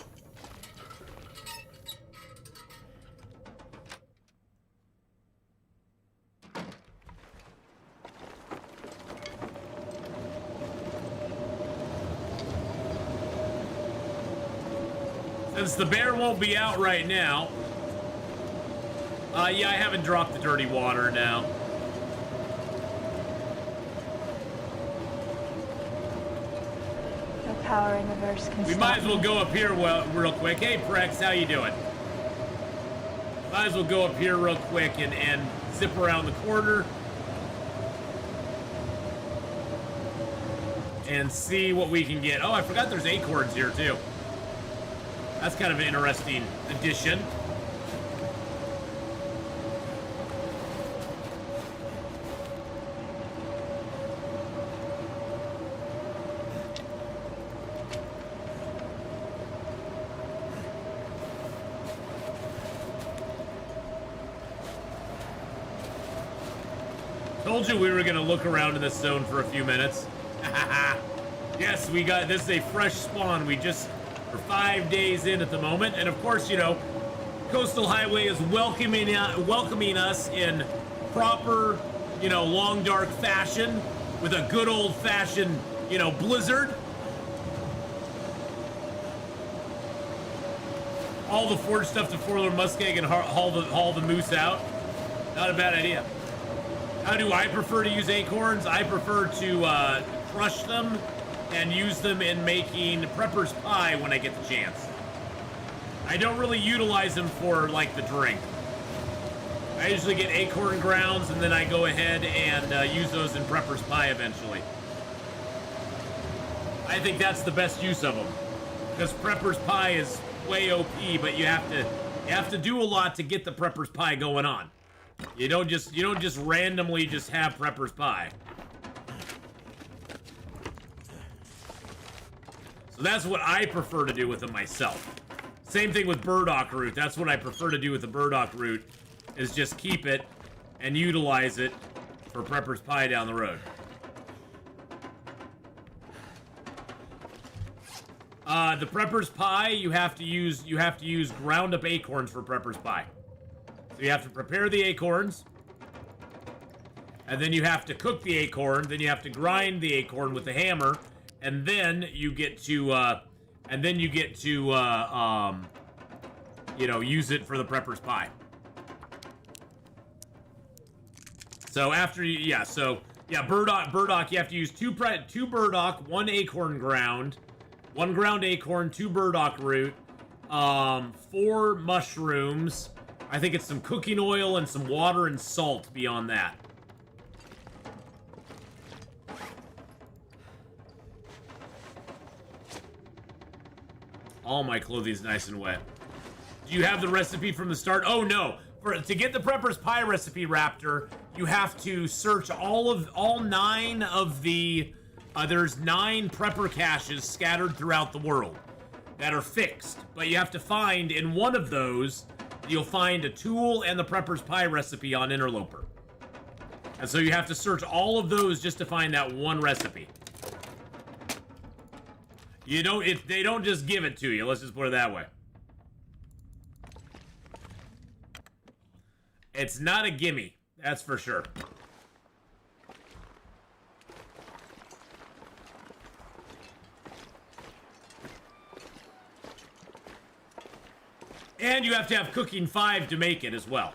Since the bear won't be out right now. Yeah, I haven't dropped the dirty water now. No power in the verse can We stop might as well me. go up here real quick. Hey, Prex, how you doing? Might as well go up here real quick and zip around the corner. And see what we can get. Oh, I forgot there's acorns here, too. That's kind of an interesting addition. Told you we were gonna look around in this zone for a few minutes. Yes, we got this is a fresh spawn. We just are 5 days in at the moment, and of course, you know, Coastal Highway is welcoming us in proper, you know, long dark fashion with a good old fashioned, you know, blizzard. All the forge stuff to four-wheeler muskeg and haul the moose out. Not a bad idea. How do I prefer to use acorns? I prefer to crush them and use them in making prepper's pie when I get the chance. I don't really utilize them for, like, the drink. I usually get acorn grounds and then I go ahead and use those in prepper's pie eventually. I think that's the best use of them. Because prepper's pie is way OP, but you have to do a lot to get the prepper's pie going on. You don't just randomly just have prepper's pie. So that's what I prefer to do with them myself. Same thing with burdock root. That's what I prefer to do with the burdock root, is just keep it and utilize it for prepper's pie down the road. The prepper's pie, you have to use ground up acorns for prepper's pie. So you have to prepare the acorns, and then you have to cook the acorn, then you have to grind the acorn with the hammer, and then you get to you know, use it for the prepper's pie. So after burdock, you have to use two burdock, one acorn ground, one ground acorn, 2 burdock root, 4 mushrooms. I think it's some cooking oil and some water and salt beyond that. All my clothing's nice and wet. Do you have the recipe from the start? Oh no. To get the prepper's pie recipe, Raptor, you have to search all 9 of the there's 9 prepper caches scattered throughout the world that are fixed, but you have to find in one of those, you'll find a tool and the prepper's pie recipe on Interloper. And so you have to search all of those just to find that one recipe. They don't just give it to you, let's just put it that way. It's not a gimme, that's for sure. And you have to have cooking 5 to make it as well.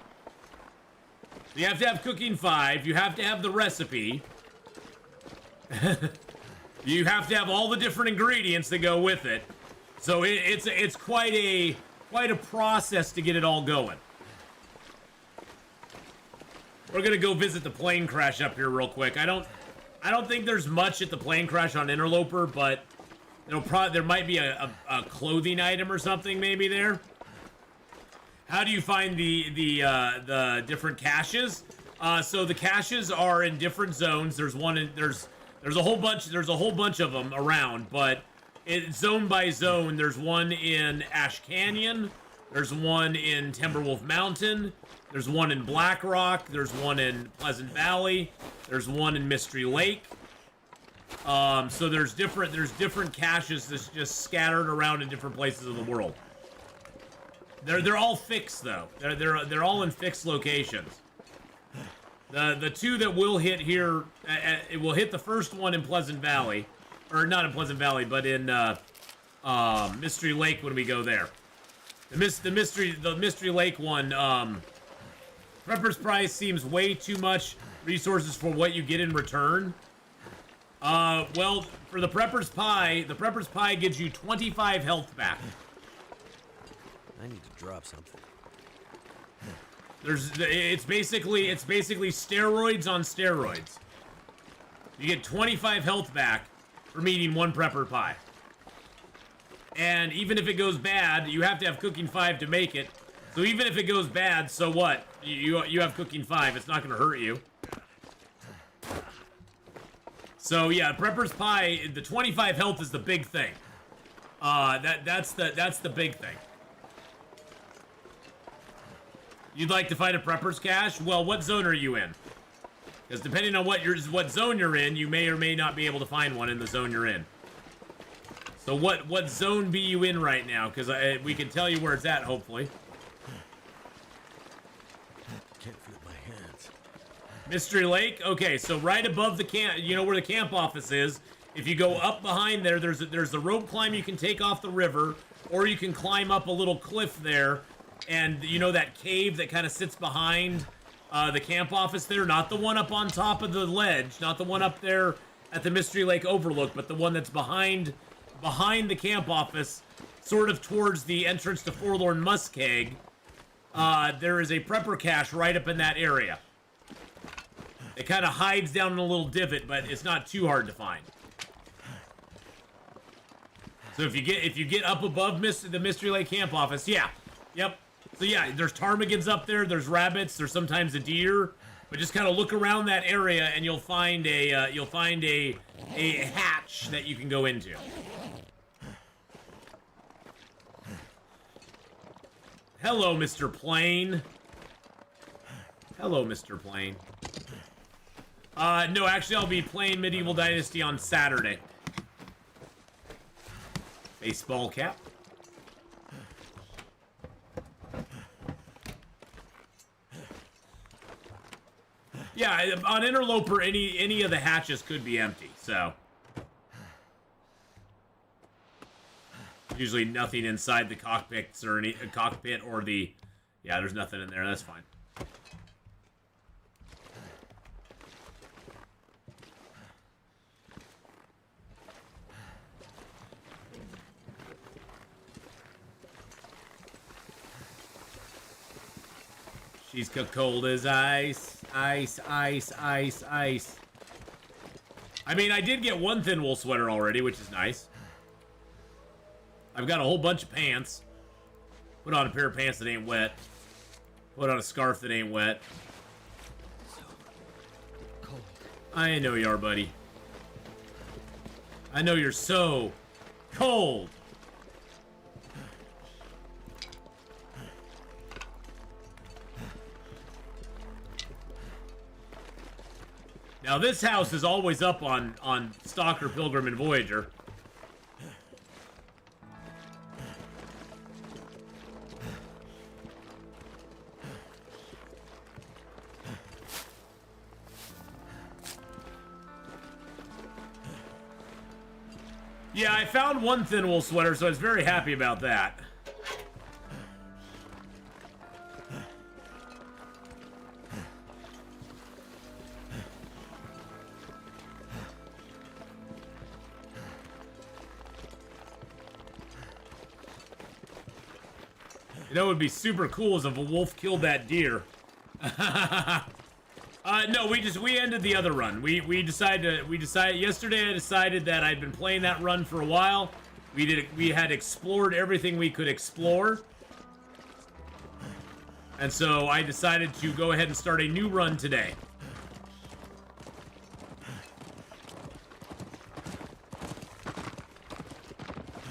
You have to have cooking 5, you have to have the recipe. You have to have all the different ingredients that go with it. So it's quite a process to get it all going. We're gonna go visit the plane crash up here real quick. I don't think there's much at the plane crash on Interloper, but there might be a clothing item or something maybe there. How do you find the different caches? So the caches are in different zones. There's one in there's a whole bunch of them around, but zone by zone. There's one in Ash Canyon. There's one in Timberwolf Mountain. There's one in Black Rock. There's one in Pleasant Valley. There's one in Mystery Lake. So there's different caches that's just scattered around in different places of the world. They're all fixed though. They're all in fixed locations. The two that will hit here, it will hit the first one in Pleasant Valley, or not in Pleasant Valley, but in Mystery Lake when we go there. The Mystery Lake one, Prepper's Prize seems way too much resources for what you get in return. Well, for the Prepper's Pie gives you 25 health back. I need to drop something. It's basically steroids on steroids. You get 25 health back from eating one Prepper Pie. And even if it goes bad, you have to have Cooking 5 to make it. So even if it goes bad, so what? You have Cooking 5. It's not going to hurt you. So yeah, Prepper's Pie, the 25 health is the big thing. That's the big thing. You'd like to find a Prepper's Cache? Well, what zone are you in? Because depending on what zone you're in, you may or may not be able to find one in the zone you're in. So what zone be you in right now? Because we can tell you where it's at, hopefully. Can't feel my hands. Mystery Lake? Okay, so right above the camp, you know where the camp office is. If you go up behind there, there's the rope climb you can take off the river, or you can climb up a little cliff there. And you know that cave that kind of sits behind the camp office there? Not the one up on top of the ledge, not the one up there at the Mystery Lake Overlook, but the one that's behind the camp office, sort of towards the entrance to Forlorn Muskeg. There is a Prepper Cache right up in that area. It kind of hides down in a little divot, but it's not too hard to find. So if you get up above the Mystery Lake camp office, yeah, yep. So yeah, there's ptarmigans up there, there's rabbits, there's sometimes a deer, but just kind of look around that area and you'll find a hatch that you can go into. Hello, Mr. Plane. Hello, Mr. Plane. No, actually I'll be playing Medieval Dynasty on Saturday. Baseball cap. Yeah, on Interloper, any of the hatches could be empty, so. Usually nothing inside the cockpits or any cockpit or the. Yeah, there's nothing in there. That's fine. She's cold as ice. Ice, ice, ice, ice. I mean, I did get one thin wool sweater already, which is nice. I've got a whole bunch of pants. Put on a pair of pants that ain't wet. Put on a scarf that ain't wet. Cold. I know you are, buddy. I know you're so cold. Now this house is always up on Stalker, Pilgrim, and Voyager. Yeah, I found one thin wool sweater, so I was very happy about that. You know what would be super cool is if a wolf killed that deer. No, we ended the other run. We decided yesterday. I decided that I'd been playing that run for a while. We had explored everything we could explore. And so I decided to go ahead and start a new run today.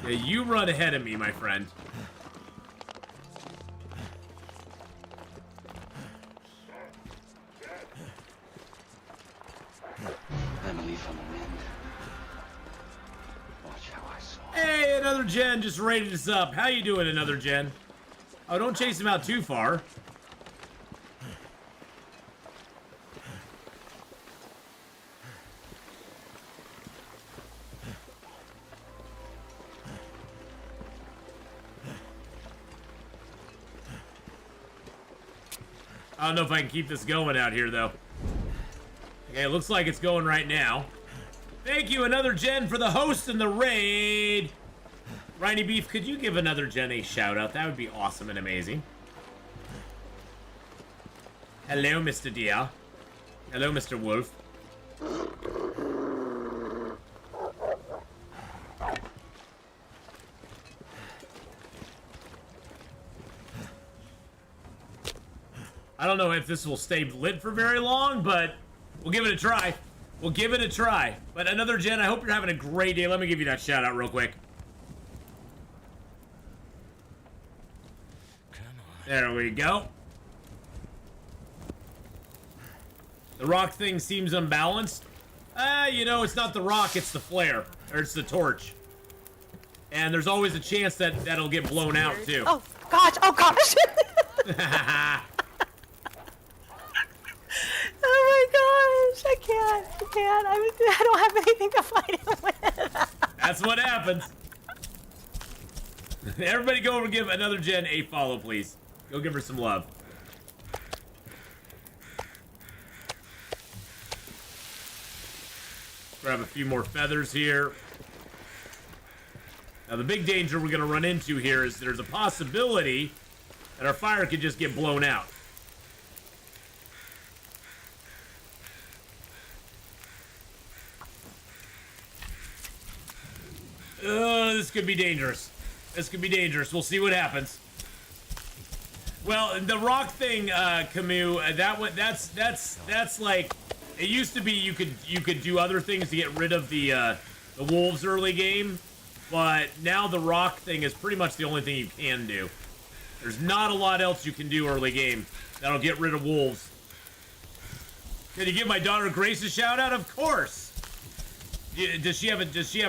Yeah, you run ahead of me, my friend. I'm a leaf on the wind. Watch how I soar. Hey, another gen just rated us up. How you doing, another gen? Oh, don't chase him out too far. I don't know if I can keep this going out here, though. Okay, it looks like it's going right now. Thank you, another gen, for the host and the raid. Riney Beef, could you give another gen a shout-out? That would be awesome and amazing. Hello, Mr. Dia. Hello, Mr. Wolf. I don't know if this will stay lit for very long, but we'll give it a try. We'll give it a try. But another gen, I hope you're having a great day. Let me give you that shout out real quick. Come on. There we go. The rock thing seems unbalanced. You know, it's not the rock, it's the flare. Or it's the torch. And there's always a chance that that'll get blown out, too. Oh, gosh. Oh, gosh. Oh my gosh, I can't. I don't have anything to fight him with. That's what happens. Everybody go over and give another gen a follow, please. Go give her some love. Grab a few more feathers here. Now, the big danger we're going to run into here is there's a possibility that our fire could just get blown out. This could be dangerous. This could be dangerous. We'll see what happens. Well, the rock thing, Camus, that's like, it used to be you could do other things to get rid of the wolves early game, but now the rock thing is pretty much the only thing you can do. There's not a lot else you can do early game that'll get rid of wolves. Can you give my daughter Grace a shout out? Of course. Does she have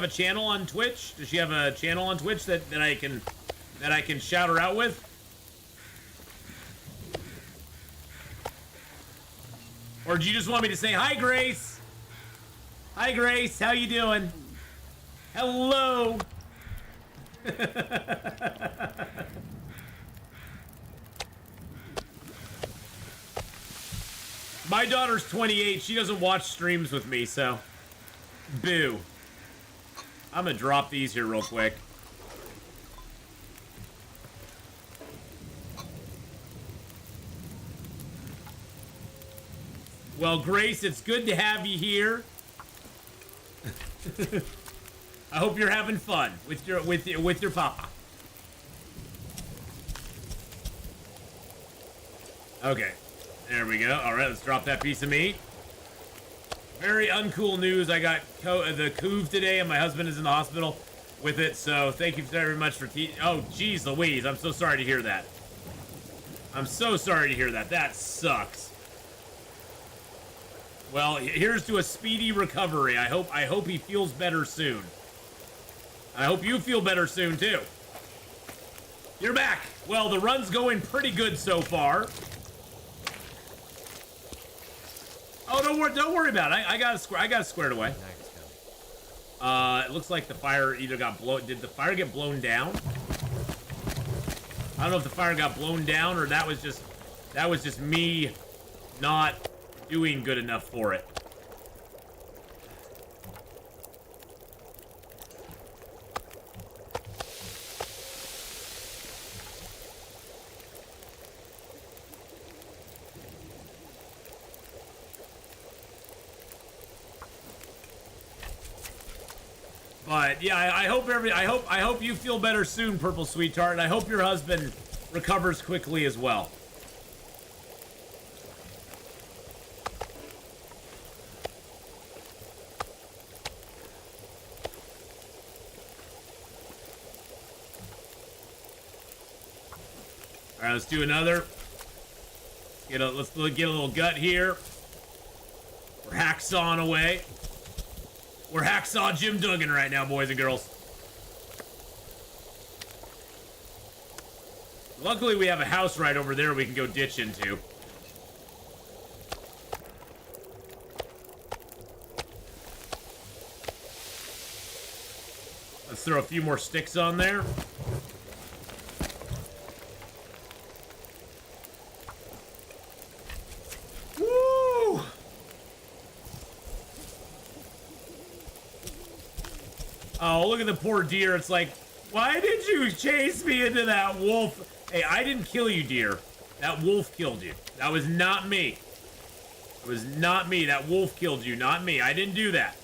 a channel on Twitch? Does she have a channel on Twitch that I can shout her out with? Or do you just want me to say hi, Grace? Hi, Grace. How you doing? Hello. My daughter's 28. She doesn't watch streams with me, so boo. I'm gonna drop these here real quick. Well, Grace, it's good to have you here. I hope you're having fun with your papa. Okay, there we go. All right, let's drop that piece of meat. Very uncool news. I got the couve today, and my husband is in the hospital with it. So thank you very much for oh, geez, Louise, I'm so sorry to hear that. I'm so sorry to hear that. That sucks. Well, here's to a speedy recovery. I hope he feels better soon. I hope you feel better soon too. You're back. Well, the run's going pretty good so far. Oh, don't worry about it. I got it squared away. It looks like the fire either got blown. Did the fire get blown down? I don't know if the fire got blown down or that was just me not doing good enough for it. But yeah, I hope you feel better soon, Purple Sweetheart, and I hope your husband recovers quickly as well. All right, let's do another. Let's get a little gut here. We're hacksawing away. We're hacksaw Jim Duggan right now, boys and girls. Luckily, we have a house right over there we can go ditch into. Let's throw a few more sticks on there. Woo! Oh, look at the poor deer. It's like, why did you chase me into that wolf? Hey, I didn't kill you, deer. That wolf killed you. That was not me. It was not me. That wolf killed you, not me. I didn't do that.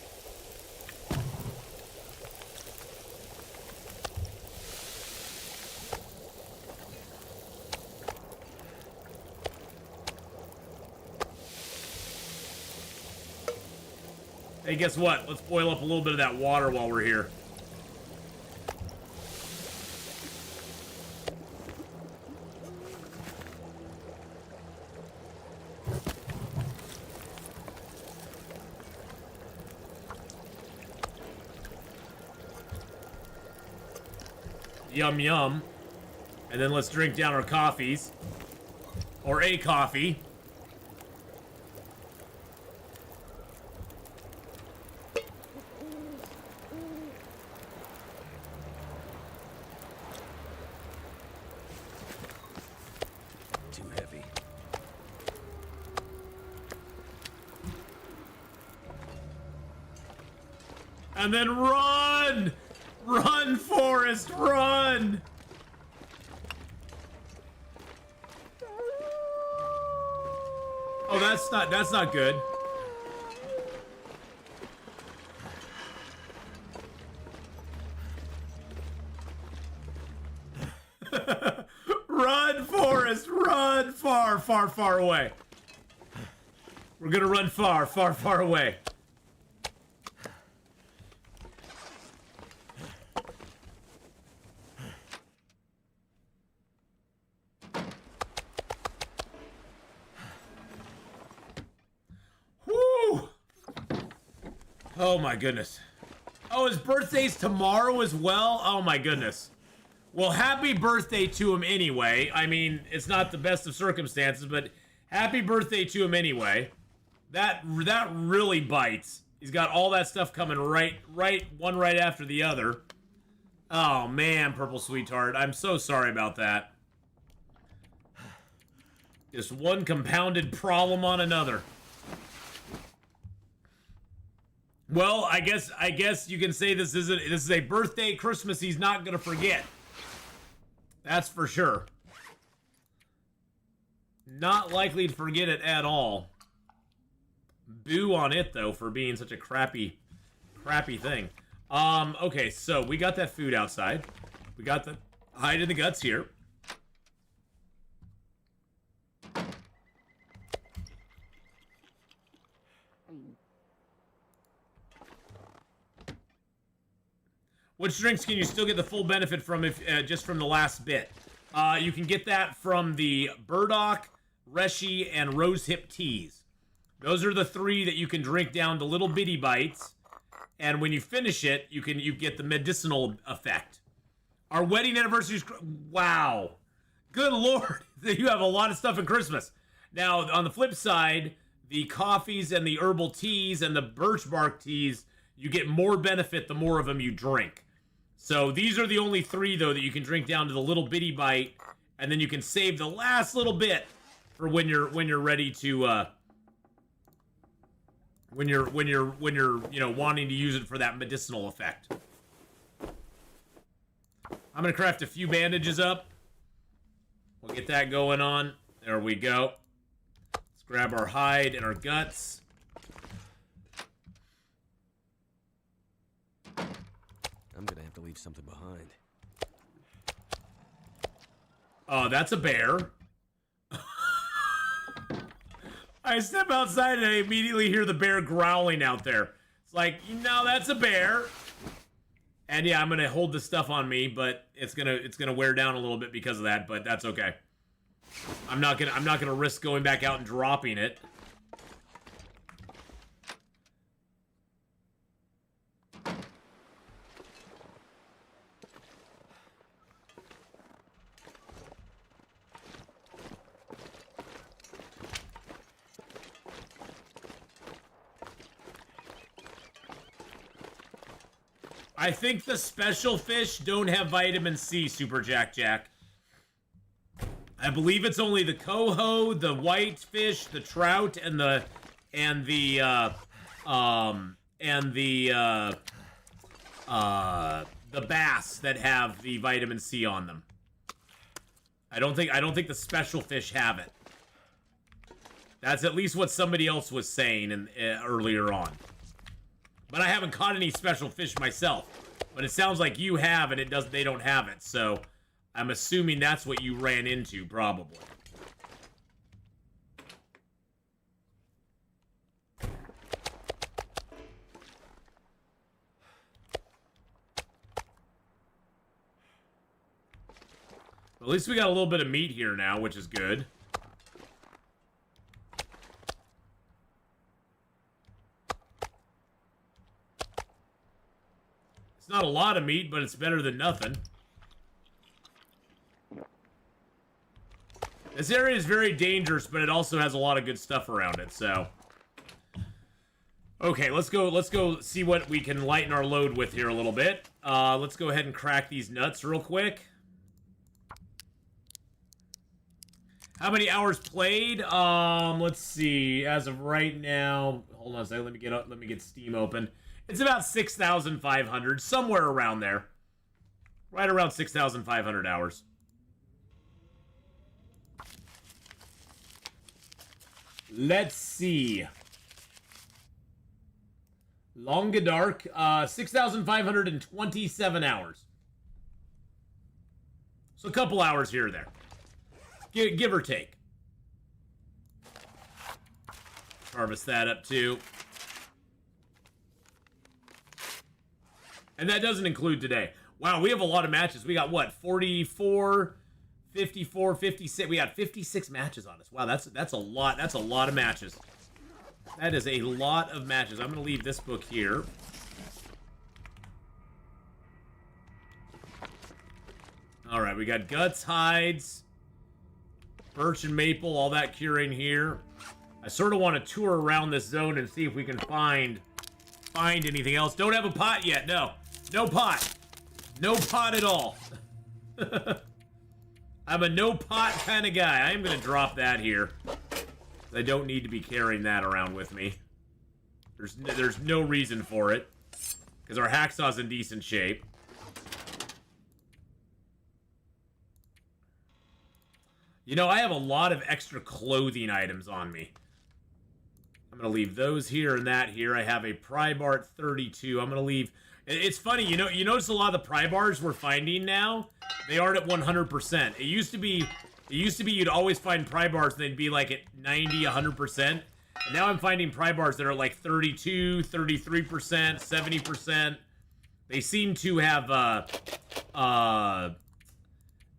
Hey, guess what? Let's boil up a little bit of that water while we're here. Yum, yum. And then let's drink down our coffees. Or a coffee. Too heavy. And then run! Run, Forrest, run! Oh, that's not good. Run, Forrest, run far, far, far away. We're gonna run far, far, far away. Oh my goodness. Oh, his birthday's tomorrow as well? Oh my goodness. Well, happy birthday to him anyway. I mean, it's not the best of circumstances, but happy birthday to him anyway. That really bites. He's got all that stuff coming one right after the other. Oh man, Purple Sweetheart. I'm so sorry about that. Just one compounded problem on another. Well, I guess you can say this is a birthday Christmas he's not gonna forget. That's for sure. Not likely to forget it at all. Boo on it though for being such a crappy thing. Okay, so we got that food outside. We got the hide in the guts here. Which drinks can you still get the full benefit from if just from the last bit? You can get that from the Burdock, Reshi, and Rosehip teas. Those are the three that you can drink down to little bitty bites. And when you finish it, you get the medicinal effect. Our wedding anniversary is... Wow. Good Lord. You have a lot of stuff in Christmas. Now, on the flip side, the coffees and the herbal teas and the birch bark teas, you get more benefit the more of them you drink. So these are the only three, though, that you can drink down to the little bitty bite, and then you can save the last little bit for when you're ready to when you're wanting to use it for that medicinal effect. I'm gonna craft a few bandages up. We'll get that going on. There we go. Let's grab our hide and our guts. I'm gonna have to leave something behind. Oh, that's a bear. I step outside and I immediately hear the bear growling out there. It's like, no, that's a bear. And yeah, I'm gonna hold the stuff on me, but it's gonna wear down a little bit because of that, but that's okay. I'm not gonna risk going back out and dropping it. I think the special fish don't have vitamin C, Super Jack Jack. I believe it's only the coho, the whitefish, the trout, and the bass that have the vitamin C on them. I don't think the special fish have it. That's at least what somebody else was saying earlier on. But I haven't caught any special fish myself. But it sounds like you have, and they don't have it. So I'm assuming that's what you ran into, probably. At least we got a little bit of meat here now, which is good. It's not a lot of meat, but it's better than nothing. This area is very dangerous, but it also has a lot of good stuff around it, so. Okay, let's go see what we can lighten our load with here a little bit. Let's go ahead and crack these nuts real quick. How many hours played? Let's see. As of right now, hold on a second. Let me get Steam open. It's about 6,500, somewhere around there. Right around 6,500 hours. Let's see. Longa Dark, 6,527 hours. So a couple hours here or there. Give or take. Harvest that up too. And that doesn't include today. Wow, we have a lot of matches. We got what? 44, 54, 56. We got 56 matches on us. Wow, that's a lot. That's a lot of matches. That is a lot of matches. I'm going to leave this book here. All right, we got guts, hides, birch and maple, all that curing here. I sort of want to tour around this zone and see if we can find anything else. Don't have a pot yet. No. No pot. No pot at all. I'm a no pot kind of guy. I am going to drop that here. I don't need to be carrying that around with me. There's no reason for it. Because our hacksaw's in decent shape. You know, I have a lot of extra clothing items on me. I'm going to leave those here and that here. I have a pry bar at 32. I'm going to leave... It's funny, you notice a lot of the pry bars we're finding now, they aren't at 100%. It used to be you'd always find pry bars and they'd be like at 90, 100%. And now I'm finding pry bars that are like 32, 33%, 70%. They seem to have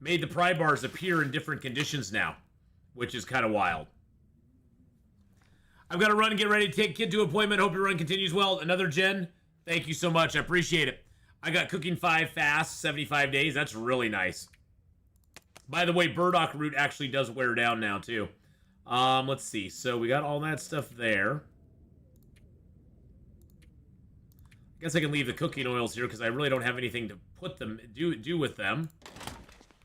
made the pry bars appear in different conditions now, which is kind of wild. I've got to run and get ready to take kid to appointment. Hope your run continues well. Another gen. Thank you so much. I appreciate it. I got cooking 5 fast, 75 days. That's really nice. By the way, burdock root actually does wear down now, too. Let's see. So we got all that stuff there. I guess I can leave the cooking oils here because I really don't have anything to put them do with them.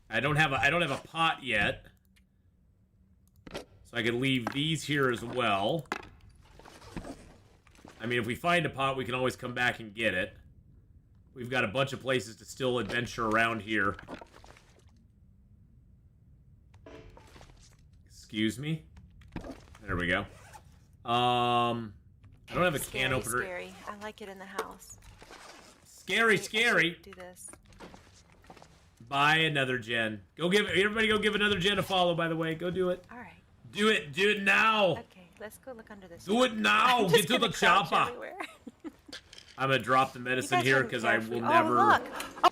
I don't have a pot yet. So I can leave these here as well. I mean, if we find a pot, we can always come back and get it. We've got a bunch of places to still adventure around here. Excuse me? There we go. I don't have a can opener. Scary. I like it in the house. Scary, scary. Do this. Buy another gen. Everybody go give another gen a follow, by the way. Go do it. All right. Do it now. Okay, let's go look under this. Do it now. Get to the chopper. Everywhere. I'm gonna drop the medicine here because I will never. Look. Oh.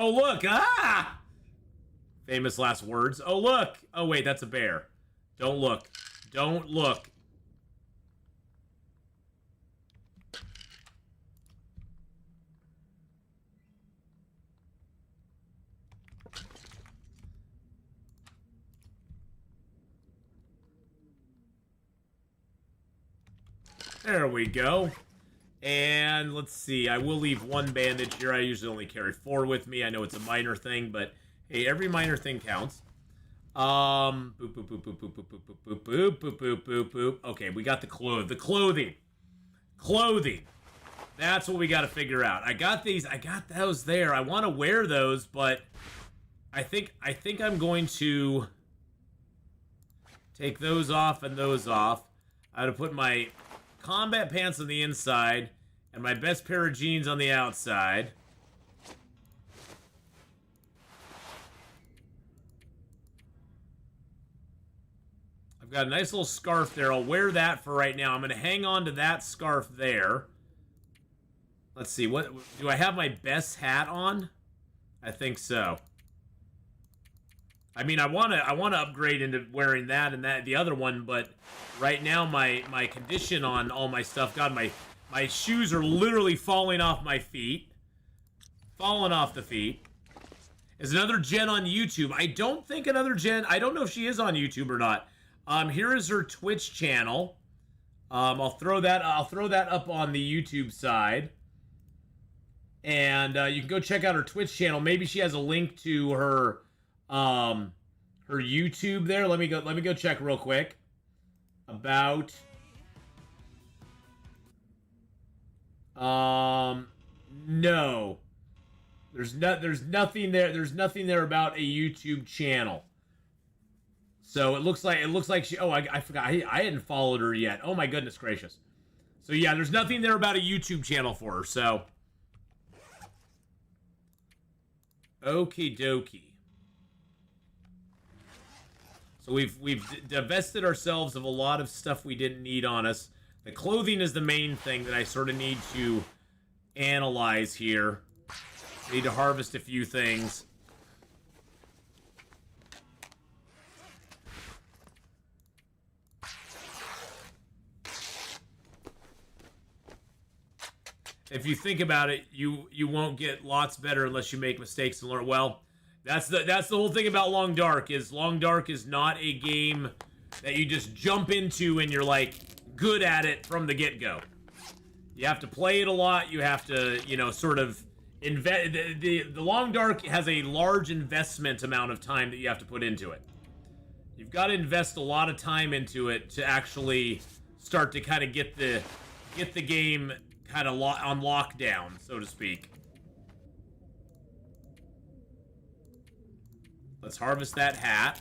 Oh look! Ah! Famous last words. Oh, look! Oh, wait, that's a bear. Don't look. Don't look. There we go. And let's see. I will leave one bandage here. I usually only carry 4 with me. I know it's a minor thing, but hey, every minor thing counts. Boop, boop, boop, boop, boop, boop, boop, boop, boop, boop, boop, boop, boop. Okay, we got the clothing. Clothing. That's what we got to figure out. I got these. I got those there. I want to wear those, but I think I'm going to take those off and those off. I'm going to put my combat pants on the inside and my best pair of jeans on the outside. I've got a nice little scarf there. I'll wear that for right now. I'm going to hang on to that scarf there. Let's see. What do I have my best hat on? I think so. I mean, I want to upgrade into wearing that and the other one, but right now my condition on all my stuff, God, my shoes are literally falling off my feet. Falling off the feet. Is another Jen on YouTube? I don't think another Jen, I don't know if she is on YouTube or not. Here is her Twitch channel. I'll throw that up on the YouTube side. And you can go check out her Twitch channel. Maybe she has a link to her YouTube there. Let me go check real quick. About no. There's nothing there. There's nothing there about a YouTube channel. So it looks like she, oh, I forgot. I hadn't followed her yet. Oh my goodness gracious. So yeah, there's nothing there about a YouTube channel for her. So okie dokie. So we've divested ourselves of a lot of stuff we didn't need on us. The clothing is the main thing that I sort of need to analyze here. I need to harvest a few things. If you think about it, you won't get lots better unless you make mistakes and learn. Well, that's the whole thing about Long Dark is not a game that you just jump into and you're like good at it from the get-go. You have to play it a lot. You have to, sort of invest. The Long Dark has a large investment amount of time that you have to put into it. You've got to invest a lot of time into it to actually start to kind of get the game kind of on lockdown, so to speak. Let's harvest that hat.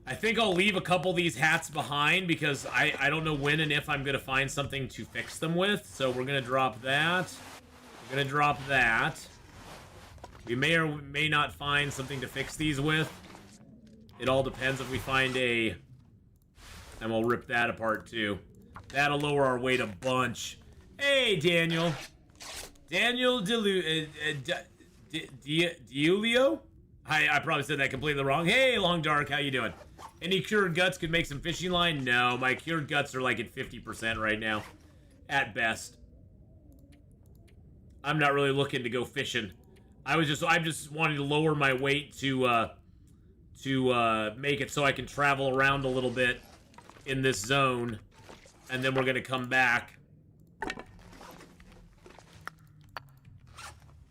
I think I'll leave a couple of these hats behind because I don't know when and if I'm going to find something to fix them with. So we're going to drop that. We're going to drop that. We may or may not find something to fix these with. It all depends if we find a... And we'll rip that apart too. That'll lower our weight a bunch. Hey, Daniel. Daniel Diulio? I probably said that completely wrong. Hey, Long Dark, how you doing? Any cured guts could make some fishing line? No, my cured guts are like at 50% right now. At best. I'm not really looking to go fishing. I'm just wanting to lower my weight to make it so I can travel around a little bit in this zone. And then we're going to come back.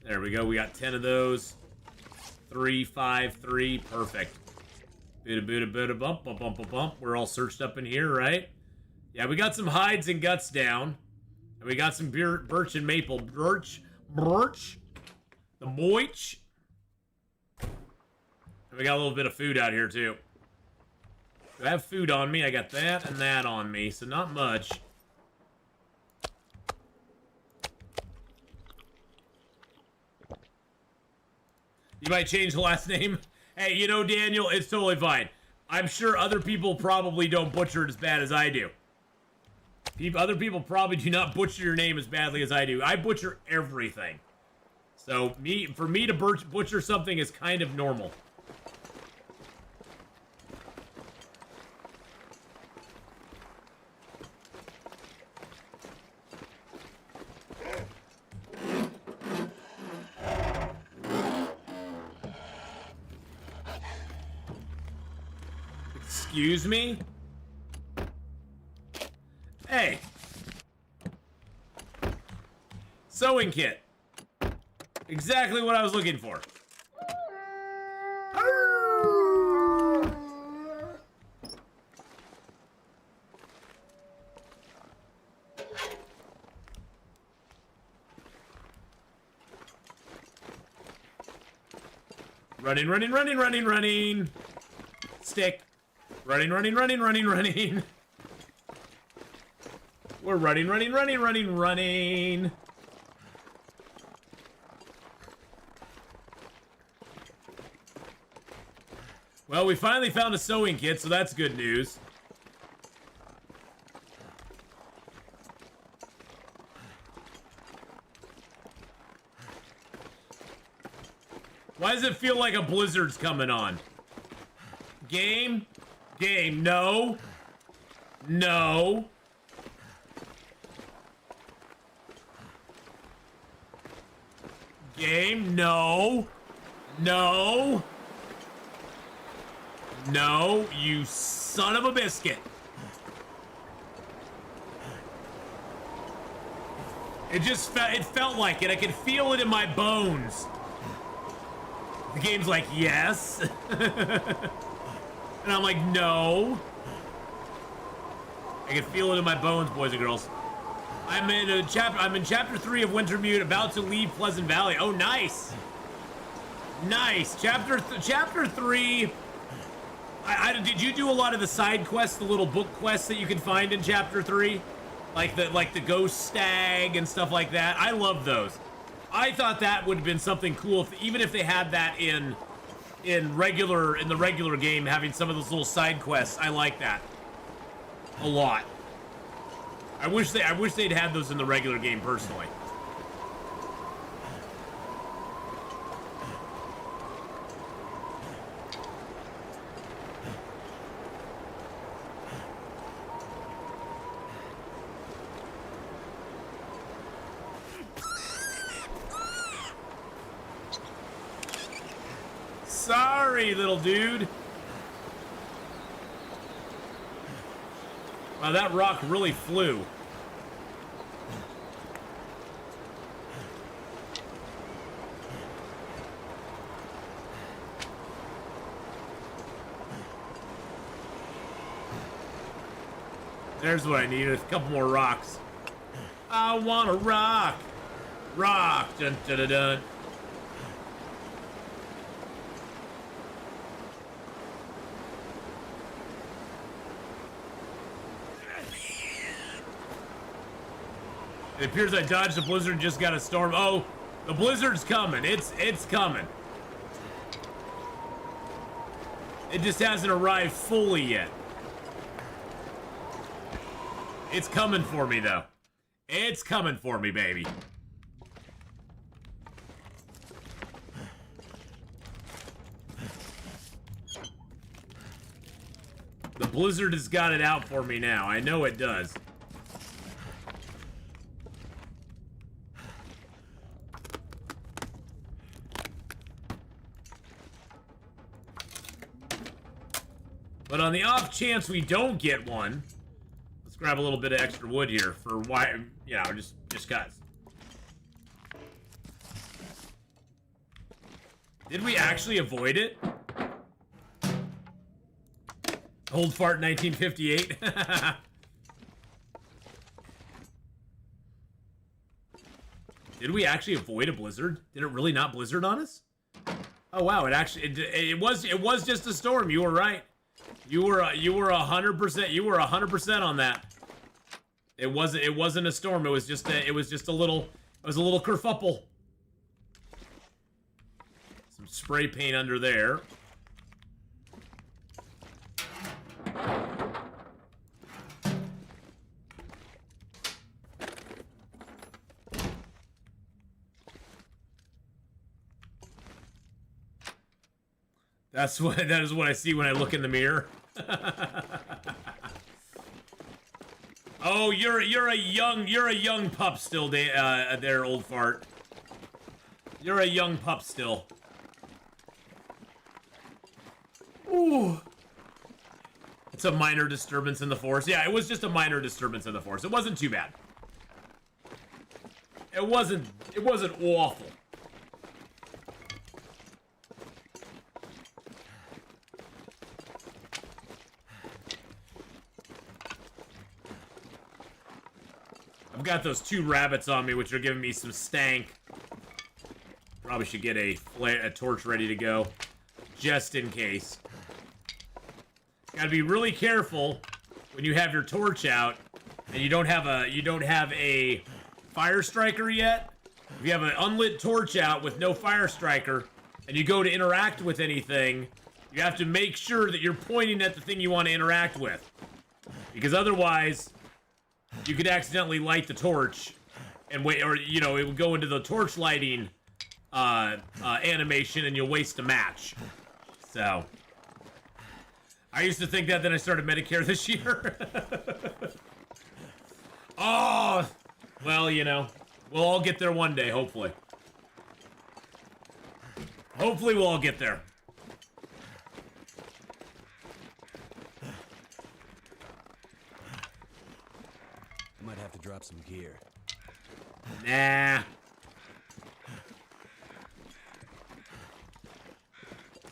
There we go. We got 10 of those. 3, 5, 3. Perfect. Booda, bump, bump, bump, bump. We're all searched up in here, right? Yeah, we got some hides and guts down. And we got some birch and maple. Birch. The moich. And we got a little bit of food out here, too. I have food on me. I got that and that on me, so not much. You might change the last name. Hey, Daniel, it's totally fine. I'm sure other people probably don't butcher it as bad as I do. Other people probably do not butcher your name as badly as I do. I butcher everything. So for me to butcher something is kind of normal. Excuse me? Hey. Sewing kit. Exactly what I was looking for. Running, running, running, running, running. Stick. Running, running, running, running, running. We're running, running, running, running, running. Well, we finally found a sewing kit, so that's good news. Why does it feel like a blizzard's coming on? Game? Game, no. No. Game, no. No. No, you son of a biscuit. It felt like it. I could feel it in my bones. The game's like, yes. And I'm like, no. I can feel it in my bones, boys and girls. I'm in chapter 3 of Wintermute, about to leave Pleasant Valley. Oh, nice. Nice. Chapter 3. Did you do a lot of the side quests, the little book quests that you can find in chapter 3? Like the ghost stag and stuff like that? I love those. I thought that would have been something cool even if they had that in the regular game, having some of those little side quests. I like that a lot. I wish they'd had those in the regular game personally. Sorry, little dude. Wow, that rock really flew. There's what I needed, a couple more rocks. I want a rock. Rock. Dun, dun, dun, dun. It appears I dodged the blizzard and just got a storm. Oh, the blizzard's coming. It's coming. It just hasn't arrived fully yet. It's coming for me, though. It's coming for me, baby. The blizzard has got it out for me now. I know it does. But on the off chance we don't get one, let's grab a little bit of extra wood here for why, you know, just cause. Did we actually avoid it? Old fart 1958. Did we actually avoid a blizzard? Did it really not blizzard on us? Oh wow, it was just a storm. You were right. You were 100% on that. It wasn't a storm. It was just a little kerfuffle. Some spray paint under there. That is what I see when I look in the mirror. Oh, you're a young pup still, there, old fart. You're a young pup still. Ooh. It's a minor disturbance in the force. Yeah, it was just a minor disturbance in the force. It wasn't too bad. It wasn't awful. I've got those 2 rabbits on me, which are giving me some stank. Probably should get a torch ready to go, just in case. Gotta be really careful when you have your torch out and you don't have a fire striker yet. If you have an unlit torch out with no fire striker and you go to interact with anything, you have to make sure that you're pointing at the thing you want to interact with, because otherwise you could accidentally light the torch and wait, or you know, it would go into the torch lighting animation and you'll waste a match. So I used to think that, then I started Medicare this year. Oh, well, you know, we'll all get there one day, hopefully. Hopefully we'll all get there. Might have to drop some gear. Nah.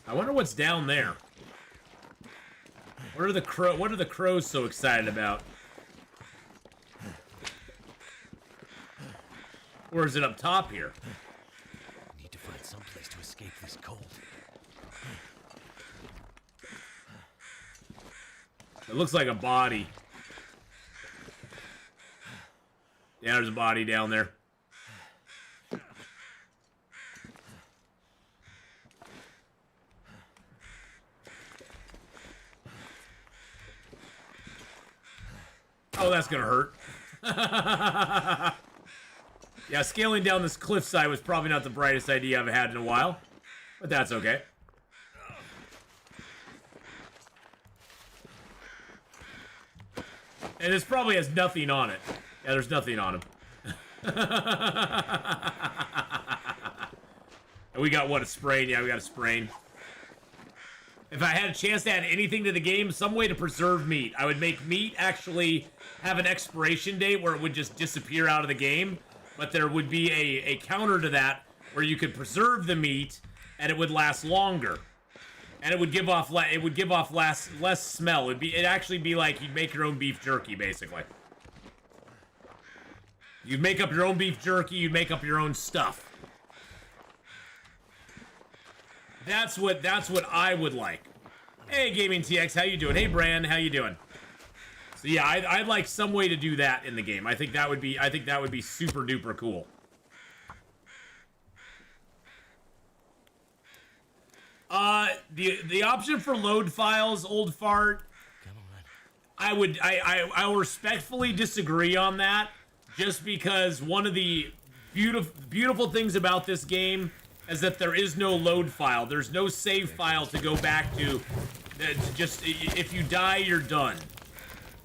I wonder what's down there. What are the crows so excited about? Or is it up top here? Need to find some place to escape this cold. It looks like a body. Yeah, there's a body down there. Oh, that's gonna hurt. Yeah, scaling down this cliffside was probably not the brightest idea I've had in a while, but that's okay. And this probably has nothing on it. Yeah, there's nothing on him. And we got, what, a sprain? Yeah, we got a sprain. If I had a chance to add anything to the game, some way to preserve meat, I would make meat actually have an expiration date where it would just disappear out of the game, but there would be a counter to that where you could preserve the meat and it would last longer. And it would give off less smell. It'd actually be like you'd make your own beef jerky, basically. You'd make up your own beef jerky, you'd make up your own stuff. That's what I would like. Hey, Gaming TX, how you doing? Hey, Bran, how you doing? So yeah, I'd like some way to do that in the game. I think that would be super duper cool. The option for load files, old fart. I will respectfully disagree on that, just because one of the beautiful things about this game is that there is no load file. There's no save file to go back to. Just if you die, you're done.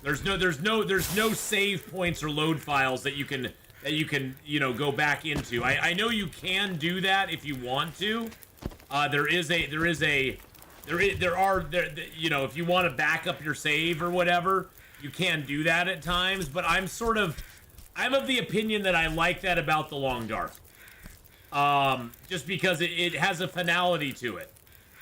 There's no save points or load files that you can you know go back into. I know you can do that if you want to. There are you know, if you want to back up your save or whatever, you can do that at times. But I'm of the opinion that I like that about the Long Dark. Just because it has a finality to it.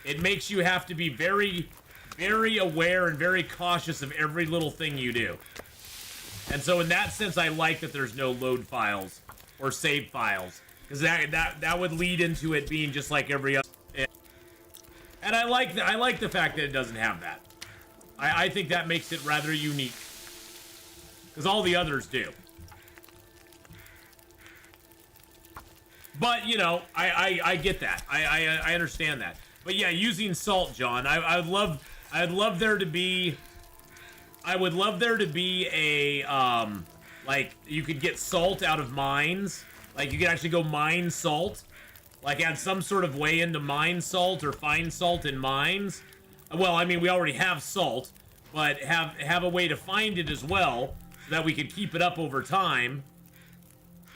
It makes you have to be very, very aware and very cautious of every little thing you do. And so in that sense, I like that there's no load files or save files, because that would lead into it being just like every other. And I like the fact that it doesn't have that. I think that makes it rather unique, because all the others do. But you know, I get that. I understand that. But yeah, using salt, John, I'd love there to be. I would love there to be a like you could get salt out of mines. Like you could actually go mine salt. Like add some sort of way into mine salt or fine salt in mines. Well, I mean, we already have salt, but have a way to find it as well, so that we could keep it up over time.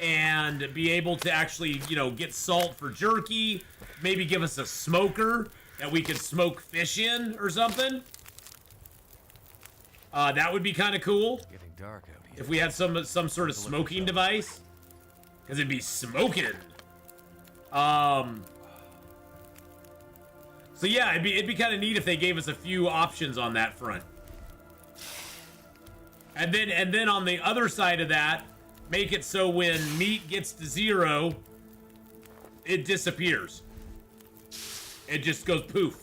And be able to actually, you know, get salt for jerky. Maybe give us a smoker that we could smoke fish in or something. That would be kind of cool. It's getting dark out here. If we had some sort of smoking device. Because it'd be smoking. So yeah, it'd be kind of neat if they gave us a few options on that front. And then on the other side of that, make it so when meat gets to 0, it disappears. It just goes poof.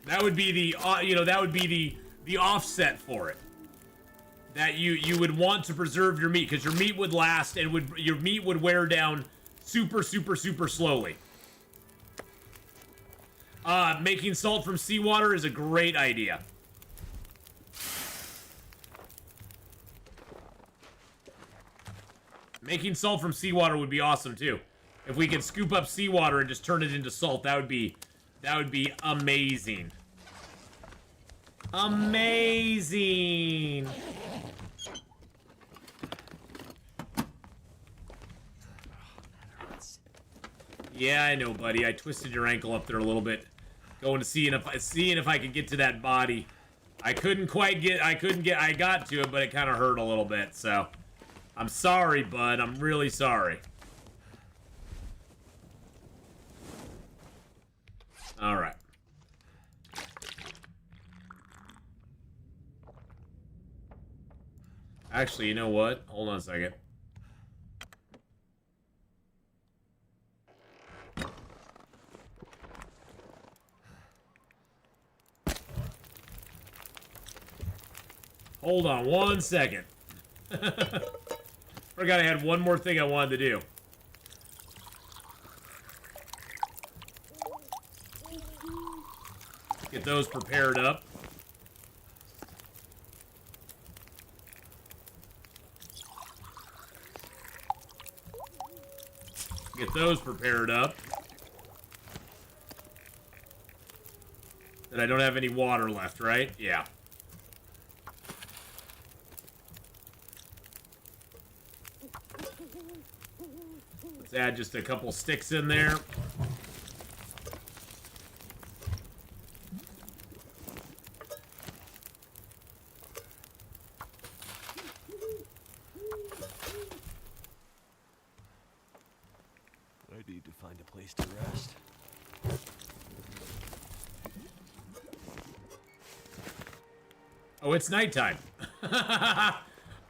That would be the that would be the offset for it. That you would want to preserve your meat, because your meat would last and your meat would wear down super slowly. Making salt from seawater is a great idea. Making salt from seawater would be awesome too. If we could scoop up seawater and just turn it into salt, that would be amazing. Amazing. Yeah, I know, buddy. I twisted your ankle up there a little bit, going to seeing if I could get to that body. I couldn't get. I got to it, but it kind of hurt a little bit. So, I'm sorry, bud. I'm really sorry. All right. Actually, you know what? Hold on a second. Hold on one second. Forgot I had one more thing I wanted to do. Get those prepared up. Get those prepared up. Then I don't have any water left, right? Yeah. Let's add just a couple sticks in there. I need to find a place to rest. Oh, it's nighttime.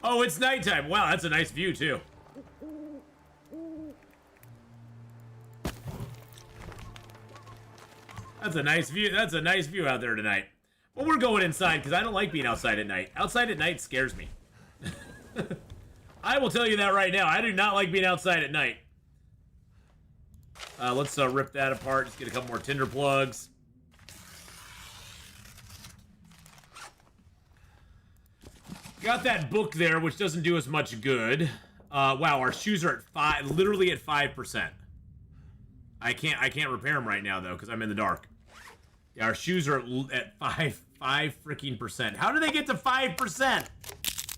Oh, it's nighttime. Wow, that's a nice view, too. That's a nice view. That's a nice view out there tonight. But we're going inside because I don't like being outside at night. Outside at night scares me. I will tell you that right now. I do not like being outside at night. Let's rip that apart. Just get a couple more tinder plugs. Got that book there, which doesn't do us much good. Wow, our shoes are at literally at 5%. I can't repair them right now though, because I'm in the dark. Yeah, our shoes are at 5 freaking percent. How do they get to 5%?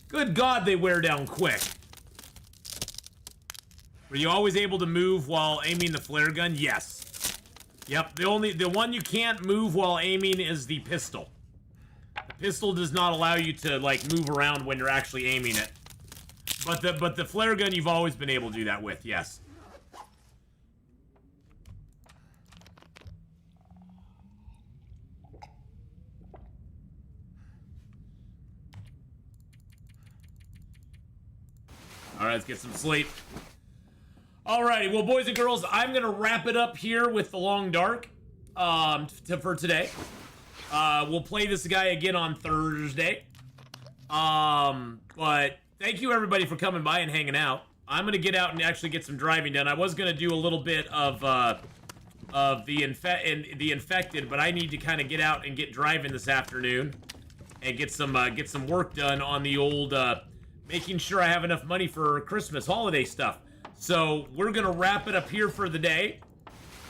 Good God, they wear down quick. Were you always able to move while aiming the flare gun? Yes. Yep. The one you can't move while aiming is the pistol. The pistol does not allow you to like move around when you're actually aiming it. But the flare gun you've always been able to do that with. Yes. All right, let's get some sleep. Alrighty, well, boys and girls, I'm gonna wrap it up here with the Long Dark for today. We'll play this guy again on Thursday. But thank you everybody for coming by and hanging out. I'm gonna get out and actually get some driving done. I was gonna do a little bit of the infected, but I need to kind of get out and get driving this afternoon and get some work done on the old making sure I have enough money for Christmas holiday stuff. So we're going to wrap it up here for the day.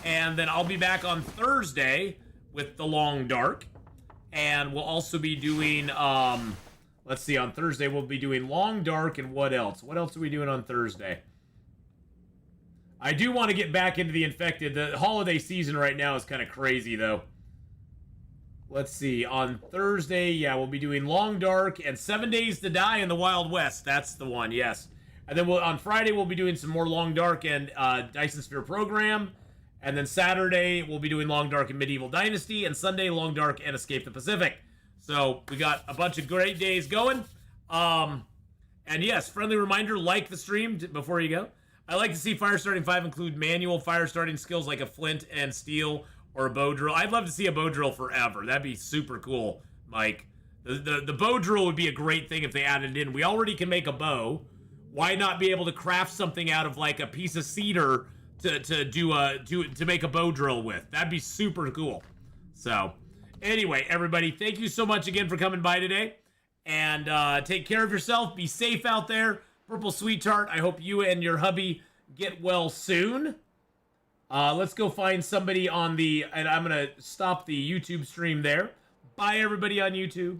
And then I'll be back on Thursday with the Long Dark. And we'll also be doing, let's see, on Thursday we'll be doing Long Dark and what else? What else are we doing on Thursday? I do want to get back into the Infected. The holiday season right now is kind of crazy, though. Let's see. On Thursday, yeah, we'll be doing Long Dark and 7 Days to Die in the Wild West. That's the one, yes. And then on Friday, we'll be doing some more Long Dark and Dyson Sphere Program. And then Saturday, we'll be doing Long Dark and Medieval Dynasty. And Sunday, Long Dark and Escape the Pacific. So we got a bunch of great days going. And yes, friendly reminder, like the stream before you go. I like to see fire starting 5 include manual fire starting skills like a flint and steel or a bow drill. I'd love to see a bow drill forever. That'd be super cool, Mike. The bow drill would be a great thing if they added it in. We already can make a bow. Why not be able to craft something out of like a piece of cedar to make a bow drill with? That'd be super cool. So anyway, everybody, thank you so much again for coming by today. And take care of yourself. Be safe out there. Purple Sweetheart, I hope you and your hubby get well soon. Let's go find somebody on the... And I'm going to stop the YouTube stream there. Bye, everybody on YouTube.